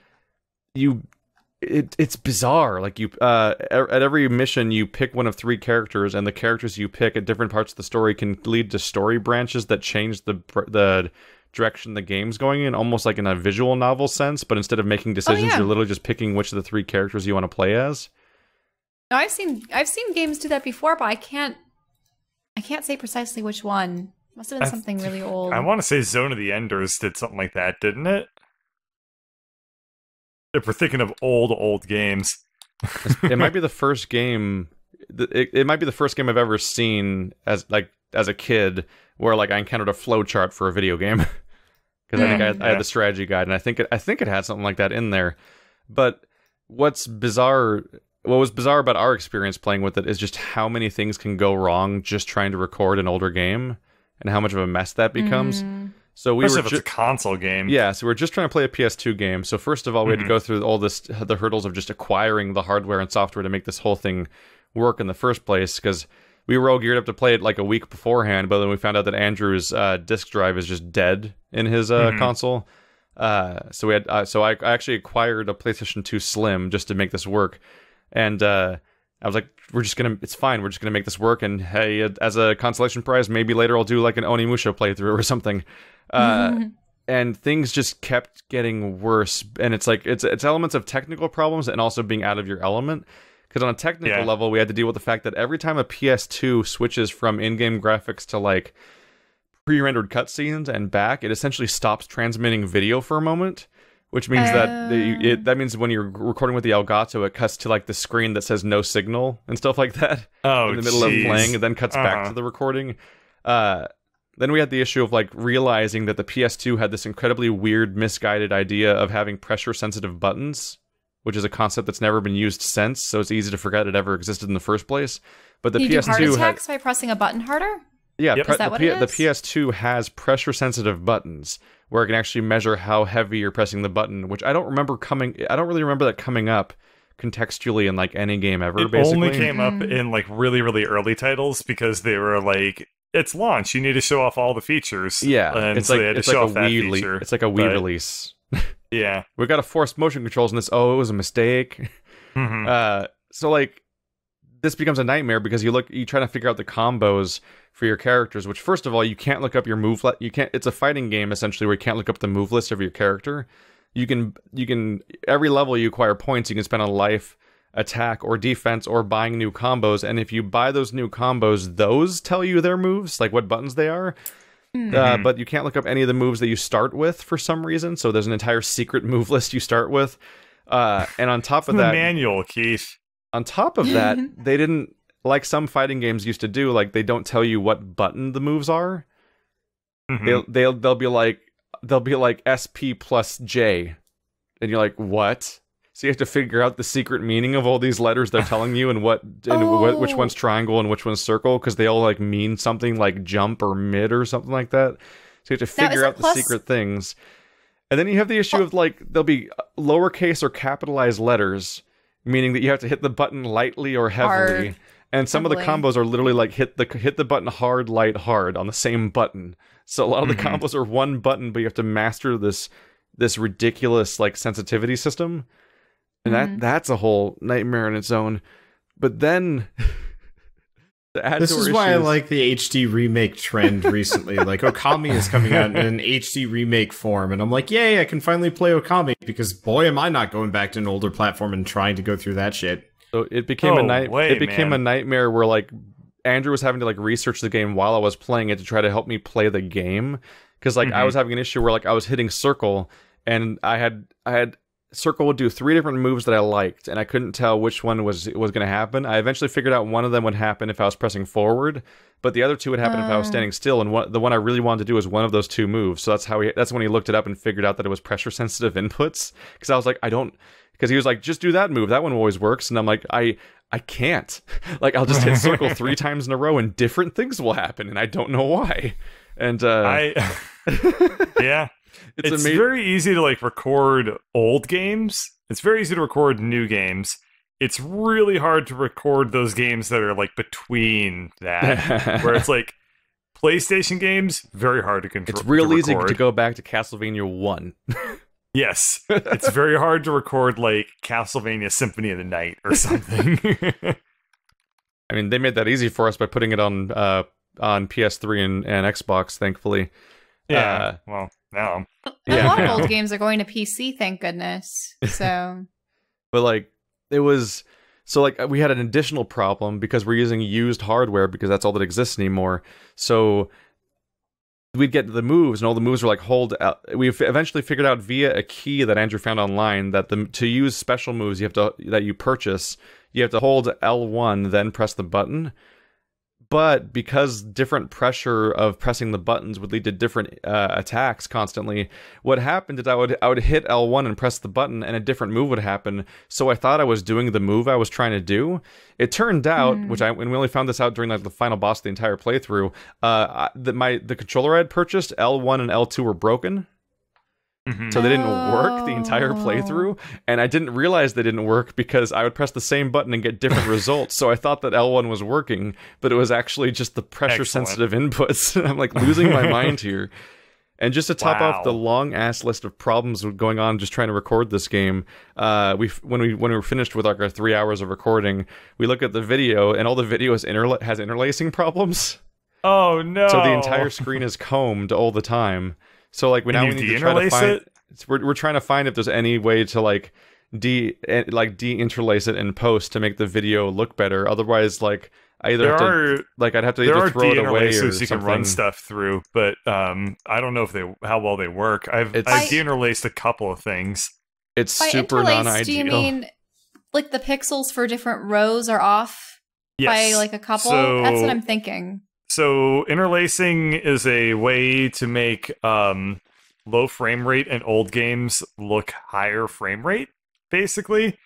it's bizarre. Like you at every mission you pick one of 3 characters, and the characters you pick at different parts of the story can lead to story branches that change the direction the game's going in, almost like in a visual novel sense, but instead of making decisions, you're literally just picking which of the 3 characters you want to play as. No, I've seen games do that before, but I can't say precisely which one. Must have been something really old. I want to say Zone of the Enders did something like that, didn't it? If we're thinking of old games. It might be the first game. It might be the first game I've ever seen as a kid where like I encountered a flowchart for a video game. Because I think I had the strategy guide, and I think it had something like that in there. But what was bizarre about our experience playing with it is just how many things can go wrong just trying to record an older game, and how much of a mess that becomes. So Especially if it's a console game. Yeah, so we're just trying to play a PS2 game. So first of all, we had to go through all the hurdles of just acquiring the hardware and software to make this whole thing work in the first place, because we were all geared up to play it like a week beforehand, but then we found out that Andrew's disk drive is just dead in his console. So I actually acquired a PlayStation 2 Slim just to make this work, and I was like, it's fine, we're just gonna make this work, and hey, as a consolation prize, maybe later I'll do like an Onimusha playthrough or something. And things just kept getting worse, and it's like it's elements of technical problems and also being out of your element. Because on a technical level, we had to deal with the fact that every time a PS2 switches from in-game graphics to like pre-rendered cutscenes and back, it essentially stops transmitting video for a moment, which means that means when you're recording with the Elgato, it cuts to like the screen that says no signal and stuff like that in the middle of playing, and then cuts back to the recording. Then we had the issue of like realizing that the PS2 had this incredibly weird, misguided idea of having pressure-sensitive buttons, which is a concept that's never been used since, so it's easy to forget it ever existed in the first place. But the you PS2 do heart attacks by pressing a button harder? Yeah, Is that what it is? the PS2 has pressure-sensitive buttons where it can actually measure how heavy you're pressing the button, which I don't really remember that coming up contextually in like any game ever. It only came up in like really, really early titles because they were like, it's launch, you need to show off all the features. Yeah, and it's so like they had to it's show like off that feature. It's like a Wii release. Yeah, we got to force motion controls in this. Oh, it was a mistake. So like this becomes a nightmare because you try to figure out the combos for your characters, which first of all, you can't look up your move. It's a fighting game essentially where you can't look up the move list of your character. You can every level you acquire points. You can spend on life, attack, or defense, or buying new combos. And if you buy those new combos, those tell you their moves, like what buttons they are. But you can't look up any of the moves that you start with for some reason. So there's an entire secret move list you start with. And on top of that, the manual, Keith. On top of that, they didn't, like some fighting games used to do, like they don't tell you what button the moves are. They'll be like SP plus J, and you're like, what? So you have to figure out the secret meaning of all these letters they're telling you, and which one's triangle and which one's circle, because they all like mean something like jump or mid or something like that. So you have to figure out the secret things. And then you have the issue of like there'll be lowercase or capitalized letters, meaning that you have to hit the button lightly or heavily. And some of the combos are literally like hit the button hard, light, hard on the same button. So a lot of the combos are one button, but you have to master this ridiculous like sensitivity system. And that's a whole nightmare in its own. But then this is why I like the HD remake trend recently. Like Okami is coming out in an HD remake form, and I'm like, yay, I can finally play Okami, because boy am I not going back to an older platform and trying to go through that shit. So it became a nightmare where like Andrew was having to like research the game while I was playing it to try to help me play the game, because like I was having an issue where like I was hitting circle, and I had circle would do 3 different moves that I liked, and I couldn't tell which one was going to happen. I eventually figured out one of them would happen if I was pressing forward, but the other 2 would happen if I was standing still, and the one I really wanted to do was one of those 2 moves. So that's when he looked it up and figured out that it was pressure sensitive inputs, because I was like, because he was like, just do that move, that one always works, and I'm like, I can't. Like, I'll just hit circle 3 times in a row and different things will happen, and I don't know why. And yeah. It's amazing. very easy to like record old games. It's very easy to record new games. It's really hard to record those games that are like between that, where it's like PlayStation games, very hard to control. It's real easy to go back to Castlevania 1. Yes, it's very hard to record like Castlevania Symphony of the Night or something. I mean, they made that easy for us by putting it on PS3 and Xbox, thankfully. Yeah, well, now. A lot of old games are going to PC, thank goodness. So, but like, it was so like we had an additional problem because we're using used hardware because that's all that exists anymore. So we'd get the moves, and all the moves were like hold. We eventually figured out via a key that Andrew found online that to use special moves you purchase, you have to hold L1 then press the button. But because different pressure of pressing the buttons would lead to different attacks constantly, what happened is I would hit L1 and press the button, and a different move would happen. So I thought I was doing the move I was trying to do. It turned out, and we only found this out during like the final boss of the entire playthrough, the controller I had purchased, L1 and L2 were broken. So they didn't work the entire playthrough, and I didn't realize they didn't work because I would press the same button and get different results. So I thought that L1 was working, but it was actually just the pressure-sensitive inputs. I'm like losing my mind here. And just to top off the long-ass list of problems going on just trying to record this game, when we were finished with like our 3 hours of recording, we look at the video, and all the video has interlacing problems. Oh, no. So the entire screen is combed all the time. So like we need to try to find it. We're trying to find if there's any way to like de-interlace it in post to make the video look better. Otherwise, like I'd have to throw it away or so you something. can run stuff through, but I don't know how well they work. I've de-interlaced a couple of things. It's by super non-ideal. Do you mean like the pixels for different rows are off by like a couple? That's what I'm thinking. So interlacing is a way to make low frame rate in old games look higher frame rate, basically.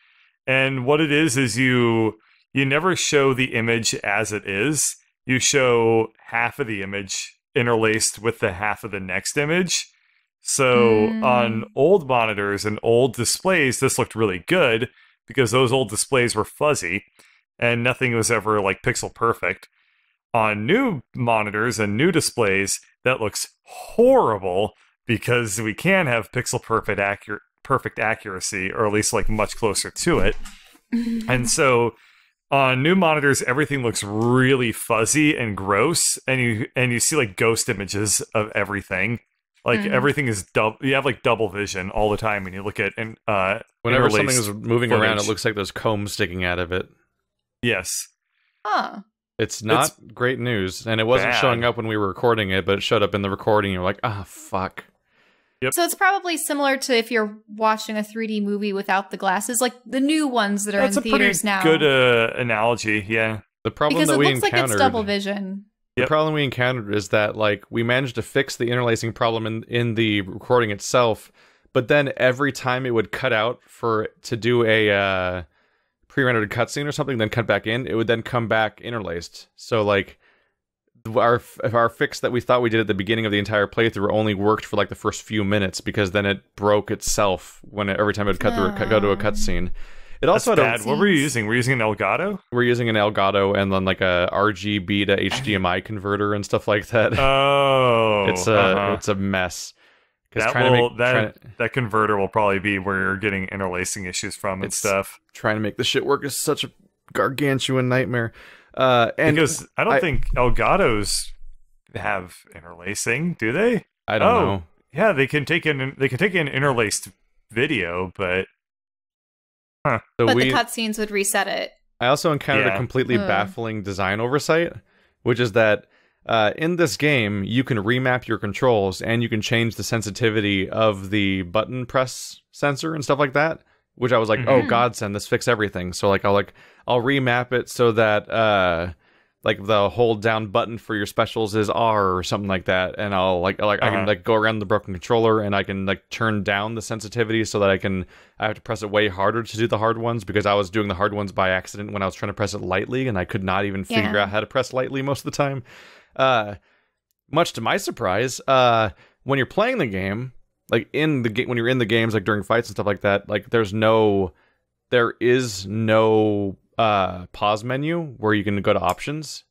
And what it is you never show the image as it is. You show half of the image interlaced with the half of the next image. So on old monitors and old displays, this looked really good because those old displays were fuzzy and nothing was ever like pixel perfect. On new monitors and new displays, that looks horrible because we can have pixel perfect accuracy, or at least like much closer to it. And so on new monitors, everything looks really fuzzy and gross, and you see like ghost images of everything. Like everything is you have like double vision all the time, and you look at whenever something is moving around, it looks like there's combs sticking out of it. Yes. Huh. It's not great news, and it wasn't showing up when we were recording it, but it showed up in the recording. You're like, fuck. Yep. So it's probably similar to if you're watching a 3D movie without the glasses, like the new ones that are in theaters now. Good analogy, yeah. The problem because that it looks like it's double vision. The problem we encountered is that like we managed to fix the interlacing problem in the recording itself, but then every time it would cut out to do a pre-rendered cutscene or something, then cut back in, it would then come back interlaced. So like our fix that we thought we did at the beginning of the entire playthrough only worked for like the first few minutes because then it broke itself every time it would go to a cutscene. It also had what were you using? Were you using an Elgato? We're using an Elgato and then like a RGB to HDMI converter and stuff like that. Oh, it's a mess. That converter will probably be where you're getting interlacing issues from and stuff. Trying to make the shit work is such a gargantuan nightmare. Because I don't think Elgatos have interlacing, do they? I don't know. Yeah, they can take in interlaced video, but but the cutscenes would reset it. I also encountered a completely baffling design oversight, which is that in this game, you can remap your controls and you can change the sensitivity of the button press sensor and stuff like that. Which I was like, oh godsend, this fix everything. So like I'll remap it so that like the hold down button for your specials is R or something like that, and I'll I can like go around the broken controller and I can like turn down the sensitivity so that I have to press it way harder to do the hard ones because I was doing the hard ones by accident when I was trying to press it lightly and I could not even figure out how to press lightly most of the time. Much to my surprise, when you're playing the game, like in the game when you're in the games, like during fights and stuff like that, like there is no pause menu where you can go to options.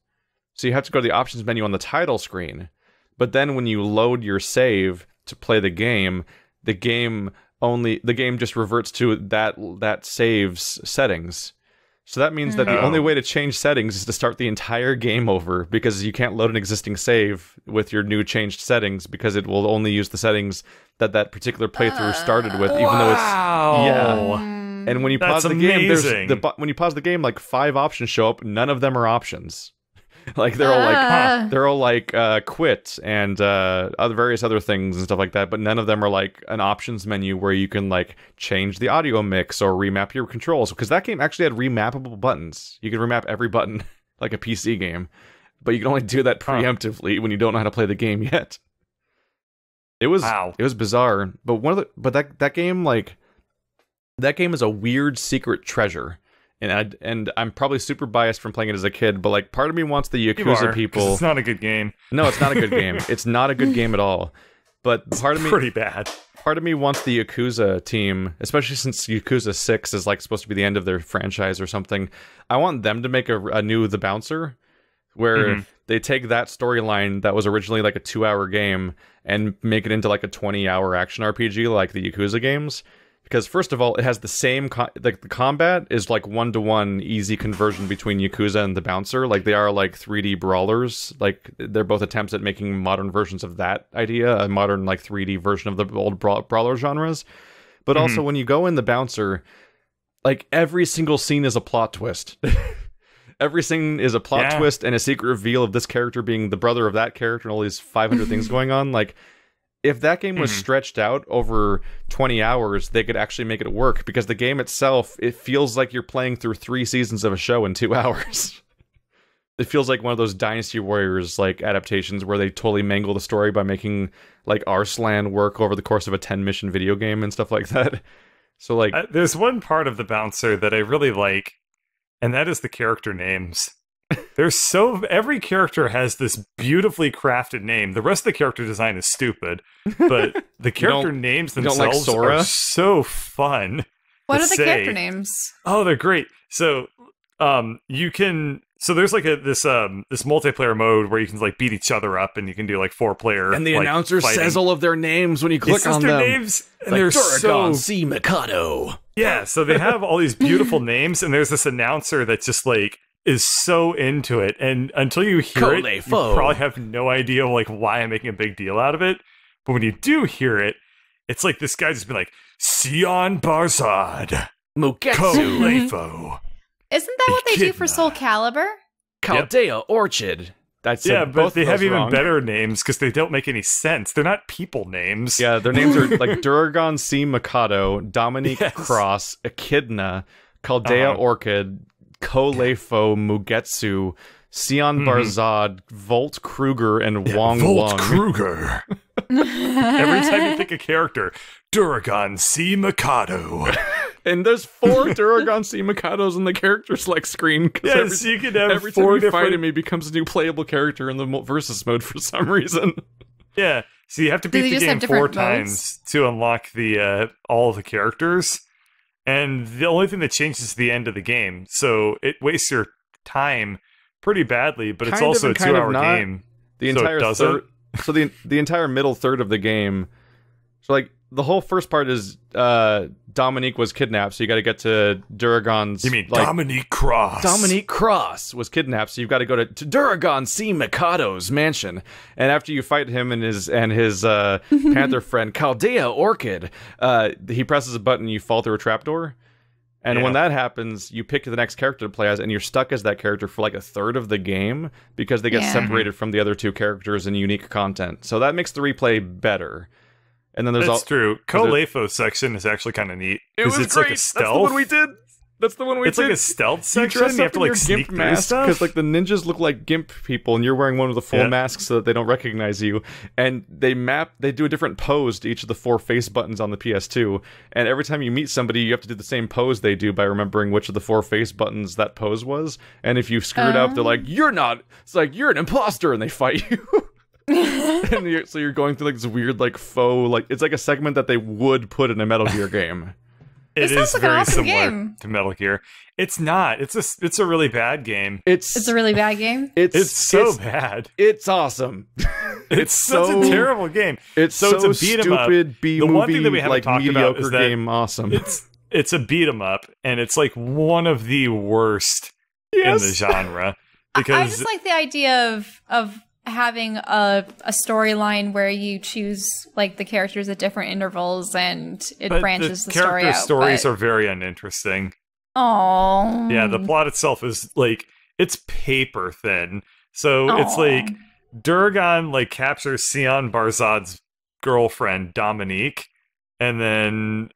So you have to go to the options menu on the title screen. But then when you load your save to play the game just reverts to that save's settings. So that means that the only way to change settings is to start the entire game over, because you can't load an existing save with your new changed settings, because it will only use the settings that particular playthrough started with, even though it's And when you pause the game, when you pause the game, like 5 options show up. None of them are options. Like they're all like quit and other various other things and stuff like that, but none of them are like an options menu where you can like change the audio mix or remap your controls, because that game actually had remappable buttons. You could remap every button like a PC game, but you can only do that preemptively when you don't know how to play the game yet. It was bizarre, but that game is a weird secret treasure. And I'm probably super biased from playing it as a kid, but like part of me wants the Yakuza people. It's not a good game. No, it's not a good game. It's not a good game at all. But part of me, pretty bad. Part of me wants the Yakuza team, especially since Yakuza 6 is like supposed to be the end of their franchise or something. I want them to make a new The Bouncer, where they take that storyline that was originally like a 2-hour game and make it into like a 20-hour action RPG like the Yakuza games. Because first of all, it has the same the combat is like 1-to-1 easy conversion between Yakuza and The Bouncer. Like they are like 3D brawlers. Like they're both attempts at making modern versions of that idea, a modern like 3D version of the old brawler genres. But also when you go in The Bouncer, like every single scene is a plot twist. Every scene is a plot twist and a secret reveal of this character being the brother of that character and all these 500 things going on. Like, if that game was stretched out over 20 hours, they could actually make it work, because the game itself, it feels like you're playing through 3 seasons of a show in 2 hours. It feels like one of those Dynasty Warriors like adaptations where they totally mangle the story by making like Arslan work over the course of a 10-mission video game and stuff like that. So like there's one part of The Bouncer that I really like, and that is the character names. Every character has this beautifully crafted name. The rest of the character design is stupid, but the character names themselves are so fun. What are the character names? Oh, they're great. So, there's like this multiplayer mode where you can like beat each other up, and you can do like 4-player. And the announcer says all of their names when you click on them. Names, and like they're Duragon C. Mikado. Yeah, so they have all these beautiful names, and there's this announcer that's just like is so into it, and until you hear it, you probably have no idea like why I'm making a big deal out of it. But when you do hear it, it's like this guy just been like Sion Barzad, Mugetsu, Lefo. Isn't that what they do for Soul Calibur? Chaldea Orchid. That's but they have even better names because they don't make any sense. They're not people names. Yeah, their names are like Duragon C. Mikado, Dominique Cross, Echidna, Chaldea Orchid, Kolefo, Mugetsu, Sion Barzad, Volt Kruger, and Wong Lung. Volt Kruger. Every time you think a character, Duragon C. Mikado. And there's 4 Duragon C. Mikados in the character select screen. Yes, you can have every 4 time you different... fight him, he becomes a new playable character in the versus mode for some reason. Yeah, so you have to beat the game 4 times to unlock the all the characters. And the only thing that changes is the end of the game. So it wastes your time pretty badly, but it's also a 2-hour game. The entire third, so the entire middle third of the game. So like the whole first part is Dominique was kidnapped, so you got to get to Duragon's. You mean like, Dominique Cross? Dominique Cross was kidnapped, so you've got to go to Duragon C. Mikado's mansion, and after you fight him and his panther friend Chaldea Orchid, he presses a button, you fall through a trapdoor, and when that happens, you pick the next character to play as, and you're stuck as that character for like a third of the game because they get separated from the other 2 characters in unique content. So that makes the replay better. And then there's true. Kolefo section is actually kind of neat. It was it's great. Like a stealth. That's the one we did. That's the one we did. It's like a stealth section. You have to like sneak gimp mask because like the ninjas look like gimp people, and you're wearing one with a full mask so that they don't recognize you. And they do a different pose to each of the 4 face buttons on the PS2. And every time you meet somebody, you have to do the same pose they do by remembering which of the 4 face buttons that pose was. And if you screw it up, they're like, "You're not." It's like you're an imposter, and they fight you. And so you're going through like this weird like faux like it's like a segment that they would put in a Metal Gear game. It sounds like an awesome game to Metal Gear. It's not. It's a really bad game. It's a really bad game. It's so bad. It's awesome. It's such a terrible game. It's a beat 'em up. stupid B movie. The one thing that we haven't like talked mediocre about is that game. Awesome. It's a beat 'em up, and it's like one of the worst in the genre. Because I just like the idea of having a storyline where you choose like the characters at different intervals and it branches the story out. Character stories are very uninteresting. Oh, yeah, the plot itself is like it's paper thin. So it's like Durgan like captures Sion Barzad's girlfriend Dominique, and then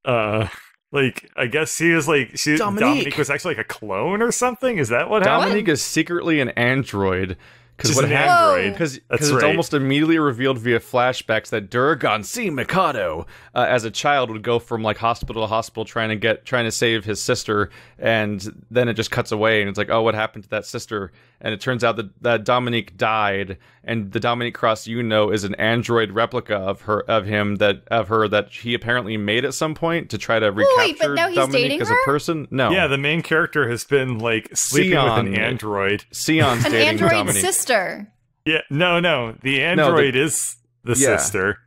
like I guess Dominique was actually like a clone or something. Is that what happened? Dominique is secretly an android. Because it's almost immediately revealed via flashbacks that Durgan C. Mikado, as a child, would go from like hospital to hospital trying to save his sister, and then it just cuts away, and it's like, oh, what happened to that sister? And it turns out that Dominique died, and the Dominique Cross is an android replica of her that he apparently made at some point to try to recapture but now he's Dominique dating as her? a person. No, yeah, the main character has been like sleeping with an android. Sion's dating android Dominique. sister. Yeah, no, the android is the sister.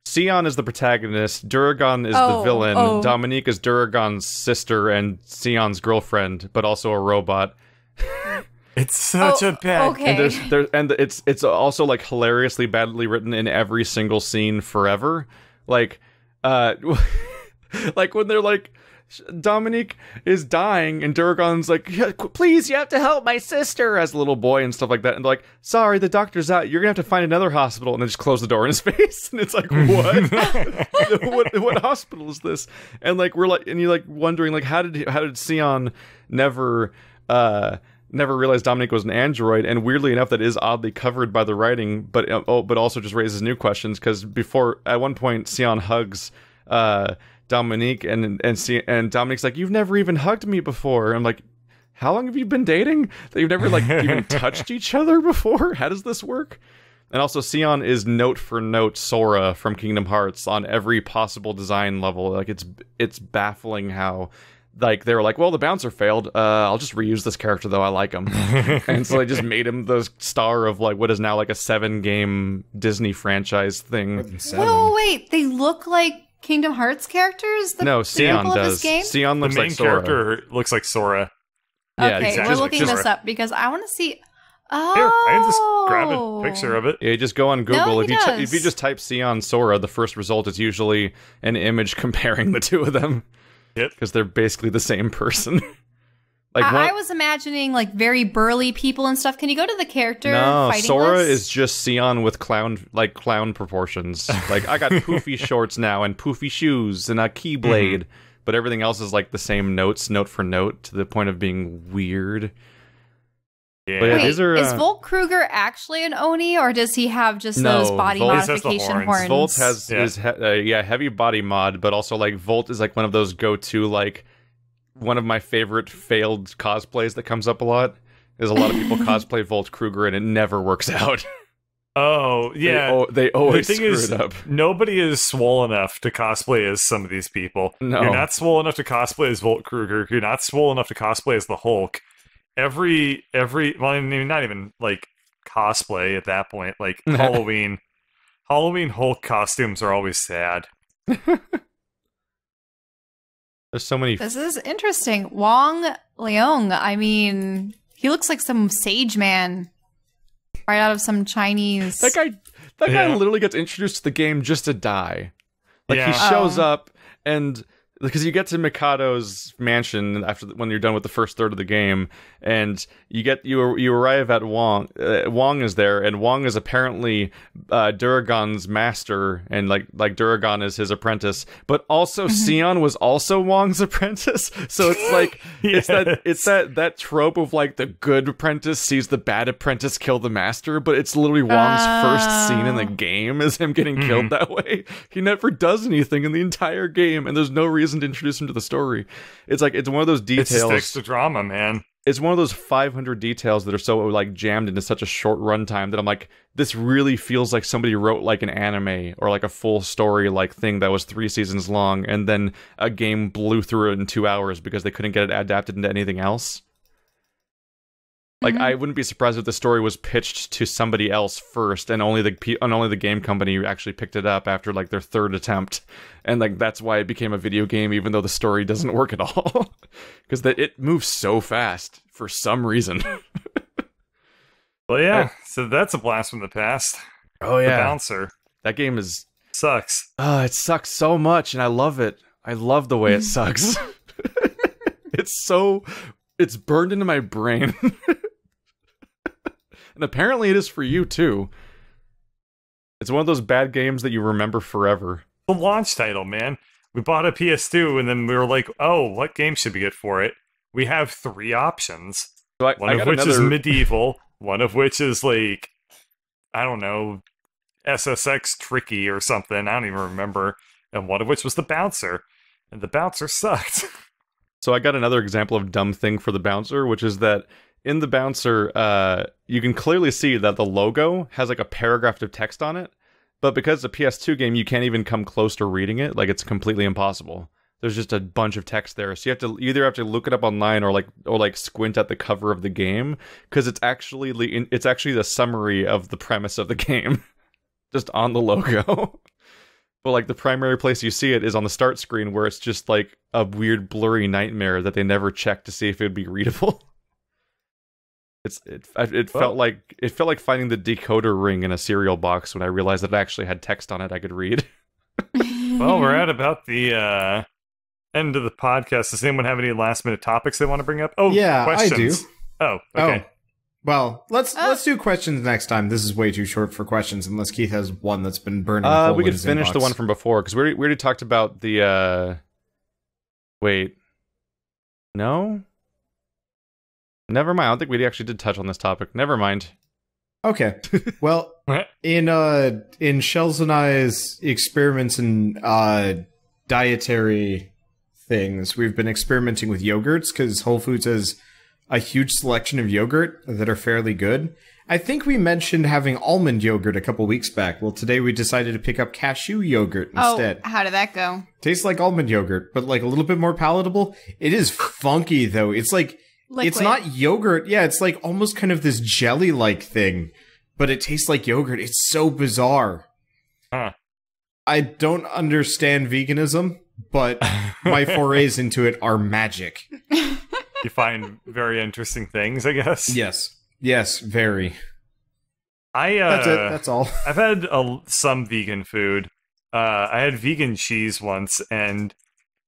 Sion is the protagonist, Durgan is the villain, Dominique is Durgan's sister and Sion's girlfriend, but also a robot. It's such a bad. Okay. And it's also like hilariously badly written in every single scene forever. Like like when they're like Dominique is dying and Durgan's like, please, you have to help my sister as a little boy and stuff like that. And they're like, sorry, the doctor's out. You're gonna have to find another hospital. And then just close the door in his face. And it's like, what? what hospital is this? And like we're like, and you're like wondering like, how did Sion never realized Dominique was an android? And weirdly enough, that is oddly covered by the writing, but also just raises new questions because before at one point Sion hugs Dominique and Dominique's like, you've never even hugged me before. I'm like, how long have you been dating? That you've never like even touched each other before? How does this work? And also Sion is note for note Sora from Kingdom Hearts on every possible design level. Like it's baffling how like they were like, well, the bouncer failed. I'll just reuse this character though. I like him. And so they just made him the star of like what is now like a 7-game Disney franchise thing. Whoa, wait, they look like Kingdom Hearts characters? No, Sion does. Sion looks like Sora. The main character looks like Sora. Yeah, okay, exactly. we're looking this up because I want to see. Oh, here, I can just grab a picture of it. Yeah, just go on Google. No, if you just type Sion Sora, the first result is usually an image comparing the two of them. Yep, because they're basically the same person. Like I was imagining like very burly people and stuff. Can you go to the character? No, fighting Sora list? is just Sion with clown proportions. Like I got poofy shorts now and poofy shoes and a keyblade, but everything else is like the same notes, note for note, to the point of being weird. Yeah. But yeah, Wait, these are, is Volt Kruger actually an Oni, or does he have just those body Volt modification horns? Volt has heavy body mod, but also like Volt is like one of those go-to like. One of my favorite failed cosplays that comes up a lot is a lot of people cosplay Volt Kruger and it never works out. Oh, yeah. They always the thing screw is, it up. Nobody is swole enough to cosplay as some of these people. No. You're not swole enough to cosplay as Volt Kruger. You're not swole enough to cosplay as the Hulk. Every well, I mean, not even like cosplay at that point. Like Halloween Hulk costumes are always sad. There's so many. This is interesting. Wong Leong. I mean, he looks like some sage man right out of some Chinese. That guy literally gets introduced to the game just to die. Like he shows up and. Because you get to Mikado's mansion when you're done with the first third of the game, and you arrive at Wong. Wong is there, and Wong is apparently Duragan's master, and like Duragan is his apprentice. But also Sion was also Wong's apprentice, so it's like Yes. it's that trope of like the good apprentice sees the bad apprentice kill the master, but it's literally Wong's first scene in the game is him getting killed that way. He never does anything in the entire game, and there's no reason to introduce him to the story. It's like it's one of those details. It sticks to drama, man. it's one of those 500 details that are so like jammed into such a short runtime that I'm like, this really feels like somebody wrote like an anime or like a full story like thing that was 3 seasons long, and then a game blew through it in 2 hours because they couldn't get it adapted into anything else. Like, I wouldn't be surprised if the story was pitched to somebody else first, and only the game company actually picked it up after like their 3rd attempt, and like that's why it became a video game, even though the story doesn't work at all, because it moves so fast for some reason. Well, yeah. So that's a blast from the past. Oh yeah, The Bouncer. That game is Sucks. it sucks so much, and I love it. I love the way it sucks. It's burned into my brain. And apparently it is for you, too. It's one of those bad games that you remember forever. The launch title, man. We bought a PS2, and then we were like, oh, what game should we get for it? We have 3 options. So one of which is medieval, one of which is, like, I don't know, SSX Tricky or something. I don't even remember. And one of which was The Bouncer. And The Bouncer sucked. So I got another example of dumb thing for The Bouncer, which is that in The Bouncer, you can clearly see that the logo has like a paragraph of text on it, but because it's a PS2 game, you can't even come close to reading it. Like, it's completely impossible. There's just a bunch of text there, so you either have to look it up online or squint at the cover of the game, because it's actually the summary of the premise of the game, just on the logo. But like the primary place you see it is on the start screen, where it's just like a weird blurry nightmare that they never checked to see if it would be readable. It felt like finding the decoder ring in a cereal box when I realized that it actually had text on it I could read. Well, we're at about the end of the podcast. Does anyone have any last minute topics they want to bring up? Oh, yeah, questions. I do. Oh, okay. Oh. Well, let's do questions next time. This is way too short for questions, unless Keith has one that's been burning a hole we in could his finish inbox. the one from before, because we already talked about the wait. No? Never mind. I don't think we actually did touch on this topic. Never mind. Okay. Well, in Shells and I's experiments in dietary things, we've been experimenting with yogurts, because Whole Foods has a huge selection of yogurt that are fairly good. I think we mentioned having almond yogurt a couple weeks back. Well, today we decided to pick up cashew yogurt instead. Oh, how did that go? Tastes like almond yogurt, but like a little bit more palatable. It is funky, though. It's like... Liquid. It's not yogurt. Yeah, it's like almost kind of this jelly-like thing, but it tastes like yogurt. It's so bizarre. Huh. I don't understand veganism, but my forays into it are magic. You find very interesting things, I guess. Yes, very. That's it. That's all. I've had some vegan food. I had vegan cheese once, and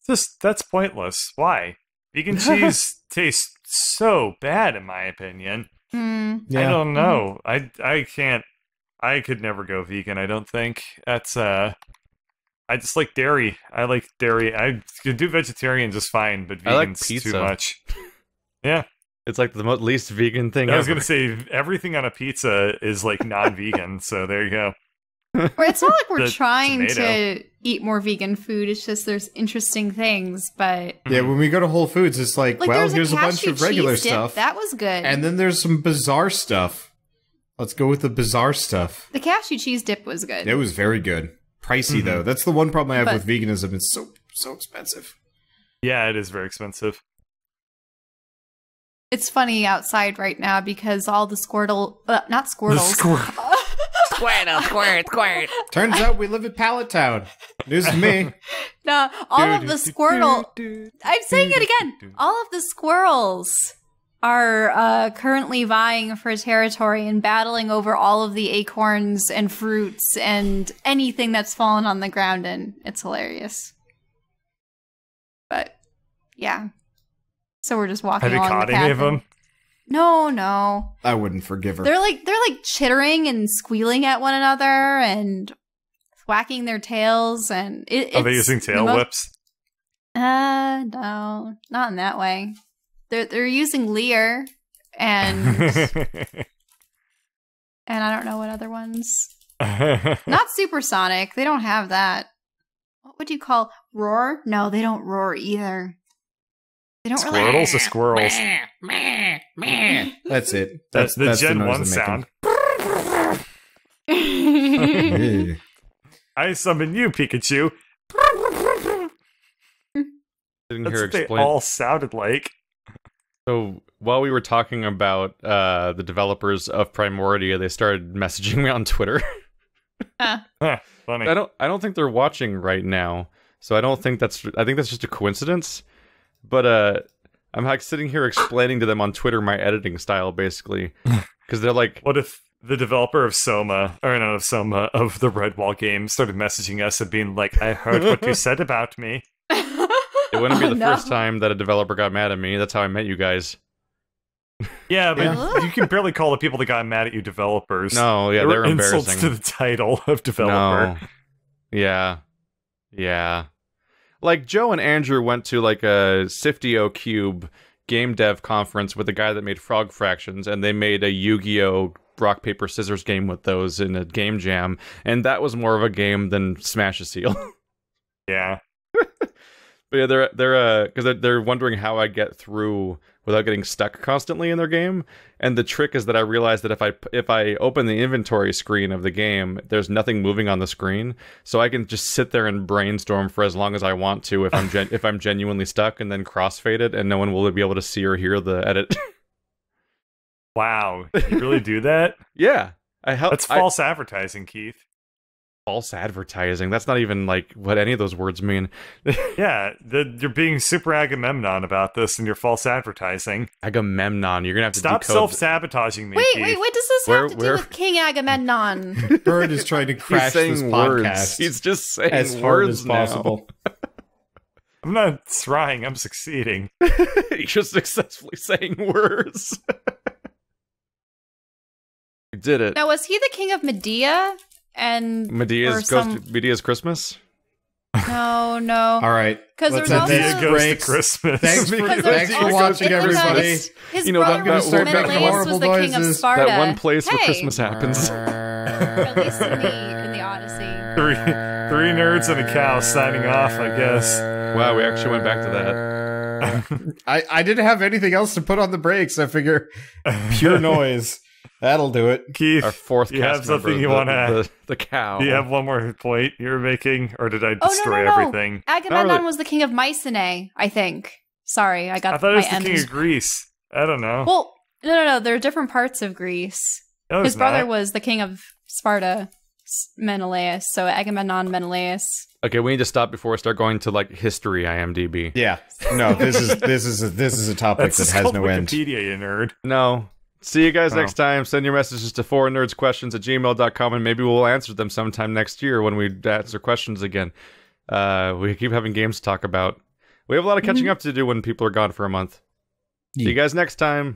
that's pointless. Why? Vegan cheese tastes so bad, in my opinion. Yeah. I don't know. I can't. I could never go vegan. I don't think that's. I just like dairy. I like dairy. I could do vegetarian just fine, but vegan's too much. Yeah, it's like the least vegan thing. I was gonna say everything on a pizza is like non-vegan. So there you go. Or it's not like we're trying to eat more vegan food. It's just there's interesting things, but yeah, when we go to Whole Foods, it's like well, here's a bunch of regular stuff. That was good. And then there's some bizarre stuff. Let's go with the bizarre stuff. The cashew cheese dip was good. It was very good. Pricey though. That's the one problem I have with veganism. It's so expensive. Yeah, it is very expensive. It's funny outside right now because all the not Squirtles. Squirt. Turns out we live at Pallet Town. News to me. No, all of the Squirtle... I'm saying it again. All of the squirrels are currently vying for territory and battling over all of the acorns and fruits and anything that's fallen on the ground, and it's hilarious. But, yeah. So we're just walking along the path. Have you caught any of them? No. I wouldn't forgive her. They're like chittering and squealing at one another and whacking their tails, and are they using tail whips? No, not in that way. They're using Leer and and I don't know what other ones. Not supersonic. They don't have that. What would you call roar? No, they don't roar either. They don't Squirtles or squirrels? That's it. That's the Gen noise 1 they're sound. making. I summon you, Pikachu. Sitting That's here what they explain. all sounded like. So while we were talking about the developers of Primordia, they started messaging me on Twitter. Funny. I don't think they're watching right now, so I think that's just a coincidence. But I'm like sitting here explaining to them on Twitter my editing style, basically, because they're like, What if the developer of Soma, or not of Soma, of the Redwall game started messaging us and being like, I heard what you said about me. it wouldn't be the first time that a developer got mad at me. That's how I met you guys. Yeah, but you can barely call the people that got mad at you developers. No, yeah, They they're were insults embarrassing. to the title of developer. No. Yeah. Like, Joe and Andrew went to, like, a Siftio Cube game dev conference with a guy that made Frog Fractions, and they made a Yu-Gi-Oh! Rock, Paper, Scissors game with those in a game jam, and that was more of a game than Smash a Seal. Yeah. But yeah, they're wondering how I get through without getting stuck constantly in their game. And the trick is that I realized that if I open the inventory screen of the game, there's nothing moving on the screen, so I can just sit there and brainstorm for as long as I want to if I'm genuinely stuck, and then crossfade it, and no one will be able to see or hear the edit. Wow. You really do that? Yeah, That's false advertising, Keith. False advertising. That's not even like what any of those words mean. Yeah, you're being super Agamemnon about this, and you're false advertising. Agamemnon. You're gonna have to Stop decode self-sabotaging me, Keith. Wait, what does this have to do with King Agamemnon? Bird is trying to crash this podcast He's just saying as hard words as possible. I'm not trying, I'm succeeding. He's just successfully saying words. You did it. Now, was he the king of Medea? And Medea's Christmas? No. All right, Because let's there's end also this. Medea goes to Christmas. Thanks Because for watching, everybody. His You know, brother that one- Menelaus was the king of noises. Sparta. That one place where Hey, Christmas happens. At least in the Odyssey. Three nerds and a cow signing off, I guess. Wow, we actually went back to that. I didn't have anything else to put on the brakes. I figure pure noise. That'll do it. Keith, Our fourth you cast have something member, you want to add? the cow. Do you have one more point you're making, or did I Oh, destroy no. everything? Agamemnon really. was the king of Mycenae, I think. Sorry, I got I thought it my was the king of Greece. I don't know. Well, no. There are different parts of Greece. No, His it's brother not. was the king of Sparta, Menelaus. So Agamemnon, Menelaus. Okay, we need to stop before we start going to like history IMDb. Yeah. No, this is a topic That's that just has called no end. Wikipedia, you nerd. No. See you guys Oh. next time. Send your messages to FourNerdsQuestions@gmail.com, and maybe we'll answer them sometime next year when we answer questions again. We keep having games to talk about. We have a lot of catching up to do when people are gone for a month. See you guys next time.